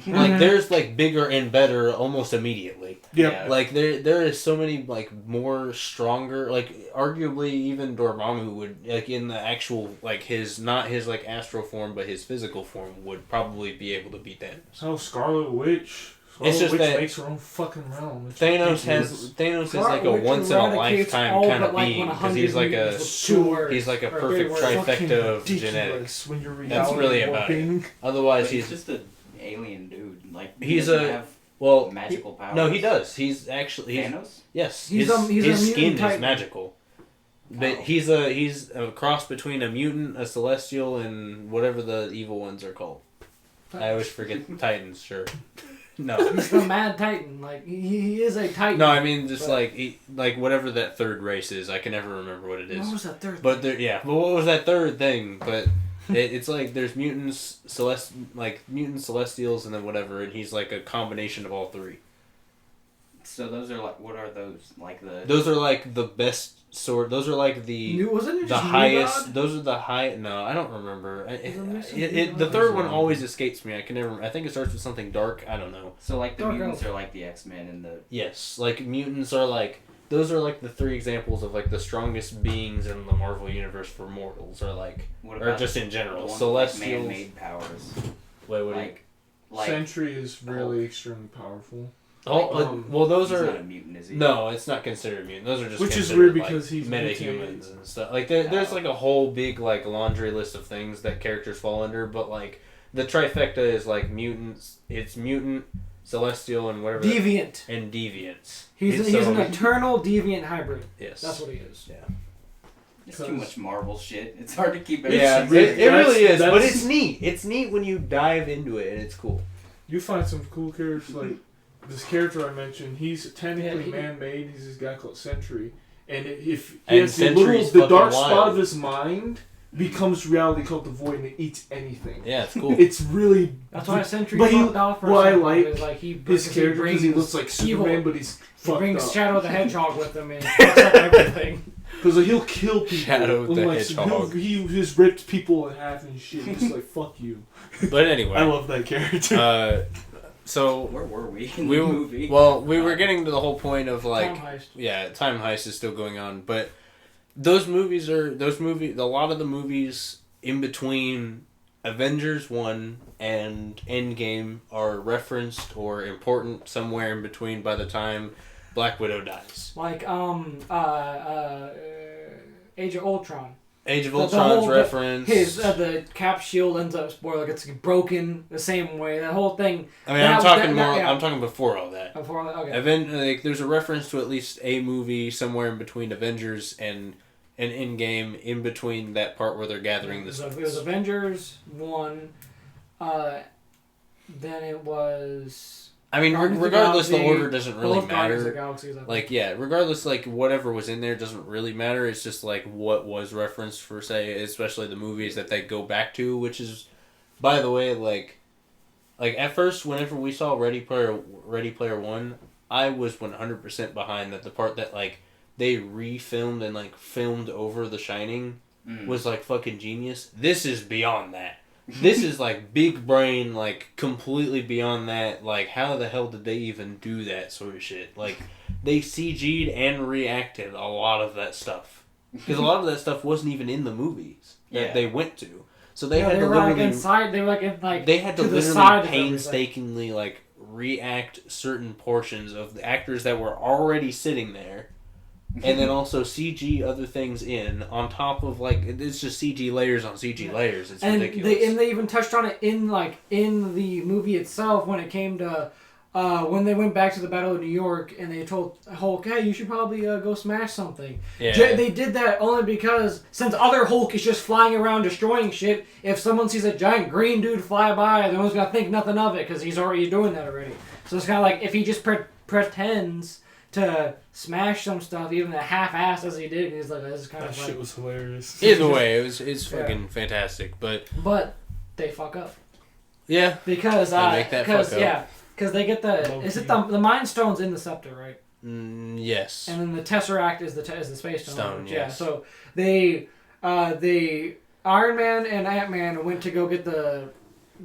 Like there's like bigger and better almost immediately. Yep. Yeah. Like there is so many like more stronger, like arguably even Dormammu would like in the actual like his not his like astral form but his physical form would probably be able to beat Thanos. Oh, Scarlet Witch. It's just Witch that makes her own fucking realm. It's Thanos is like a Scarlet Witch once in a eradicates lifetime all kind but, of like, being 100 because he's like a mutants with 2 words, he's like a or 3 perfect words. trifecta of ridiculous genetics. when you're That's really about warping. it. Otherwise, But he's just an alien dude. Like He's doesn't a- have well. magical powers. No, he does. He's actually Thanos. yes. He's his a his mutant skin is titan. magical. But Oh. he's a cross between a mutant, a celestial, and whatever the evil ones are called. I always forget Titans. Sure. No. He's the Mad Titan. Like he is a Titan. No, I mean just But- like whatever that third race is. I can never remember what it is. What was that third? But there, yeah. But what was that third thing? But it's like there's mutants, mutant celestials, and then whatever, and he's like a combination of all three. So those are like, what are those? Like the. Those are like the best sort. Those are like the Wasn't it the just New highest. God? Those are the high. No, I don't remember. Isn't The third one always escapes me. I can never. I think it starts with something dark. I don't know. So like the Dark mutants Elf. are like the X-Men and the. Yes, like mutants are like. Those are like the 3 examples of like the strongest beings in the Marvel universe for mortals, or like, What or about just in the general, ones with, celestials. man-made powers. Wait, what? Like Sentry is really extremely powerful. Well, those he's are not a mutant, is he? no. It's not considered mutant. Those are just Which is considered, weird like, because he's metahumans mutated. and stuff. Like there's like a whole big like laundry list of things that characters fall under, but like the trifecta is like mutants. It's mutant, celestial, and whatever. Deviant. And deviants. He's an eternal deviant hybrid. Yes. That's what he is. Yeah. It's too much Marvel shit. It's hard to keep it. Yeah, It's- it really is, but that's- it's neat. It's neat when you dive into it, and it's cool. You find some cool characters like this character I mentioned. He's technically Yeah, man-made. He's this guy called Sentry, and if he And has Sentry's the dark fucking spot wild. of his mind becomes reality called the Void, and it eats anything. Yeah, it's cool. It's really That's why Sentry But he- fucked off for a what I second, like because, like, he his character because he brings looks like Superman, evil. but he's He fucked brings up. Shadow the Hedgehog with him and he fucks up everything. Because he'll kill people. Shadow the Like, Hedgehog. He just ripped people in half and shit. Just like fuck you. But anyway, I love that character. So Where were we in we the movie? we were getting to the whole point of like Time heist. yeah, Time Heist is still going on, but those movies a lot of the movies in between Avengers 1 and Endgame are referenced or important somewhere in between by the time Black Widow dies. Like Age of Ultron. Age of The Ultron's whole- reference. The cap shield ends up spoiler gets broken the same way. That whole thing. I mean, yeah. I'm talking before all that. Okay. There's a reference to at least a movie somewhere in between Avengers and Endgame, in between that part where they're gathering the It was stones. Avengers 1. Then it was. I mean, Guardians of the regardless, the Galaxy, order doesn't really both Guardians of the matter. Galaxies, I think. Like, yeah, regardless, like, whatever was in there doesn't really matter. It's just, like, what was referenced for, say, especially the movies that they go back to, which is, by the way, like at first, whenever we saw Ready Player One, I was 100% behind that the part that, like, they refilmed and, like, filmed over The Shining was, like, fucking genius. This is beyond that. This is, like, big brain, like, completely beyond that. Like, how the hell did they even do that sort of shit? Like, they CG'd and reacted a lot of that stuff. Because a lot of that stuff wasn't even in the movies that they went to. So they had to were like literally... inside, they were like in, like, They had to the side literally of everything. painstakingly, like, react certain portions of the actors that were already sitting there. And then also CG other things in on top of, like, it's just CG layers on CG layers. It's ridiculous. They even touched on it in the movie itself when it came to when they went back to the Battle of New York and they told Hulk, hey, you should probably go smash something. Yeah. They did that only because since other Hulk is just flying around destroying shit, if someone sees a giant green dude fly by, they're gonna think nothing of it because he's already doing that already. So it's kind of like if he just pretends to smash some stuff, even a half-ass as he did, he's like, this is kind That of shit like... was hilarious. Either way, it's fucking fantastic. But they fuck up. yeah, Because, They make that fuck up. because they get the... Is it the Mind Stone's in the Scepter, right? yes. And then the Tesseract is the Space Stone. Stone, which, yes. Yeah, so they Iron Man and Ant-Man went to go get the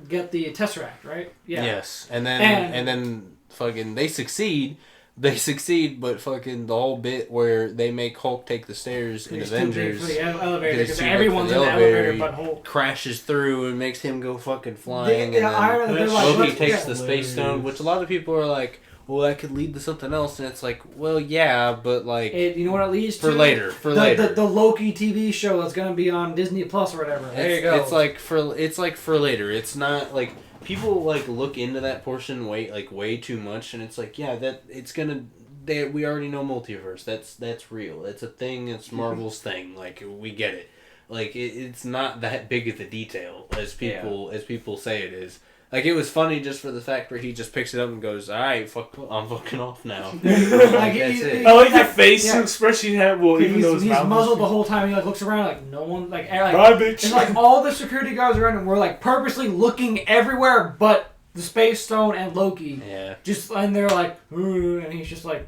Tesseract, right? Yeah. Yes. And then fucking they succeed. They succeed, but fucking the whole bit where they make Hulk take the stairs in He's too big Avengers for the elevator He's because too big everyone's for in the the elevator elevator, but Hulk. crashes through and makes him go fucking flying. Yeah, and Iron Man, then they're like, Loki let's- takes yeah. the Space Stone, which a lot of people are like, well, that could lead to something else, and it's like, well, yeah, but like You know what it leads to? for later. The Loki TV show that's gonna be on Disney Plus or whatever. There you go. It's like for later. It's not like people like look into that portion way too much, and it's like, yeah, that it's gonna. We already know multiverse. That's real. It's a thing. It's Marvel's thing. Like, we get it. Like, it's not that big of a detail as people say it is. Like, it was funny just for the fact where he just picks it up and goes, "Alright, I'm fucking off now." Like, that's it. I like the face expression he had. Well, even though his he's mouth muzzled the was... whole time. He like looks around like no one like Bye, bitch. and like all the security guards around him were like purposely looking everywhere but the Space Stone and Loki. Yeah. And they're like, "Ooh," and he's just like,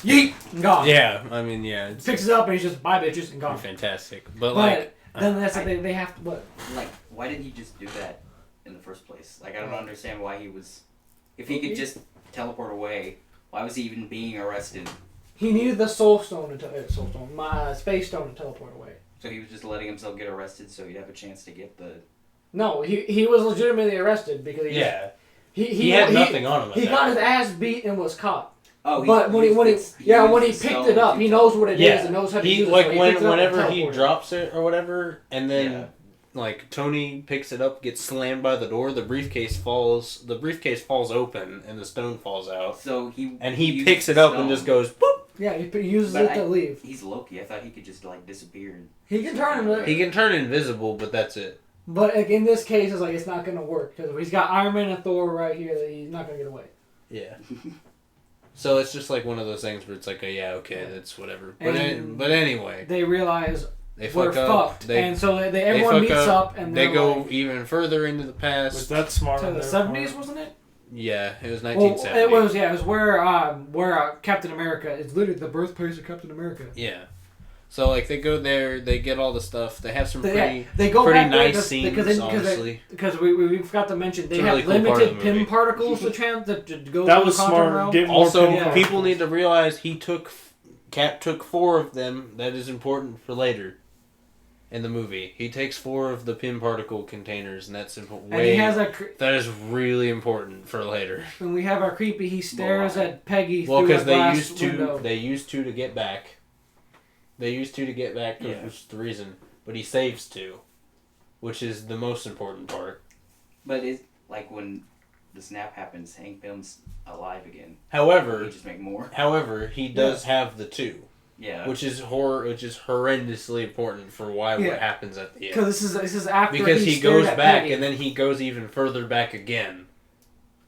yeet, and gone. Yeah. I mean, yeah. It's Picks it up and he's just bye bitches and gone. fantastic. But like, then that's like they have to. What? Like, why didn't he just do that in the first place? Like, I don't understand why he was... If he could just teleport away, why was he even being arrested? He needed the Space Stone to teleport away. So he was just letting himself get arrested so he'd have a chance to get the... No, he was legitimately arrested because he had nothing on him. At He that got his point. ass beat and was caught. Oh, But when he used picked it up, he knows what it is Yeah, and knows how to he use it. like so he picks it up and whenever he teleports. drops it or whatever, and then Yeah. like Tony picks it up, gets slammed by the door. The briefcase falls open, and the stone falls out. So he And he used picks it the up and stone. just goes boop, Yeah, he uses But it to leave. He's Loki. I thought he could just like disappear. He can turn him. He can turn invisible, but that's it. But like, in this case, it's like it's not gonna work because he's got Iron Man and Thor right here that he's not gonna get away. Yeah. So it's just like one of those things where it's like, that's whatever. But anyway, they realize they we're fuck up. fucked, and so everyone meets up and they go like, even further into the past. Was that smart? to the 70s, wasn't it? Yeah, it was 1970. Well, it was where Captain America is literally the birthplace of Captain America. Yeah. So like they go there, they get all the stuff. They have some they pretty go back nice scenes, honestly. Because we forgot to mention they It's a have really cool part of limited the movie. PIM particles to go. That through was the quantum smart. realm. Get more Also, PIM particles. people need to realize Cap took 4 of them. That is important for later in the movie. He takes 4 of the PIM particle containers, and that's And he has that is really important for later. when we have our creepy, he stares at Peggy Well, through a because glass window. they used to get back. They used to get back, which is the reason. But he saves 2, which is the most important part. But it's like when the snap happens, Hank Pym's alive again. However, He just make more. he does have the 2. Yeah. Which is horrendously important for what happens at the end. Because this is after Because he stared goes at back Peggy. and then he goes even further back again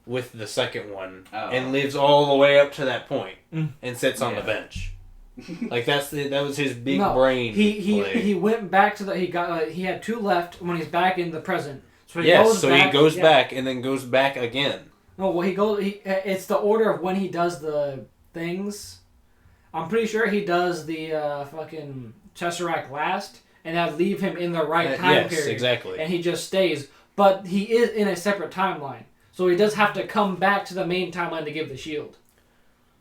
with the second one and Oh. lives all the way up to that point and sits on the Yeah. bench. Like that was his big No, brain. play. he went back to the he had 2 left when he's back in the present. So he goes back and then goes back again. No, well it's the order of when he does the things. I'm pretty sure he does the fucking Tesseract last, and that leave him in the right time period. Exactly. And he just stays, but he is in a separate timeline, so he does have to come back to the main timeline to give the shield.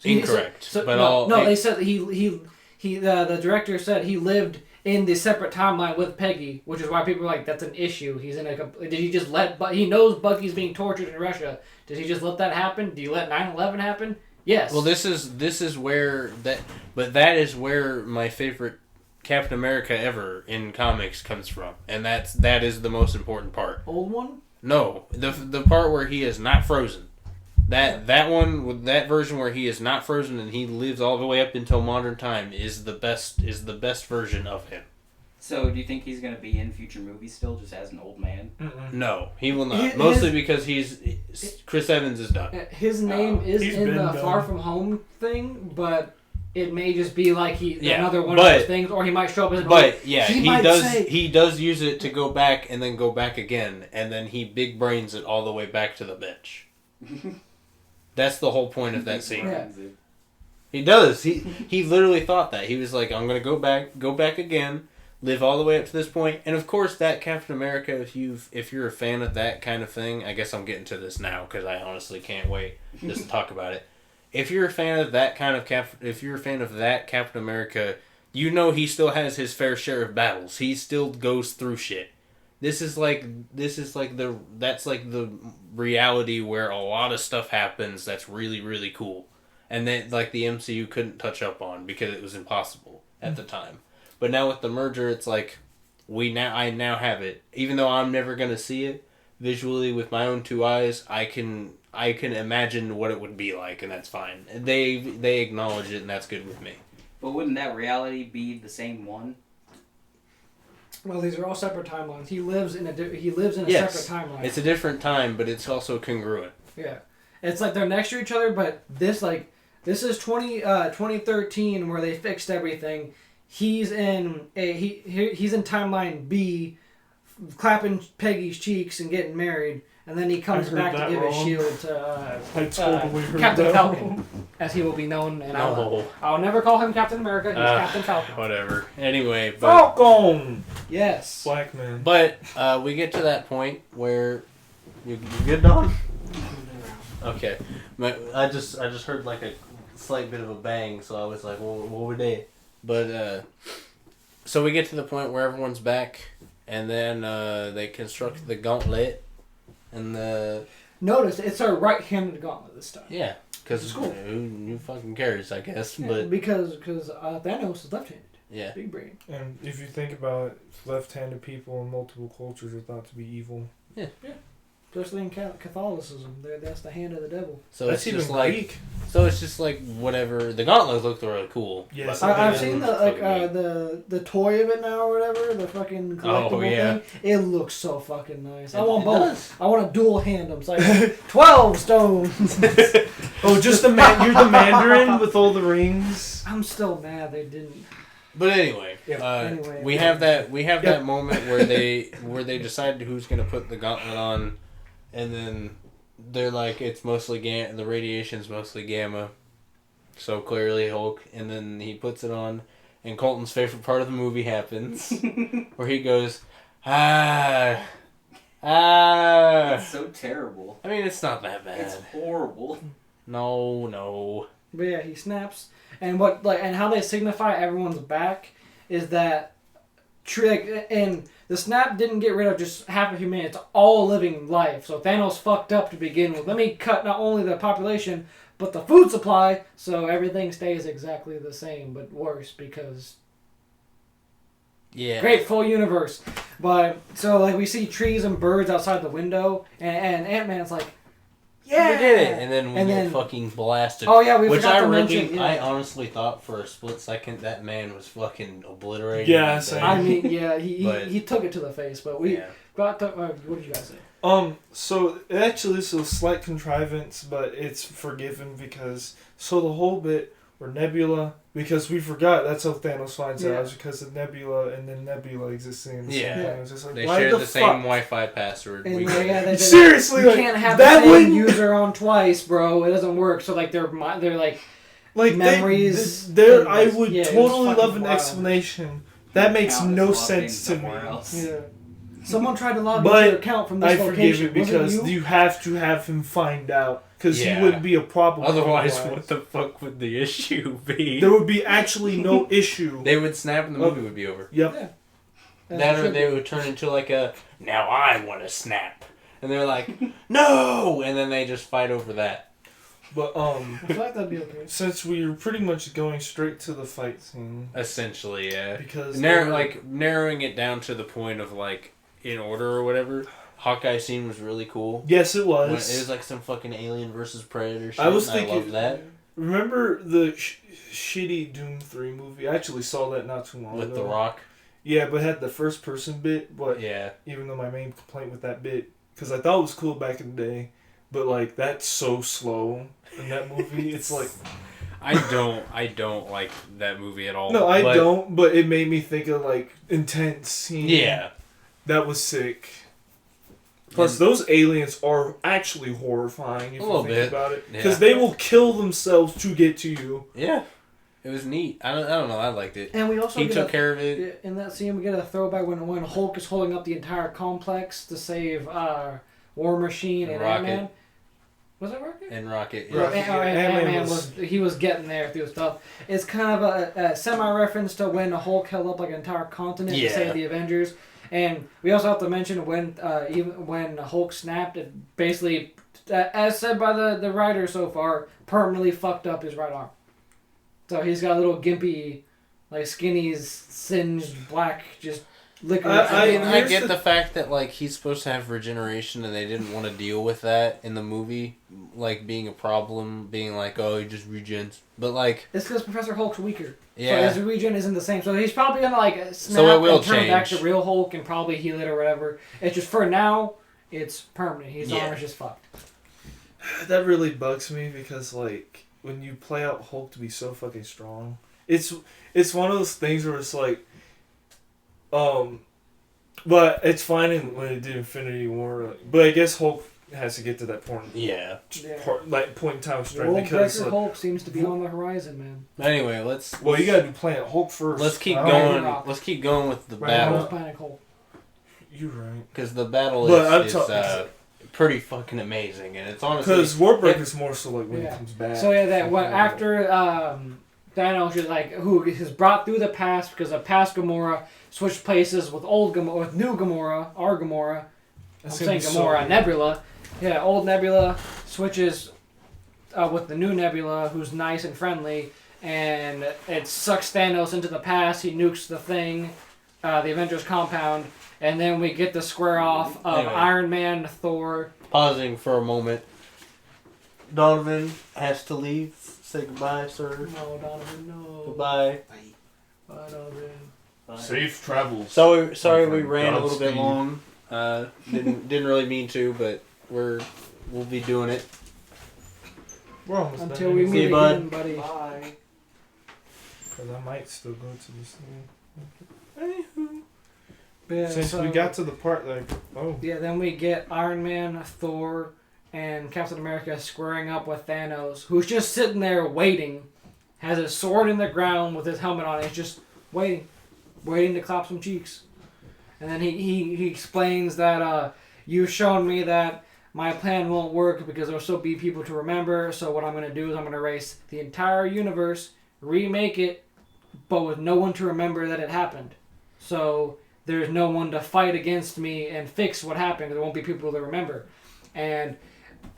Incorrect. They said the director said he lived in the separate timeline with Peggy, which is why people are like, that's an issue. He's in did he just he knows Bucky's being tortured in Russia. Did he just let that happen? Do you let 9/11 happen? Yes. Well, this is where that is where my favorite Captain America ever in comics comes from, and that is the most important part. Old one? No, the part where he is not frozen. That version where he is not frozen and he lives all the way up until modern time is the best version of him. So, do you think he's going to be in future movies still, just as an old man? No, he will not. Mostly because Chris Evans is done. His name is in the done. Far From Home thing, but it may just be like another one but- of those things, or he might show up as an But old, yeah, he does use it to go back and then go back again, and then he big brains it all the way back to the bench. That's the whole point of that scene. Yeah. He does. He literally thought that. He was like, I'm gonna go back again, live all the way up to this point. And of course, that Captain America, if you're a fan of that kind of thing, I guess I'm getting to this now because I honestly can't wait just to talk about it. If you're a fan of that kind of Captain America, you know he still has his fair share of battles. He still goes through shit. That's like the reality where a lot of stuff happens that's really, really cool. And that like the MCU couldn't touch up on because it was impossible at the time. But now with the merger, it's like I now have it. Even though I'm never gonna see it visually with my own 2 eyes, I can imagine what it would be like, and that's fine. They acknowledge it, and that's good with me. But wouldn't that reality be the same one? Well, these are all separate timelines. He lives in a separate timeline. It's a different time, but it's also congruent. Yeah, it's like they're next to each other, but this is 2013 where they fixed everything. He's in he's in timeline B, clapping Peggy's cheeks and getting married, and then he comes back to give his shield to Captain Falcon, as he will be known. And I'll never call him Captain America. He's Captain Falcon. Whatever. Anyway, Falcon. Yes. Black man. But we get to that point where you good, Don? Okay. I just heard like a slight bit of a bang, so I was like, well, what were they? But so we get to the point where everyone's back, and then they construct the gauntlet, and Notice it's our right-handed gauntlet this time. yeah, because cool. who fucking cares, I guess. Yeah, but because Thanos is left-handed. yeah, Big brain. And if you think about it, left-handed people in multiple cultures are thought to be evil. Yeah. Especially in Catholicism, that's the hand of the devil. So That's it's just even like Greek. so it's just like whatever. The gauntlets looked really cool. Yes, but I've it seen looked fucking the toy of it now or whatever, the fucking collectible yeah. thing. It looks so fucking nice. I It- want it both. does. I want to dual hand them. So I got 12 stones. Oh, just you're the Mandarin with all the rings. I'm still mad they didn't. But anyway, Anyway. we have that moment where they decide who's gonna put the gauntlet on, and then they're like, it's mostly the radiation's mostly gamma, so clearly Hulk, and then he puts it on, and Colton's favorite part of the movie happens, where he goes, ah. It's so terrible. I mean, it's not that bad. It's horrible. No. But yeah, he snaps, and and how they signify everyone's back is that and the snap didn't get rid of just half of humanity; it's all living life. So Thanos fucked up to begin with. Let me cut not only the population but the food supply, so everything stays exactly the same but worse because. Yeah. Great full universe, but so like we see trees and birds outside the window, and Ant-Man's like. Yeah, We did it, and then we And get then- fucking blasted. Oh yeah, we Which forgot I to really, mention. I Yeah. honestly thought for a split second that man was fucking obliterated. Yeah, that same. thing. I mean, yeah, he But- he took it to the face, but we Yeah. got to. What did you guys say? So actually it's a slight contrivance, but it's forgiven because the whole bit where Nebula, because we forgot that's how Thanos finds out, Yeah. is because of Nebula and then Nebula existing in the Yeah. same time. It's just like, They why share the same fuck? Wi-Fi password. And We they- Seriously, you like, can't have that the same wouldn't- user on twice, bro. It doesn't work. So like they're like Like memories. there, I would Yeah, it was totally fucking love an wild. explanation. That makes Account is no logged sense in to me. somewhere else. yeah. Someone tried to log But into your account from this I forgive location. it because Was it you? you have to have him find out because Yeah. he would be a problem. Otherwise, what the fuck would the issue be? There would be actually no issue. They would snap and the movie would be over. Yep. As That it or should they be. would turn into like a, now I want to snap. And they're like, no! And then they just fight over that. But I feel like that'd be okay. since we're pretty much going straight to the fight scene, Essentially, yeah. because Narrowing it down to the point of like, in order or whatever, Hawkeye scene was really cool. yes, it When it was. was like some fucking Alien versus Predator shit. I was and thinking- I love that. Remember the shitty Doom 3 movie? I actually saw that not too long With ago. The Rock. Yeah, but it had the first person bit. But Yeah. even though my main complaint with that bit, because I thought it was cool back in the day, but like that's so slow in that movie. It's like I don't like that movie at all. no, I but- don't. But it made me think of like intense scene. Yeah. That was sick. Plus, those aliens are actually horrifying if A you little think bit. about it. Yeah. Because they will kill themselves to get to you. Yeah. It was neat. I don't know. I liked it. And we also He get took a, care of it. in that scene. We get a throwback when Hulk is holding up the entire complex to save War Machine and Rocket. Ant-Man. Was it Rocket? And Rocket. Yeah, Rocket. Ant-Man Ant-Man was- was getting there through stuff. It's kind of a semi-reference to when the Hulk held up like an entire continent Yeah. to save the Avengers. And we also have to mention even when Hulk snapped, it basically, as said by the writer so far, permanently fucked up his right arm. So he's got a little gimpy, like skinny, singed black, just liquid. I mean, I here's get the- the fact that like he's supposed to have regeneration, and they didn't want to deal with that in the movie, like being a problem, being like, oh, he just regens. But like, It's because Professor Hulk's weaker. yeah, So his regen isn't the same. So he's probably gonna like snap So it will and turn back change. to real Hulk and probably heal it or whatever. It's just for now, it's permanent. His Yeah. arm is just fucked. That really bugs me because, like, when you play out Hulk to be so fucking strong, it's one of those things where it's like, but it's fine when it did Infinity War. But I guess Hulk has to get to that point, yeah. point in time of The strength World because, Breaker like, Hulk seems to be on the horizon, man. Anyway, let's well, you gotta do Planet Hulk first. let's keep I don't- going. Rock. Let's keep going with the Right battle, now, Planet Hulk. You're right. because the battle But I'm is talking- pretty fucking amazing, and it's honestly Because Warbreaker's more so like when Yeah. he comes back. So yeah, that what after Darnell is like who is brought through the past because of past Gamora switched places with old Gamora, with new Gamora, our Gamora. That's I'm gonna saying be so Gamora, weird. Nebula. Yeah, old Nebula switches with the new Nebula, who's nice and friendly, and it sucks Thanos into the past. He nukes the thing, the Avengers compound, and then we get the square off of Anyway. Iron Man, Thor, pausing for a moment. Donovan has to leave. Say goodbye, sir. No, Donovan, no. Goodbye. Bye, Donovan. Bye. Safe travels. So sorry we ran a little Godspeed. bit long. Didn't really mean to, but we'll be doing it. We're almost Until done we anyway. See meet you, bud. again, buddy. Bye. Because I might still go to this thing. Yeah, Since so- we got to the part Yeah, then we get Iron Man, Thor, and Captain America squaring up with Thanos, who's just sitting there waiting, has his sword in the ground with his helmet on. He's just waiting to clap some cheeks. And then he explains that you've shown me that my plan won't work because there'll still be people to remember. So what I'm going to do is I'm going to erase the entire universe, remake it, but with no one to remember that it happened. So there's no one to fight against me and fix what happened. There won't be people to remember. And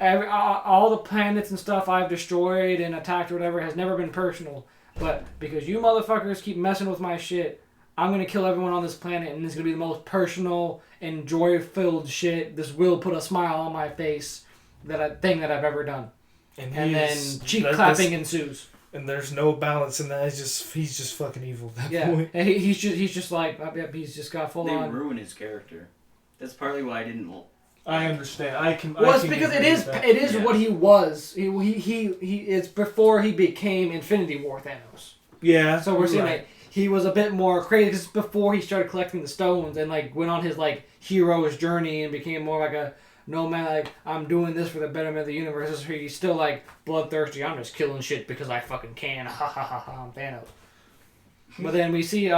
all the planets and stuff I've destroyed and attacked or whatever has never been personal. But because you motherfuckers keep messing with my shit, I'm going to kill everyone on this planet, and this is going to be the most personal and joy-filled shit. This will put a smile on my face thing that I've ever done. And then cheek clapping ensues. And there's no balance in that. He's just fucking evil at that point. And he's just like, he's just got full They on. ruin his character. That's partly why I didn't. I understand. Well, it's because it is Yeah. what he was. He it's before he became Infinity War Thanos. Yeah. So we're seeing right. like he was a bit more crazy because before he started collecting the stones and like went on his like hero's journey and became more like a nomad. Like, I'm doing this for the betterment of the universe. This is where he's still like bloodthirsty. I'm just killing shit because I fucking can. Ha ha ha ha. I'm Thanos. But then we see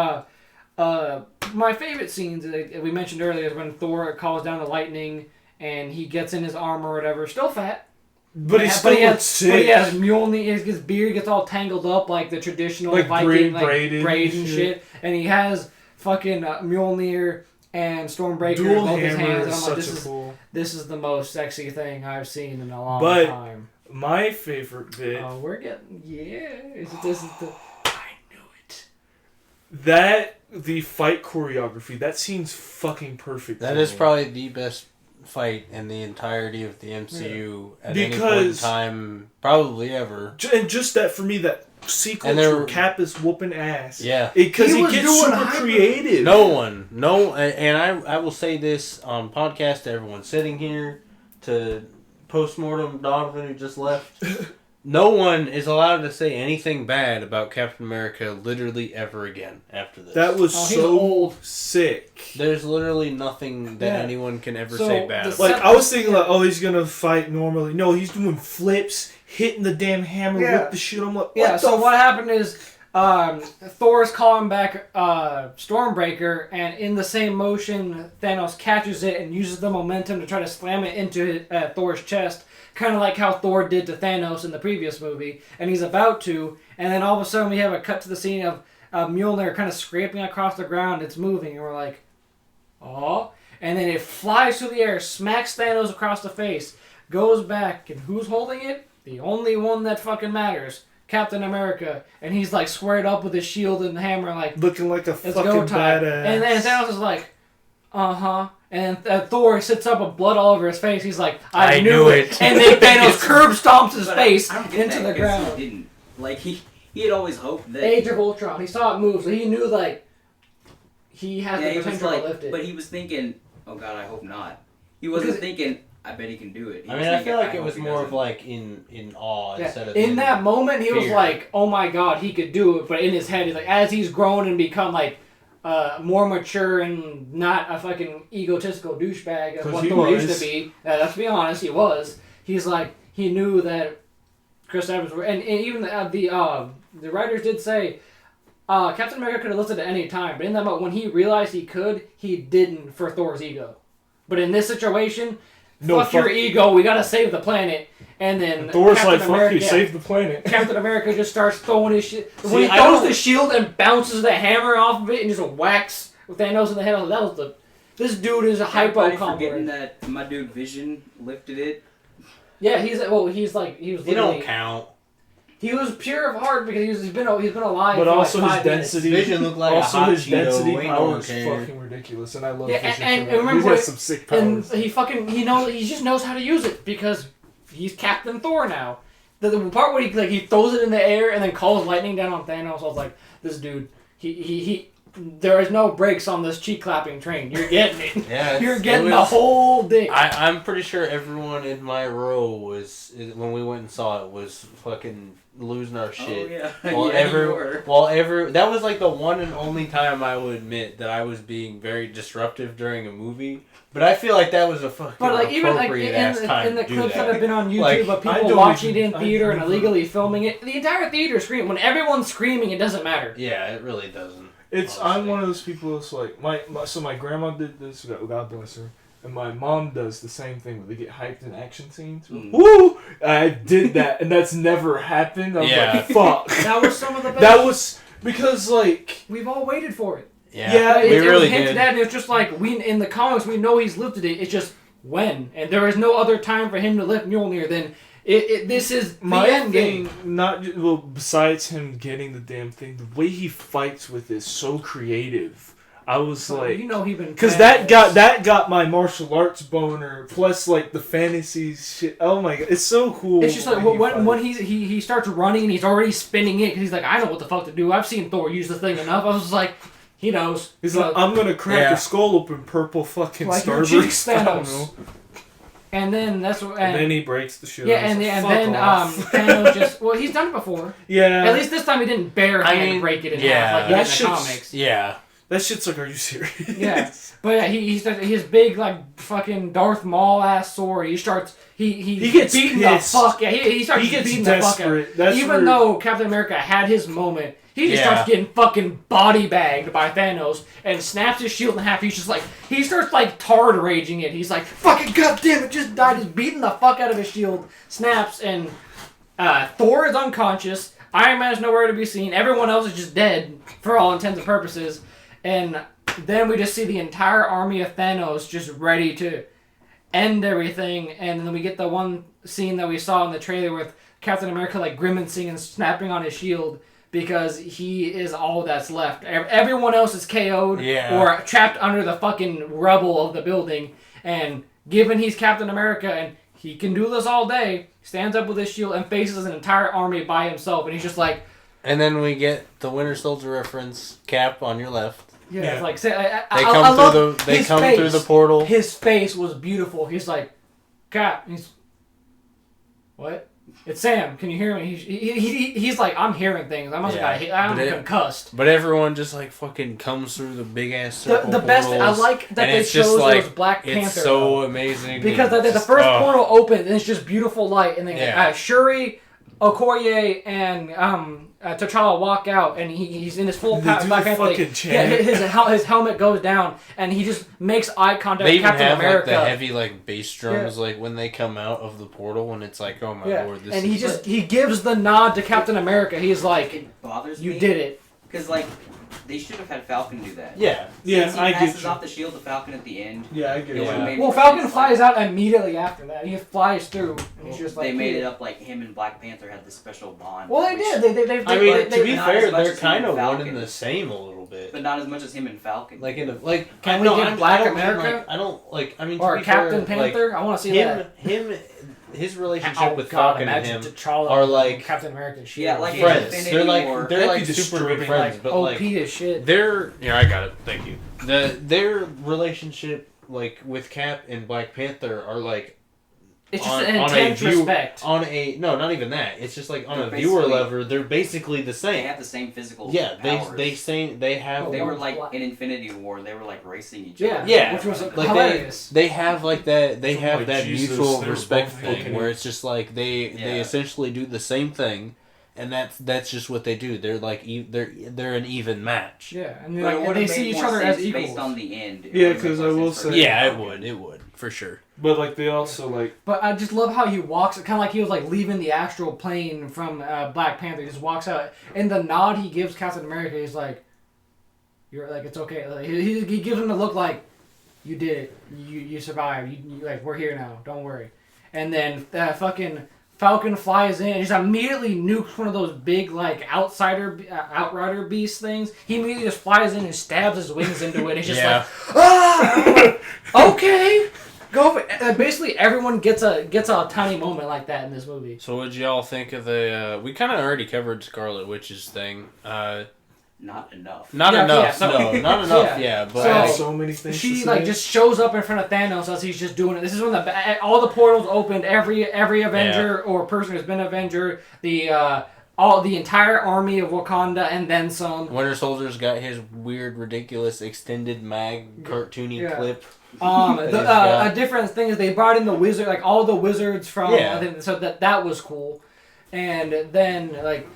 my favorite scenes that we mentioned earlier is when Thor calls down the lightning and he gets in his armor or whatever. Still fat. But he still looks sick. But he has Mjolnir. His beard gets all tangled up like the traditional Like Viking braided braids and shit. And he has fucking Mjolnir and Stormbreaker Dual in both his hammer hands. And is I'm like, such a cool. this is the most sexy thing I've seen in a long But- time. My favorite bit. Oh, we're getting This is the. I knew it. The fight choreography, that seems fucking perfect. That to is me. probably the best fight in the entirety of the MCU at any point in Because- time, probably ever. And just that, for me, that sequence where Cap is whooping ass. Yeah. Because He he was gets doing super hyper- creative. And I will say this on podcast to everyone sitting here, to postmortem Donovan who just left. No one is allowed to say anything bad about Captain America literally ever again after this. That was he's so old. sick. There's literally nothing that Yeah. anyone can ever So, say bad the about. Like, I was thinking, like, oh, he's gonna fight normally. No, he's doing flips, hitting the damn hammer Yeah. with the shit. I'm like, Yeah, what so the what happened is Thor's calling back Stormbreaker, and in the same motion, Thanos catches it and uses the momentum to try to slam it into Thor's chest, kind of like how Thor did to Thanos in the previous movie, and he's about to, and then all of a sudden we have a cut to the scene of Mjolnir kind of scraping across the ground, it's moving, and we're like, oh, and then it flies through the air, smacks Thanos across the face, goes back, and who's holding it? The only one that fucking matters. Captain America, and he's like squared up with his shield and hammer, like looking like a it's fucking go time. badass. And then Thanos is like, and Thor sits up with blood all over his face. He's like, I knew it. And then Thanos curb stomps his But face I don't get into that the 'cause ground. He didn't. Like, he had always hoped that. Age of Ultron. He saw it move, so he knew like he has Yeah, the he was potential like, to lift it. but he was thinking, oh god, I hope not. He wasn't Because- thinking, I bet he can do it. He I was mean, I thinking, feel like it hope was he more of doesn't." like in awe Yeah. instead of In that moment, he was fear. like, "Oh my god, he could do it!" But in his head, he's like, as he's grown and become like more mature and not a fucking egotistical douchebag as 'Cause what he Thor was. used to be. Let's be honest, he was. He's like, he knew that Chris Evans, and even the writers did say Captain America could have listed at any time, but in that moment when he realized he could, he didn't for Thor's ego. But in this situation. Fuck your ego, we gotta save the planet. And then Thor's Captain like, fuck America, you, save the planet. Captain America just starts throwing his shit. See, When he I throws don't- the shield and bounces the hammer off of it and just whacks Thanos in the head, that was the... This dude is a Everybody hypo forgetting combo. that my dude Vision lifted it. Yeah, he was They literally... don't count. He was pure of heart because he's been alive. But for also like his 5 minutes. density. Vision looked like Also a hot his Cheeto. density Ain't no power one is care. fucking ridiculous, and I love Yeah, Vision and for that. remember He has what- some sick And powers. he just knows how to use it because he's Captain Thor now. The part where he throws it in the air and then calls lightning down on Thanos, I was like, this dude, he there is no brakes on this cheek clapping train. You're getting it. Yeah, You're getting the whole dick. I'm pretty sure everyone in my row when we went and saw it was fucking losing our shit. Oh yeah. While Yeah, you were. that was like the one and only time I would admit that I was being very disruptive during a movie. But I feel like that was a fucking But like even like appropriate ass time in the to do clips that that. have been on YouTube Like, of I people don't watching even- it in theater and never- illegally filming it, the entire theater screamed. When everyone's screaming, it doesn't matter. Yeah, it really doesn't. It's honestly. I'm one of those people that's like my grandma did this, God bless her, and my mom does the same thing where they get hyped in action scenes. Mm. Woo! I did that, and that's never happened. I was Yeah. like, fuck. That was some of the best. That was because like We've all waited for it. Yeah, it we was really hinted did. at, and it's just like we in the comics we know he's lifted it. It's just when, and there is no other time for him to lift Mjolnir than this is the my end thing, game. besides him getting the damn thing, the way he fights with is so creative. I was like, you know he been because that got my martial arts boner. Plus, like the fantasy shit. Oh my god, it's so cool. It's just like when he starts running and he's already spinning it because he's like, I know what the fuck to do. I've seen Thor use the thing enough. I was just like, he knows. He's like, I'm gonna crack Yeah. your skull open, purple fucking Like your starburst. cheeks, I don't Thanos. know. And then that's what. And then he breaks the shit. yeah, I was and like, then "Fuck off." Thanos just he's done it before. Yeah. At least this time he didn't bare hand break it in half like he that did in the shit's- comics. Yeah. that shit's like, are you serious? Yeah. But yeah, he starts his big like fucking Darth Maul ass sword. He starts he gets beating pissed. the fuck. Yeah, he starts He gets beating the fuck out. desperate. That's Even where- though Captain America had his moment, he just Yeah. starts getting fucking body bagged by Thanos and snaps his shield in half. He's just like he starts like tard raging it. He's like fucking goddamn it, just died. He's beating the fuck out of his shield. Snaps and Thor is unconscious. Iron Man is nowhere to be seen. Everyone else is just dead for all intents and purposes. And then we just see the entire army of Thanos just ready to end everything. And then we get the one scene that we saw in the trailer with Captain America like grimacing and snapping on his shield because he is all that's left. Everyone else is KO'd or trapped under the fucking rubble of the building. And given he's Captain America and he can do this all day, stands up with his shield and faces an entire army by himself. And he's just like... And then we get the Winter Soldier reference, Cap on your left. Yeah, it's like They come through the portal. His face was beautiful. He's like, Cap. He's what? It's Sam. Can you hear me? He's like, I'm hearing things. I must have got I'm concussed. But everyone just like fucking comes through the big ass circle. The best I portals, like that and they it's just chose like, was Black Panther. It's so amazing because and the just- first oh. portal opened and it's just beautiful light, and then Shuri, Okoye, and T'Challa walk out, and he's in his full They do Black the Panther. fucking Yeah, chant. his helmet goes down, and he just makes eye contact They with even Captain have America. like the heavy like bass drums like when they come out of the portal, and it's like, oh my lord, this and is he gives the nod to Captain America. He's like, It bothers "You me. did it." Because, like, they should have had Falcon do that. yeah. Yeah, Since I he get passes you. off the shield to Falcon at the end. Yeah, I get it it. would've made Well, more Falcon sense. flies out immediately after that. He flies through, and he's just like, They made it up like him and Black Panther had this special bond. Well, they which- did. They I mean, to be not fair, as much they're as kind him of and one Falcon. and the same a little bit. But not as much as him and Falcon. Like in a, like, Can no, we get I'm- Black I don't mean, America? like, I don't like. I mean, to or be Captain fair, like, Panther. I want to see that. his relationship Oh, with God, Falcon and imagine him T'Challa are and like Captain America. Shield. Yeah, like friends. Infinity They're like War. they're That'd like be super good disturbing. friends, like but OP like as shit. their I got it. Thank you. Their relationship like with Cap and Black Panther are like It's just on- an on a intense view- respect. on a no, not even that. It's just like on They're a viewer basically- level, they're basically the They same. have the same physical Yeah, powers. they have They Oh, were like Black- in Infinity War. They were like racing each Yeah, other. Yeah, which was like hilarious. they have like that they So, have like, that Jesus, mutual they were respect both thing looking where at- it's just like they Yeah. essentially do the same thing, and that's just what they do. They're like they're an even match. Yeah, and, But like, it and would they have see made each more other as sense equals. based on the end. It Yeah, would make 'cause more I will sense for say- Yeah, it Falcon. would for sure. But like they also like But I just love how he walks, kind of like he was like leaving the astral plane from Black Panther. He just walks out, and the nod he gives Captain America, he's like, "You're like, it's okay." Like, he gives him the look like, "You did it. You survived. You like we're here now. Don't worry." And then fucking Falcon flies in and just immediately nukes one of those big, like, outrider beast things. He immediately just flies in and stabs his wings into it. It's just like, ah! Okay! Go for it. Basically, everyone gets a tiny moment like that in this movie. So what'd y'all think of the, we kind of already covered Scarlet Witch's thing. Not enough. Not Yeah, enough, yeah. no. Not enough, Yeah. but... I had So, so many things She to like say. just shows up in front of Thanos as he's just doing it. This is when all the portals opened. Every Avenger or person who's been Avenger, the entire army of Wakanda and then some. Winter Soldier's got his weird, ridiculous, extended mag, cartoony Yeah. clip. A different thing is they brought in the wizard, like all the wizards from. Yeah. I think, so that was cool, and then like.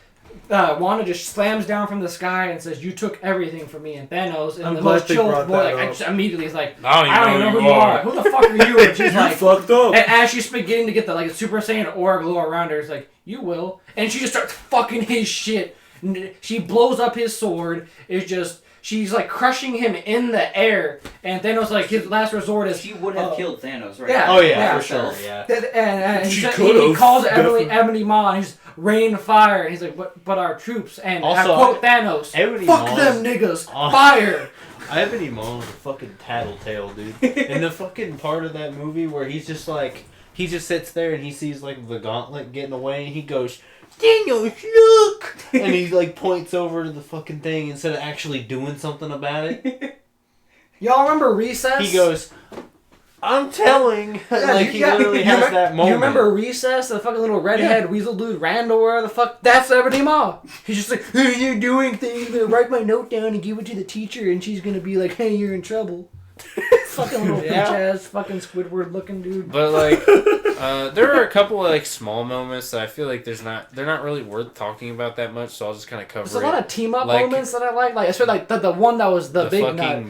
Wanda just slams down from the sky and says, "You took everything from me," and Thanos in I'm the glad most they chill brought boy, that like I up. just immediately is like, I don't even know who you are. Who the fuck are you? And she's like, fucked up. and as she's beginning to get the like Super Saiyan aura glow around her, it's like, "You will," and she just starts fucking his shit. She blows up his sword. It's just. She's like crushing him in the air, and Thanos like his last resort is. She would have killed Thanos, right? Yeah. Oh, yeah, Yeah. for sure, yeah. And She he could've, calls definitely. Ebony Maw, and he's rain fire, and he's like, but our troops, and Also, I quote Thanos, Ebony fuck Maw's- them niggas, Oh. fire! Ebony Maw's a fucking tattletale, dude. In the fucking part of that movie where he's just like, he just sits there and he sees like the gauntlet getting away, and he goes, "Daniels, look!" And he like points over to the fucking thing instead of actually doing something about it. Y'all remember Recess? He goes, "I'm telling." Like he literally you has remem- that moment. You remember Recess, the fucking little redhead weasel dude, Randall, where the fuck? That's Ebony Maw. He's just like, "Hey, you're doing things. I'm gonna write my note down and give it to the teacher, and she's gonna be like, hey, you're in trouble." Fucking little Yeah. bitch ass, fucking Squidward looking dude. But like, there are a couple of like small moments that I feel like they're not really worth talking about that much. So I'll just kind of cover There's a it. lot of team up Like- moments that I like. Like especially like the one that was the big nut.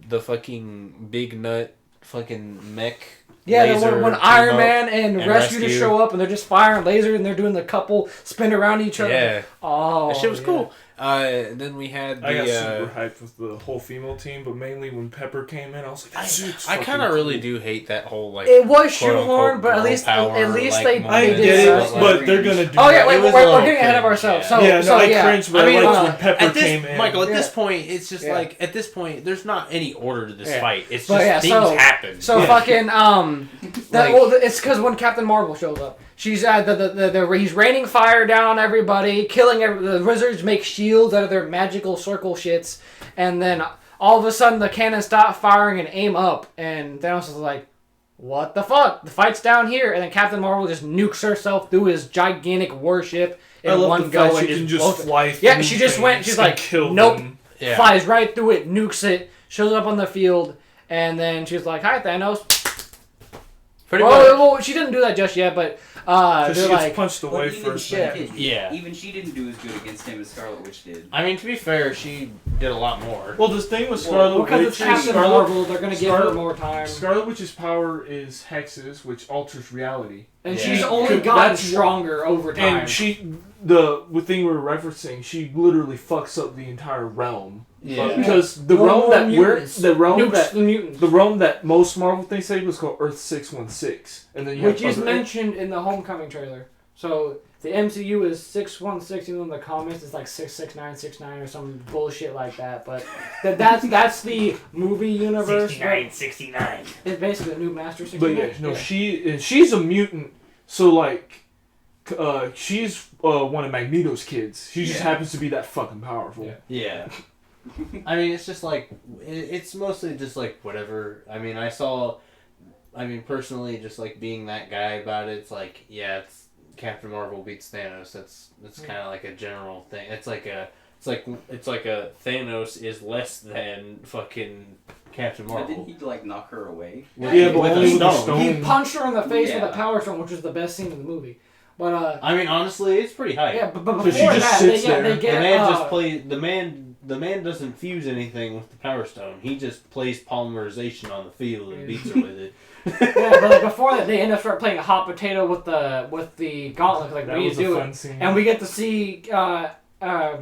the fucking big nut fucking mech. Yeah, laser when team Iron up Man and Rescue just Rescue. show up and they're just firing lasers and they're doing the couple spin around each other. Yeah, Oh, that shit was yeah. cool. Then we had the. I got super hyped with the whole female team, but mainly when Pepper came in, I was like, "This shit's I fucking kind of really cool." do hate that whole like. It was quote-unquote shoehorned, but girl power, at least like, they moment. I did get it, that. but they're gonna do. Oh yeah, that. wait, It was a we're little getting ahead of cringe, ourselves. yeah. So I yeah. cringed, but I mean, I liked when Pepper at this, came in. Michael, at Yeah. this point, it's just Yeah. like at this point, there's not any order to this Yeah. fight. It's But just yeah, things happen. So Yeah. fucking Like- it's because when Captain Marvel shows up, she's he's raining fire down on everybody, killing the wizards make shields out of their magical circle shits, and then all of a sudden the cannons stop firing and aim up, and Thanos is like, "What the fuck? The fight's down here," and then Captain Marvel just nukes herself through his gigantic warship in I love one the go fact and she can just just blows it. fly. Yeah, through she just went. things She's and like, kill "Nope." them. Yeah. Flies right through it, nukes it, shows up on the field, and then she's like, "Hi, Thanos." Pretty much. Well, she didn't do that just yet, but Because they're she gets like, punched But away even first. she yeah. did. Yeah. Even she didn't do as good against him as Scarlet Witch did. I mean, to be fair, she did a lot more. Well, the thing with Well, Scarlet because Witch it's is Captain Marvel, they're gonna give her Scarlet- more time, Scarlet Witch's power is hexes, which alters reality. and Yeah. she's only Because gotten that's stronger over time. And the thing we were referencing, she literally fucks up the entire realm. Yeah. Because the No realm more that mutants. the realm Nukes that the mutants, the realm that most Marvel things say was called Earth 616, and then you which have is other- mentioned in the Homecoming trailer. So the MCU is 616, and in the comics it's like 66969 or some bullshit like that. But that's the movie universe. 69. It's basically a new Master But 69. yeah, no, she's a mutant. So like, she's one of Magneto's kids. She just Yeah. happens to be that fucking powerful. Yeah. Yeah. I mean, it's just like, it's mostly just like whatever. I mean, personally, just like being that guy about it, it's like, yeah, it's Captain Marvel beats Thanos. That's kind of like a general thing. It's like a Thanos is less than fucking Captain But Marvel. didn't he like knock her away? Yeah, but with only a with a stone. stone. He punched her in the face with Yeah. a power stone, which was the best scene in the movie. But I mean, honestly, it's pretty hype. yeah, but So before she just that, sits they there. get The man just plays the man doesn't fuse anything with the Power Stone. He just plays polymerization on the field and beats her with it. yeah, but like before that, they end up start playing a hot potato with the gauntlet. Like That we was do a it, fun scene. and we get to see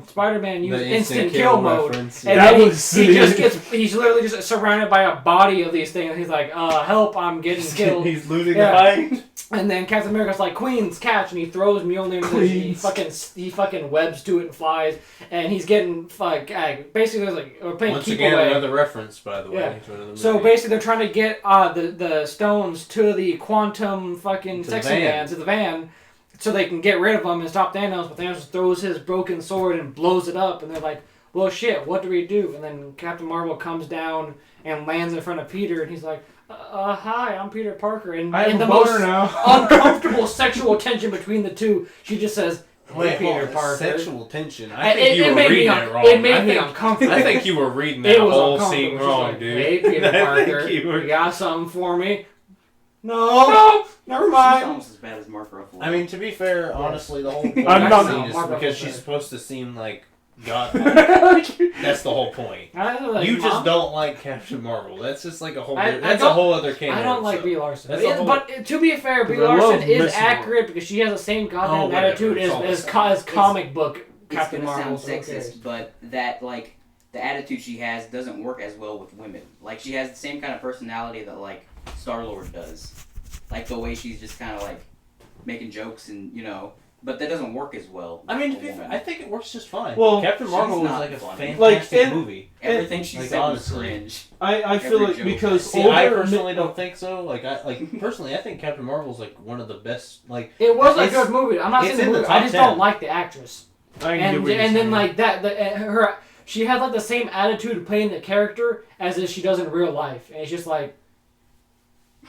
Spider-Man used The instant kill mode, reference, and That then was he's literally just surrounded by a body of these things. He's like, help, I'm getting killed. He's losing Yeah. the fight. And then Captain America's like, Queens, catch, and he throws Mjolnir into he fucking webs to it and flies, and he's getting basically there's like we're playing Once keep again, away. another reference, by the way. Yeah. To another So movie. basically, they're trying to get the stones to the quantum fucking To the sexy van. man, to the van, so they can get rid of him and stop Thanos. But Thanos throws his broken sword and blows it up, and they're like, well, shit, what do we do? And then Captain Marvel comes down and lands in front of Peter, and he's like, hi, I'm Peter Parker. And I have in the a most boner now. uncomfortable sexual tension between the two, she just says, hey, Wait, Peter hold on, Parker. sexual tension. I think you were made me reading un- it wrong. It made I me think- uncomfortable. I think you were reading It that was whole uncomfortable. scene She's wrong, like, dude. hey, Peter I think Parker, you were- you got something for me? No, never She's mind. almost as bad as Mark Ruffalo. I mean, to be fair, honestly, the whole point I'm of not- the scene is Marvel because said. she's supposed to seem like godlike. That's the whole point. You just don't like Captain Marvel. That's just like a whole. That's a whole other can. I don't like Brie Larson. That's a whole- But to be fair, Brie 'Cause I love Larson is Miss accurate because she has the same goddamn whatever. attitude It's all the as same. comic book it's Captain gonna Marvel. sound So who cares? sexist, but that like the attitude she has doesn't work as well with women. Like she has the same kind of personality that like Star-Lord does. Like the way she's just kind of like making jokes and but that doesn't work as well. I mean, to with be a fair, woman. I think it works just fine. Well, Captain Marvel she's was not like a funny. fantastic Like, movie. Everything she like, said was honestly. cringe. I feel Every like joke. because See, I older personally don't think so. Personally, I think Captain Marvel's like one of the best. Like, It was a It's- good movie. I'm not it's saying the in the movie. I top just 10. don't like the actress. I can get And what you're then saying. like her she had like the same attitude playing the character as if she does in real life, and it's just like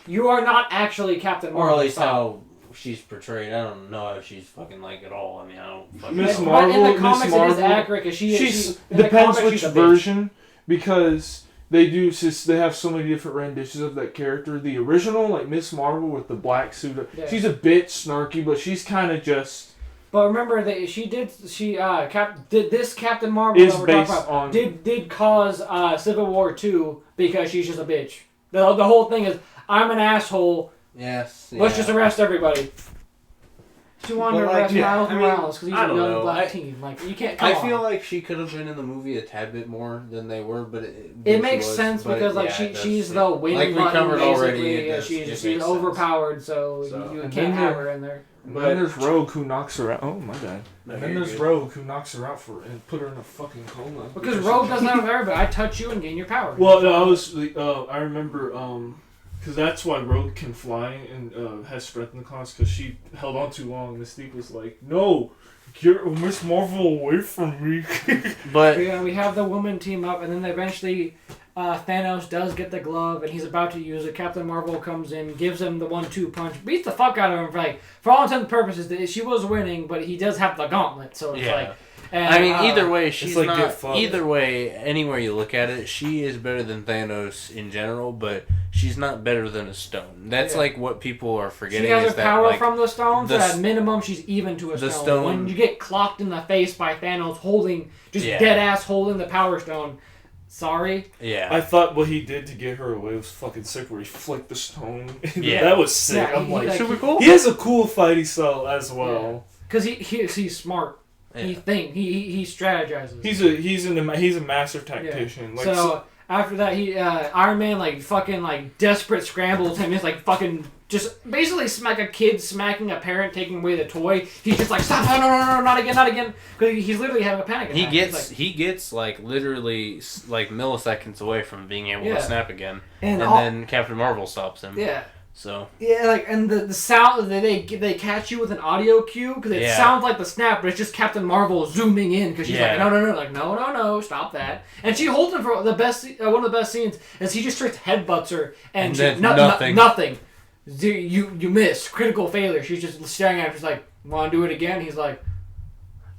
you are not actually Captain Marvel. or at least stop. how she's portrayed. I don't know if she's fucking like at all. I mean, I don't. Fucking Miss know. But in Marvel- the comics, Miss it is Marvel, accurate because she's in the depends comics, which she's a bitch. version because they do just they have so many different renditions of that character. The original, like Miss Marvel with the black suit, Yeah. she's a bit snarky, but she's kind of just But remember that did this Captain Marvel is that we're talking based about on did cause Civil War 2 because she's just a bitch. The whole thing is I'm an asshole. Yes. Let's just arrest everybody. She wanted to But, like, arrest yeah, Miles I mean, Morales because he's I a don't young know. black I- teen. Like you can't. I Come feel on. like she could have been in the movie a tad bit more than they were, but It makes sense because like she's the win like we button covered already. basically. It does, it She's makes overpowered, so So- you And can't then have there- her in there. And then there's Rogue who knocks her out. Oh my god. No, And then you're there's good. Rogue who knocks her out and put her in a fucking coma. Because Rogue doesn't have everybody. I touch you and gain your power. Well, no, I remember, because that's why Rogue can fly and has strength in the class, because she held on too long. Mystique was like, no, get Miss Marvel away from me. But We have the woman team up, and then eventually Thanos does get the glove, and he's about to use it. Captain Marvel comes in, gives him the 1-2 punch, beats the fuck out of him. For all intents and purposes, she was winning, but he does have the gauntlet, so it's Yeah. like. And, I mean, either way, she's like not. get fucked. Either way, anywhere you look at it, she is better than Thanos in general, but she's not better than a stone. That's Yeah. like what people are forgetting. She has is her that, power like, from the stone, so the at minimum she's even to a the stone. stone- When you get clocked in the face by Thanos holding, just Yeah. dead ass holding the power stone, sorry. Yeah. I thought what he did to get her away was fucking sick, where he flicked the stone. Yeah. That was sick. Yeah, I'm he, like, like, super cool. he has a cool fighting style as well. Because he's smart. Yeah. He strategizes. He's a master tactician. Like, so after that, Iron Man desperate scrambles him. He's like fucking just basically smack a kid smacking a parent taking away the toy. He's just like stop, no, not again, because he's literally having a panic attack. He gets like literally like milliseconds away from being able Yeah. to snap again, and then Captain Marvel stops him. yeah. So And the sound they catch you with an audio cue because it Yeah. sounds like the snap, but it's just Captain Marvel zooming in because she's like Yeah. no, stop that, and she holds him for the best one of the best scenes is he just straight headbutts her and she, then nothing. nothing, you miss, critical failure. She's just staring at him. She's like, want to do it again? He's like,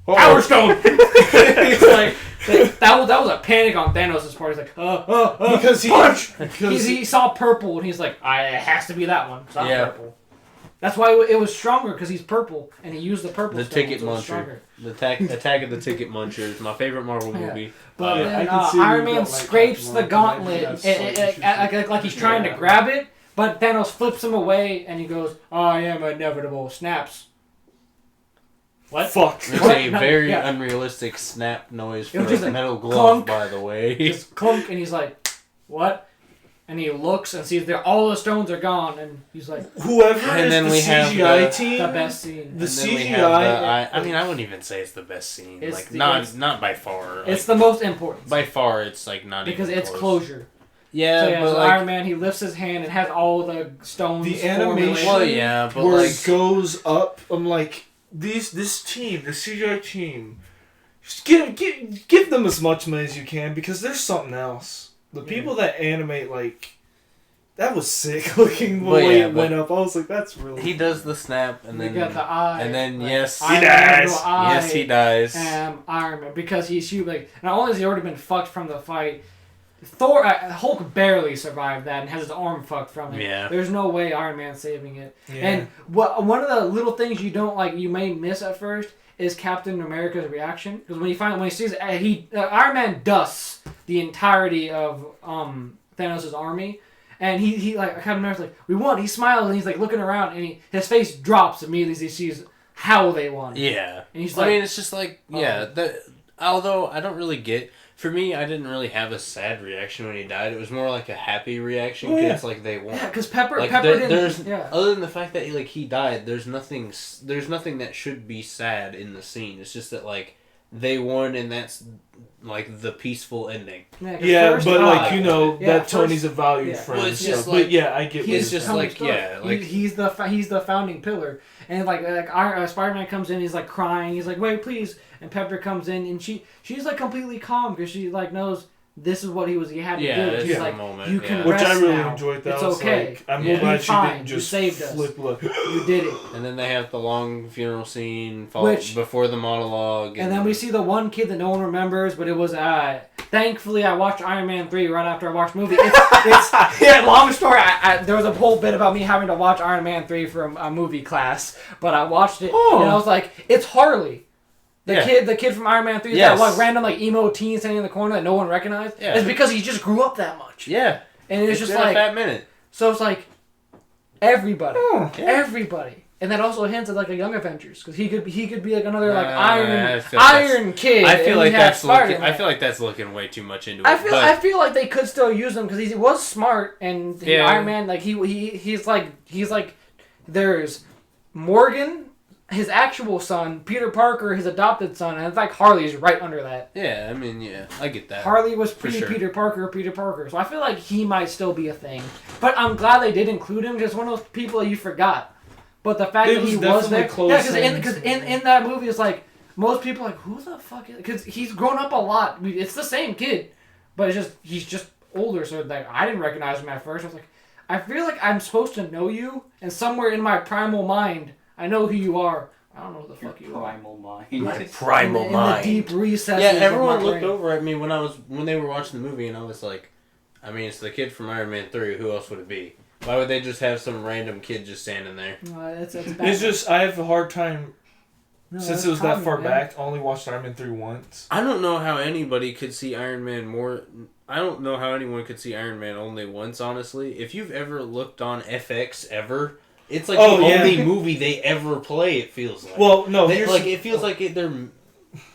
Power Stone. He's like that was a panic on Thanos' part. He's like, because he punch. because He saw purple and he's like, it has to be that one. It's not Yeah. purple. That's why it was stronger because he's purple and he used the purple. the stone, Ticket so it's Muncher, stronger. the Attack of the Ticket Munchers, my favorite Marvel Yeah. movie. But I then can see Iron you Man don't like scrapes Captain the Marvel. gauntlet That's so like he's trying to grab it, but Thanos flips him away and he goes, "I am inevitable." Snaps. What? Fuck. It's a No, very yeah. unrealistic snap noise for It was just a a metal glove, clunk. by the way. Just clunk, and he's like, "What?" And he looks and sees that all the stones are gone, and he's like, Whoever And is then the we have CGI the- team, "The best scene." The And then we CGI. have I mean, I wouldn't even say it's the best scene. It's Like, the- not it's- not by far. Like, It's the most important by far, it's like not because even it's close. closure. Yeah, So yeah, but so like, Iron Man, he lifts his hand and has all the stones. The formulated. animation- well, yeah, but where like, it goes up, I'm like, this team, the CGI team, just give them as much money as you can because there's something else. The people that animate, like, that was sick looking the But way yeah, it but went up. I was like, that's really. he does the snap, and We then got the eye. and then like, yes, Iron He Man, dies. no eye, yes, he dies. Iron Man, because he's huge. Like, not only has he already been fucked from the fight, Hulk barely survived that and has his arm fucked from it. Yeah. There's no way Iron Man's saving it. Yeah. And one of the little things you don't like, you may miss at first, is Captain America's reaction. Because when he sees Iron Man dusts the entirety of Thanos' army, and he like Captain America's like, "We won." He smiles and he's like looking around, and his face drops immediately as he sees how they won. Yeah, And he's I like, mean, it's just like although I don't really get. For me, I didn't really have a sad reaction when he died. It was more like a happy reaction because it's like they won. yeah, because Pepper Like didn't. there's Yeah. other than the fact that he died. There's nothing that should be sad in the scene. It's just that like they won and that's like the peaceful ending. 'Cause Yeah, first but off, like that Tony's a valued yeah. friend. Well, it's so- just but like- yeah, I get. He's what just you're like, saying. yeah, like- he's the founding pillar, and like Spider-Man comes in, he's like crying, he's like, "Wait, please," and Pepper comes in, and she's like completely calm because she like knows this is what he had to Yeah, do. it's She's the like, moment, "You can yeah. Which I rest really now. enjoyed. That It's I was okay. like, I'm Yeah. glad You're she fine. didn't You just saved us. flip. You did it." And then they have the long funeral scene Which- before the monologue. And then we see the one kid that no one remembers, but it was thankfully I watched Iron Man 3 right after I watched the movie. It's yeah, long story. There was a whole bit about me having to watch Iron Man 3 for a movie class, but I watched it and I was like, it's Harley. The kid from Iron Man 3, Yes. that like random like emo teen standing in the corner that no one recognized. Yeah. It's because he just grew up that much. Yeah, And it's just been like a fat minute. so it's like everybody. Oh. Yeah. Everybody. And that also hints at like a Young Avengers because he could be like another like I feel like Iron Kid. I feel and like he had that's looking. Spider-Man. I feel like that's looking way too much into it. I feel like they could still use him because he was smart and Yeah. Iron Man like he's like there's Morgan, his actual son, Peter Parker, his adopted son, and in fact Harley's right under that. Yeah, I mean, yeah, I get that. Harley was For pre sure. Peter Parker, so I feel like he might still be a thing. But I'm glad they did include him because one of those people that you forgot. But the fact It that he was was there, definitely yeah, close because friends. in that movie it's like most people are like who the fuck is because he's grown up a lot. It's the same kid, but he's just older. So like I didn't recognize him at first. I was like, I feel like I'm supposed to know you, and somewhere in my primal mind I know who you are. I don't know who the Your fuck you are. primal mind. My primal in mind. the deep recesses. Yeah, of my everyone looked brain. over at me when they were watching the movie, and I was like, I mean, it's the kid from Iron Man 3. Who else would it be? Why would they just have some random kid just standing there? It's It's just I have a hard time No, since that's it was that common, far man. back. I only watched Iron Man 3 once. I don't know how anybody could see Iron Man more. I don't know how anyone could see Iron Man only once, honestly. If you've ever looked on FX ever, it's like the only movie they ever play, it feels like. Well, no, it feels like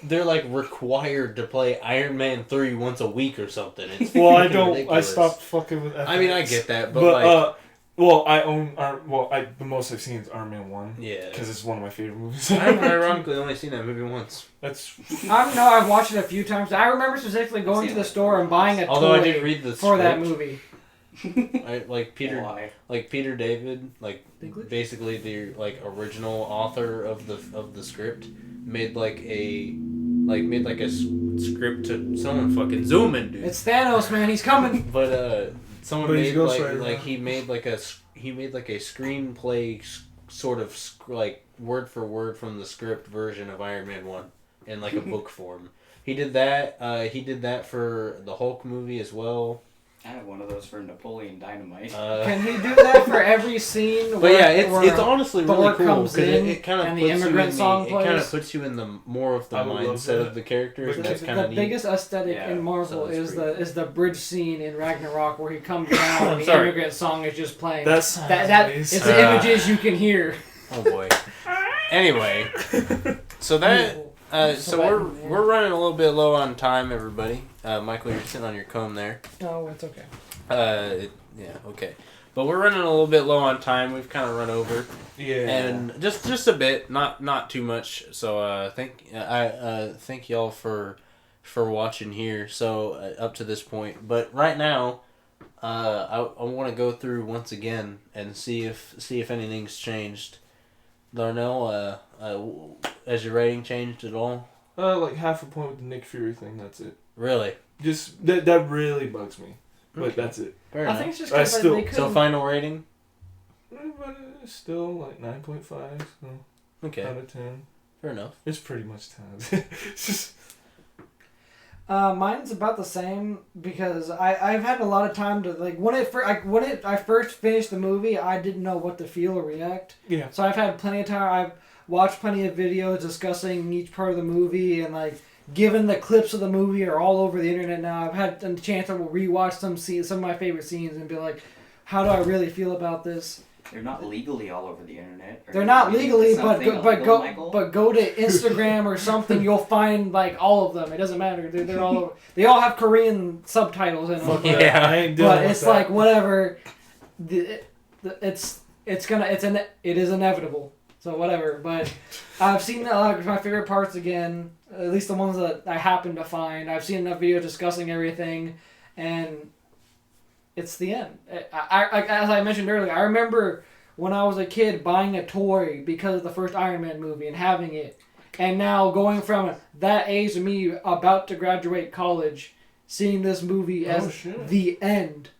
they're like required to play Iron Man 3 once a week or something. It's well, I fucking don't. I ridiculous. stopped fucking with FX. I mean, I get that, but But I own. The most I've seen is Iron Man 1. yeah. Because it's one of my favorite movies. I've ironically only seen that movie once. That's. I've watched it a few times. I remember specifically going to the store and buying a Although I toy did read the for that script. movie. Like Peter Why? David, like Dinklage? basically the like original author of the script made like a script to someone fucking zoom in, dude. It's Thanos, man. He's coming. But someone But he's made Ghost Rider now. he made like a screenplay sort of like word for word from the script version of Iron Man 1 in like a book form. He did that. He did that for the Hulk movie as well. I have one of those for Napoleon Dynamite. Can he do that for every scene? But where, yeah, it's where honestly Thor really cool comes because in it kind of and puts the immigrant you in song it kind of plays? puts you in the more of the I would love mindset that. of the characters. But That's kind the of neat. biggest aesthetic Yeah, in Marvel so that's is the bridge scene in Ragnarok where he comes down and the Sorry. immigrant song is just playing. That's that it's the images you can hear. Oh boy. Anyway, So that Beautiful. so we're running a little bit low on time, everybody. Michael, you're sitting on your comb there. No, it's okay. Yeah, okay. But we're running a little bit low on time. We've kind of run over. Yeah. And just a bit, not too much. So thank y'all for watching here. So up to this point, but right now, I want to go through once again and see if anything's changed. Darnell, has your rating changed at all? Like half a point with the Nick Fury thing. That's it. Really? Just that really bugs me. But that's it. Fair I enough. think it's just I because still- they couldn't. So final rating? But it's still like 9.5 so Okay, out of 10. fair enough. It's pretty much 10. It's just Mine's about the same because I've had a lot of time to like I first finished the movie, I didn't know what to feel or react. yeah. So I've had plenty of time. I've watched plenty of videos discussing each part of the movie, and like given the clips of the movie are all over the internet now. I've had a chance to rewatch some of my favorite scenes and be like, how do I really feel about this? They're not legally all over the internet. They're not legally, but Michael. go to Instagram or something. You'll find like all of them. It doesn't matter. They're all over. They all have Korean subtitles in them. Fuck that. Yeah. I ain't dealing But with it's that. like whatever. It is inevitable. So whatever. But I've seen my favorite parts again. At least the ones that I happen to find. I've seen enough videos discussing everything, and it's the end. As I mentioned earlier, I remember when I was a kid buying a toy because of the first Iron Man movie and having it. And now going from that age to me about to graduate college, seeing this movie as the end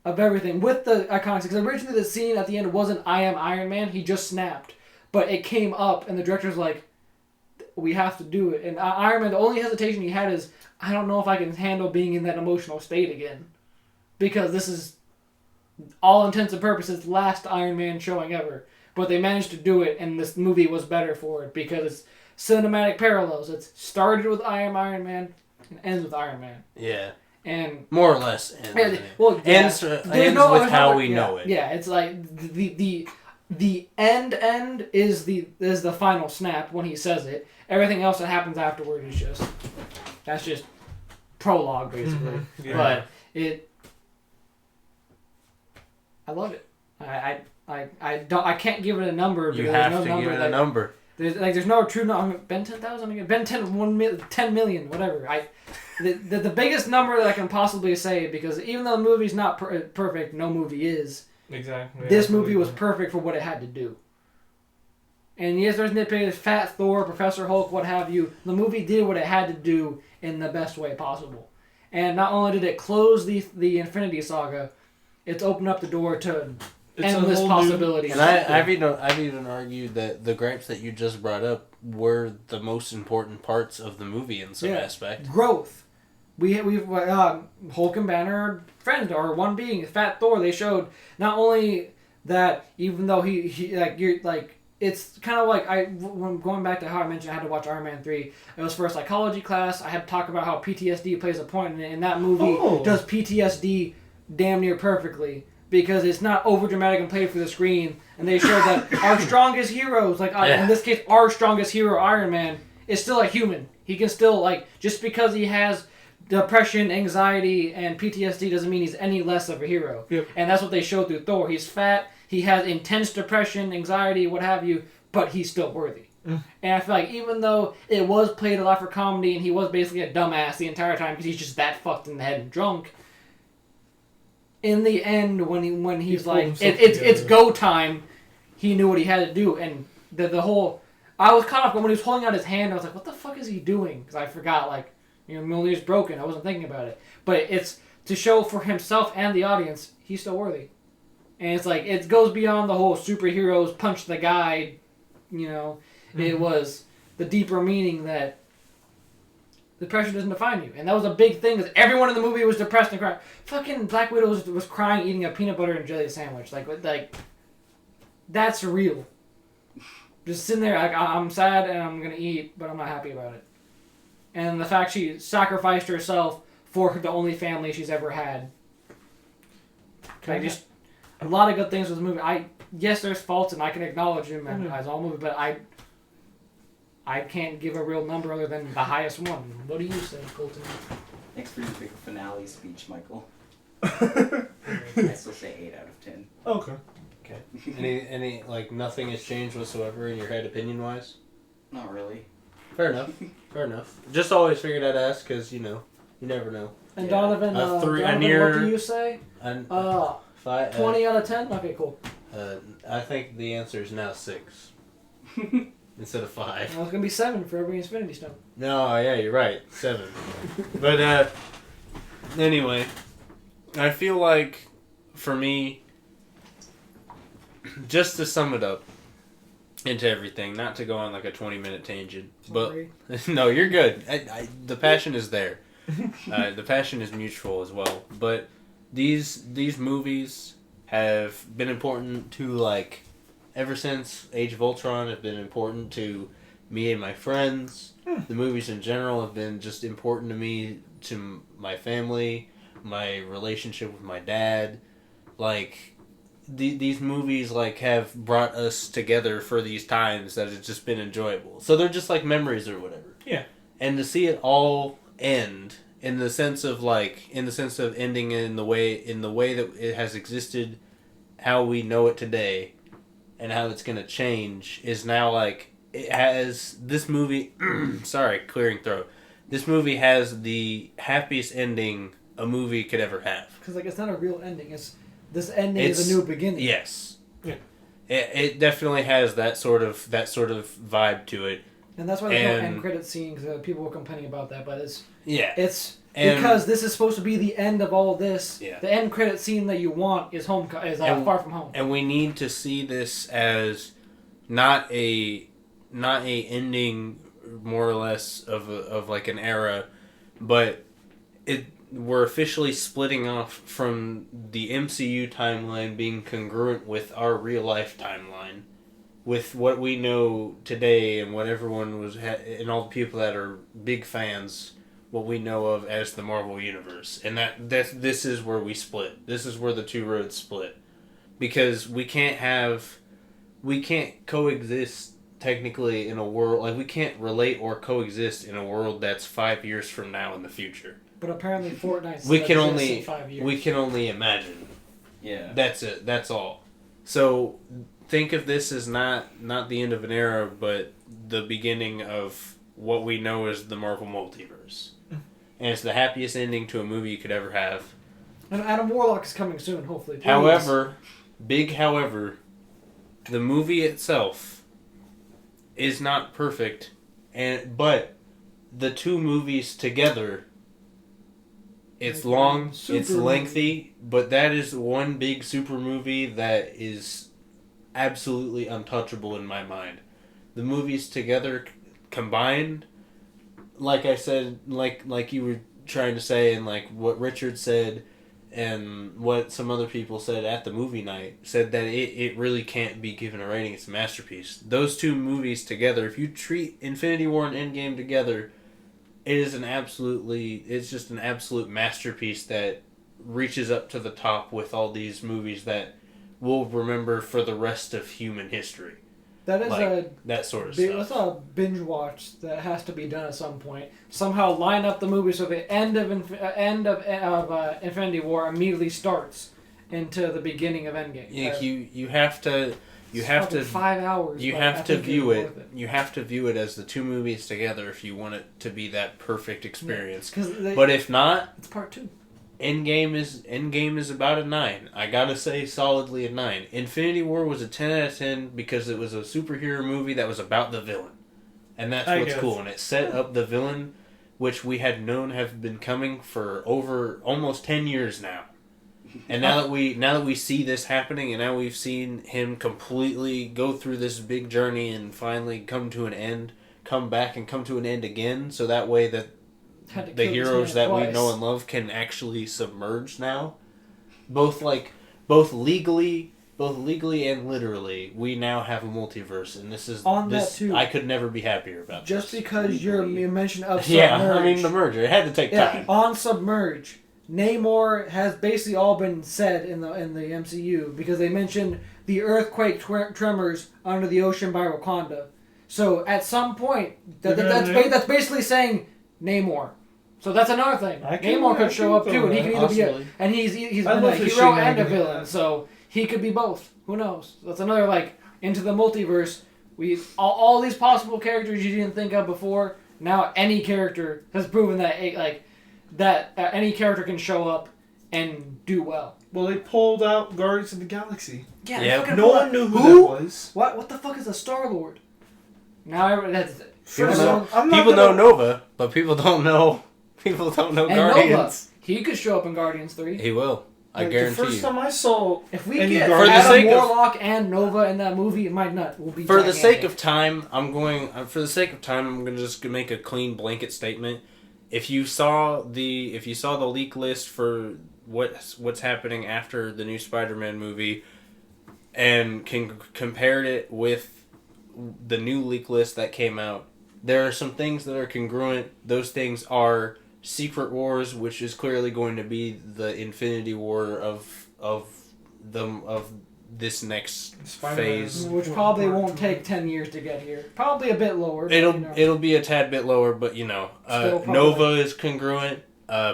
of everything. With the iconics. Because originally the scene at the end wasn't I am Iron Man, he just snapped. But it came up and the director's like, we have to do it. And Iron Man, the only hesitation he had is, I don't know if I can handle being in that emotional state again. Because this is, all intents and purposes, the last Iron Man showing ever. But they managed to do it, and this movie was better for it because it's cinematic parallels. It started with I am Iron Man and ends with Iron Man. Yeah. And More or less. ends With how we know it. Yeah, it's like the end is the final snap when he says it. Everything else that happens afterward is that's just prologue basically. Mm-hmm. Yeah. But I love it. I can't give it a number. You because have there's to no give number it a number. There's no true number. Ben 10,000 again. Ben 10 million, whatever. The biggest number that I can possibly say, because even though the movie's not perfect, no movie is. Exactly. This movie was perfect for what it had to do. And yes, there's nitpicks, Fat Thor, Professor Hulk, what have you. The movie did what it had to do in the best way possible. And not only did it close the Infinity Saga, it's opened up the door to endless possibilities. And I've even argued that the gripes that you just brought up were the most important parts of the movie in some aspect. Growth. We've Hulk and Banner are friends, or one being Fat Thor. They showed not only that, even though he like you're like. It's kind of like when going back to how I mentioned I had to watch Iron Man 3. It was for a psychology class. I had to talk about how PTSD plays a point in it, and that movie does PTSD damn near perfectly because it's not over dramatic and played for the screen. And they showed that our strongest heroes, in this case, our strongest hero, Iron Man, is still a human. He can still just because he has depression, anxiety, and PTSD doesn't mean he's any less of a hero. Yep. And that's what they showed through Thor. He's fat. He has intense depression, anxiety, what have you, but he's still worthy. And I feel like even though it was played a lot for comedy and he was basically a dumbass the entire time because he's just that fucked in the head and drunk, in the end, when he's like, it's go time, he knew what he had to do. And the whole... I was caught off when he was holding out his hand, I was like, what the fuck is he doing? Because I forgot, Mjolnir's broken. I wasn't thinking about it. But it's to show for himself and the audience, he's still worthy. And it's like, it goes beyond the whole superheroes punch the guy, It was the deeper meaning that depression doesn't define you. And that was a big thing, because everyone in the movie was depressed and crying. Fucking Black Widow was crying eating a peanut butter and jelly sandwich. That's real. Just sitting there, I'm sad and I'm going to eat, but I'm not happy about it. And the fact she sacrificed herself for the only family she's ever had. A lot of good things with the movie. Yes, there's faults, and I can acknowledge them as all movie, but I can't give a real number other than the highest one. What do you say, Colton? Thanks for your big finale speech, Michael. I still say 8 out of 10. Okay. Okay. Any like nothing has changed whatsoever in your head opinion wise? Not really. Fair enough. Fair enough. Just always figured I'd ask because you never know. And Yeah. Donovan, Donovan, what do you say? 20 out of 10? Okay, cool. I think the answer is now 6 instead of 5. Well, it's gonna be 7 for every Infinity Stone. No, yeah, you're right. 7. But anyway, I feel like for me, just to sum it up into everything, not to go on like a 20-minute tangent, Sorry. but no, you're good. The passion is there. The passion is mutual as well. But these movies have been important to like ever since Age of Ultron have been important to me and my friends. The movies in general have been just important to me, to my family, my relationship with my dad. Like these movies like have brought us together for these times that it's just been enjoyable. So they're just like memories or whatever. Yeah. And to see it all end in the sense of ending in the way that it has existed, how we know it today, and how it's gonna change is now like it has this movie. Sorry, clearing throat. This movie has the happiest ending a movie could ever have. Because like it's not a real ending. This ending is a new beginning. Yes. Yeah. It definitely has that sort of vibe to it. And that's why there's no end credit scene, because people were complaining about that. But it's because this is supposed to be the end of all this. Yeah. The end credit scene that you want is Far From Home. And we need to see this as not a ending, more or less of like an era, but we're officially splitting off from the MCU timeline being congruent with our real life timeline, with what we know today and what everyone was and all the people that are big fans, what we know of as the Marvel Universe. And this is where we split. This is where the two roads split. Because we can't coexist technically in a world, like we can't relate or coexist in a world that's 5 years from now in the future. But apparently Fortnite in 5 years. We can only imagine. Yeah. That's it. That's all. So think of this as not the end of an era, but the beginning of what we know as the Marvel Multiverse. And it's the happiest ending to a movie you could ever have. And Adam Warlock is coming soon, hopefully. Please. However, the movie itself is not perfect, but the two movies together, it's long, it's lengthy, but that is one big super movie that is absolutely untouchable in my mind. The movies together combined, like I said, like you were trying to say, and like what Richard said, and what some other people said at the movie night, said that it really can't be given a rating. It's a masterpiece. Those two movies together, if you treat Infinity War and Endgame together, it's just an absolute masterpiece that reaches up to the top with all these movies that we'll remember for the rest of human history. That is that sort of stuff. That's a binge watch that has to be done at some point. Somehow line up the movie so the end of Infinity War immediately starts into the beginning of Endgame. Yeah, you have to 5 hours. You have to view it. You have to view it as the two movies together if you want it to be that perfect experience. Yeah, but if not, it's part 2. Endgame is about a 9. I gotta say solidly a 9. Infinity War was a 10 out of 10 because it was a superhero movie that was about the villain. And that's what's cool. And it set up the villain, which we had known have been coming for over almost 10 years now. And now that we see this happening, and now we've seen him completely go through this big journey and finally come to an end, come back and come to an end again, so that way that the heroes that we know and love can actually submerge now. Both legally and literally, we now have a multiverse, and that too. I could never be happier about just this. Because you mentioned of Submerge. Yeah, I mean the merger. It had to take time. On Submerge, Namor has basically all been said in the MCU because they mentioned the earthquake tremors under the ocean by Wakanda. So at some point, They're gonna name- that's basically saying Namor. So that's another thing. I can- Namor I could show can up too, and he can either be Possibly. and he's I been love a his hero and a shenanigans. villain, so he could be both. Who knows? That's another like into the multiverse. All these possible characters you didn't think of before. Now any character has proven that any character can show up and do well. Well, they pulled out Guardians of the Galaxy. Yeah, they fucking No pulled one out- knew who that was. What the fuck is a Star-Lord? Now that's People first know, of all, I'm not people gonna- know Nova, but people don't know. People don't know and Guardians. Nova, he could show up in Guardians 3. He will. I Like, guarantee the first you. time I saw If we any get Guardians- For the Adam sake of- Warlock and Nova in that movie, my nut will be For the sake gigantic. of time, I'm going to just make a clean blanket statement. If you saw the leak list for what's happening after the new Spider-Man movie, and compared it with the new leak list that came out, there are some things that are congruent. Those things are Secret Wars, which is clearly going to be the Infinity War of this next Spider-Man. phase. Which probably won't take 10 years to get here. Probably a bit lower. but, you know. It'll be a tad bit lower, but Still probably- Nova is congruent.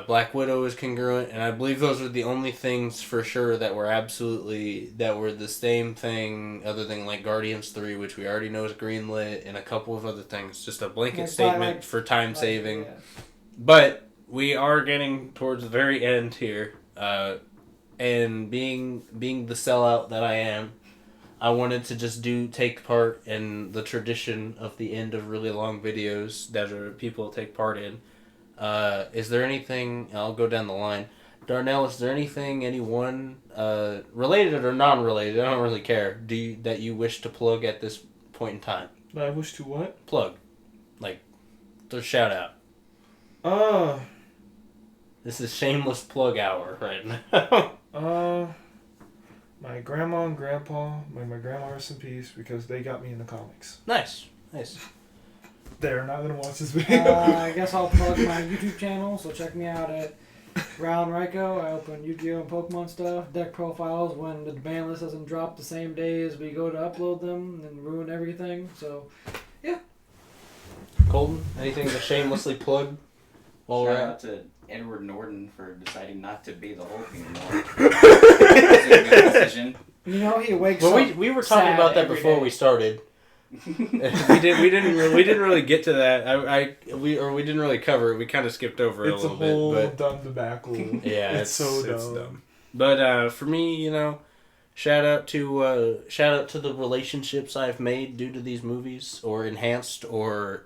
Black Widow is congruent, and I believe those are the only things for sure that were the same thing, other than like Guardians 3, which we already know is greenlit, and a couple of other things. Just a blanket Like, statement like- for time saving. Yeah. But we are getting towards the very end here, and being the sellout that I am, I wanted to just take part in the tradition of the end of really long videos that people take part in. Is there anything? I'll go down the line. Darnell, is there anything, anyone, related or non-related? I don't really care. That you wish to plug at this point in time? I wish to what? Plug, like, the shout out. This is shameless plug hour right now. My grandma and grandpa, my grandma rest in peace, because they got me into comics. Nice. They're not gonna watch this video. I guess I'll plug my YouTube channel, so check me out at Rallen Riko. I open Yu-Gi-Oh! And Pokemon stuff, deck profiles when the ban list doesn't drop the same day as we go to upload them and ruin everything. So, Colton, anything to shamelessly plug while we're Shout at? out to Edward Norton for deciding not to be the Hulk anymore. It's a good decision. you know, he wakes Well, up. we were talking sad about that every before day. we started. we didn't really get to that. We didn't really cover it. We kind of skipped over it It's a a little whole bit, dumb tobacco. but yeah, it's so dumb. But for me, shout out to the relationships I've made due to these movies, or enhanced, or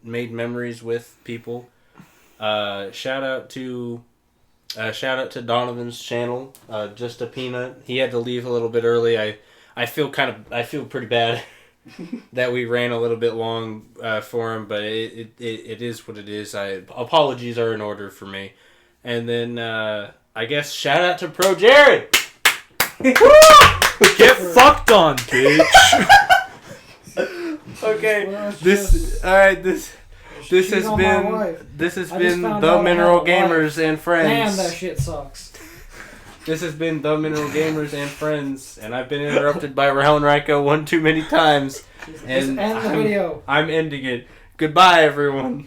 made memories with people. Shout out to Donovan's channel, Just a Peanut. He had to leave a little bit early. I feel pretty bad that we ran a little bit long for him, but it is what it is. Apologies are in order for me. And then I guess shout out to Pro Jared. Get fucked on, bitch. Okay, Well, it's this just- this she's has on my been wife. this has I just been found the out I Mineral have a Gamers and Friends. Damn, that shit sucks. This has been the Mineral Gamers and Friends, and I've been interrupted by Rallen Riko one too many times. Just And end the video. I'm ending it. Goodbye, everyone.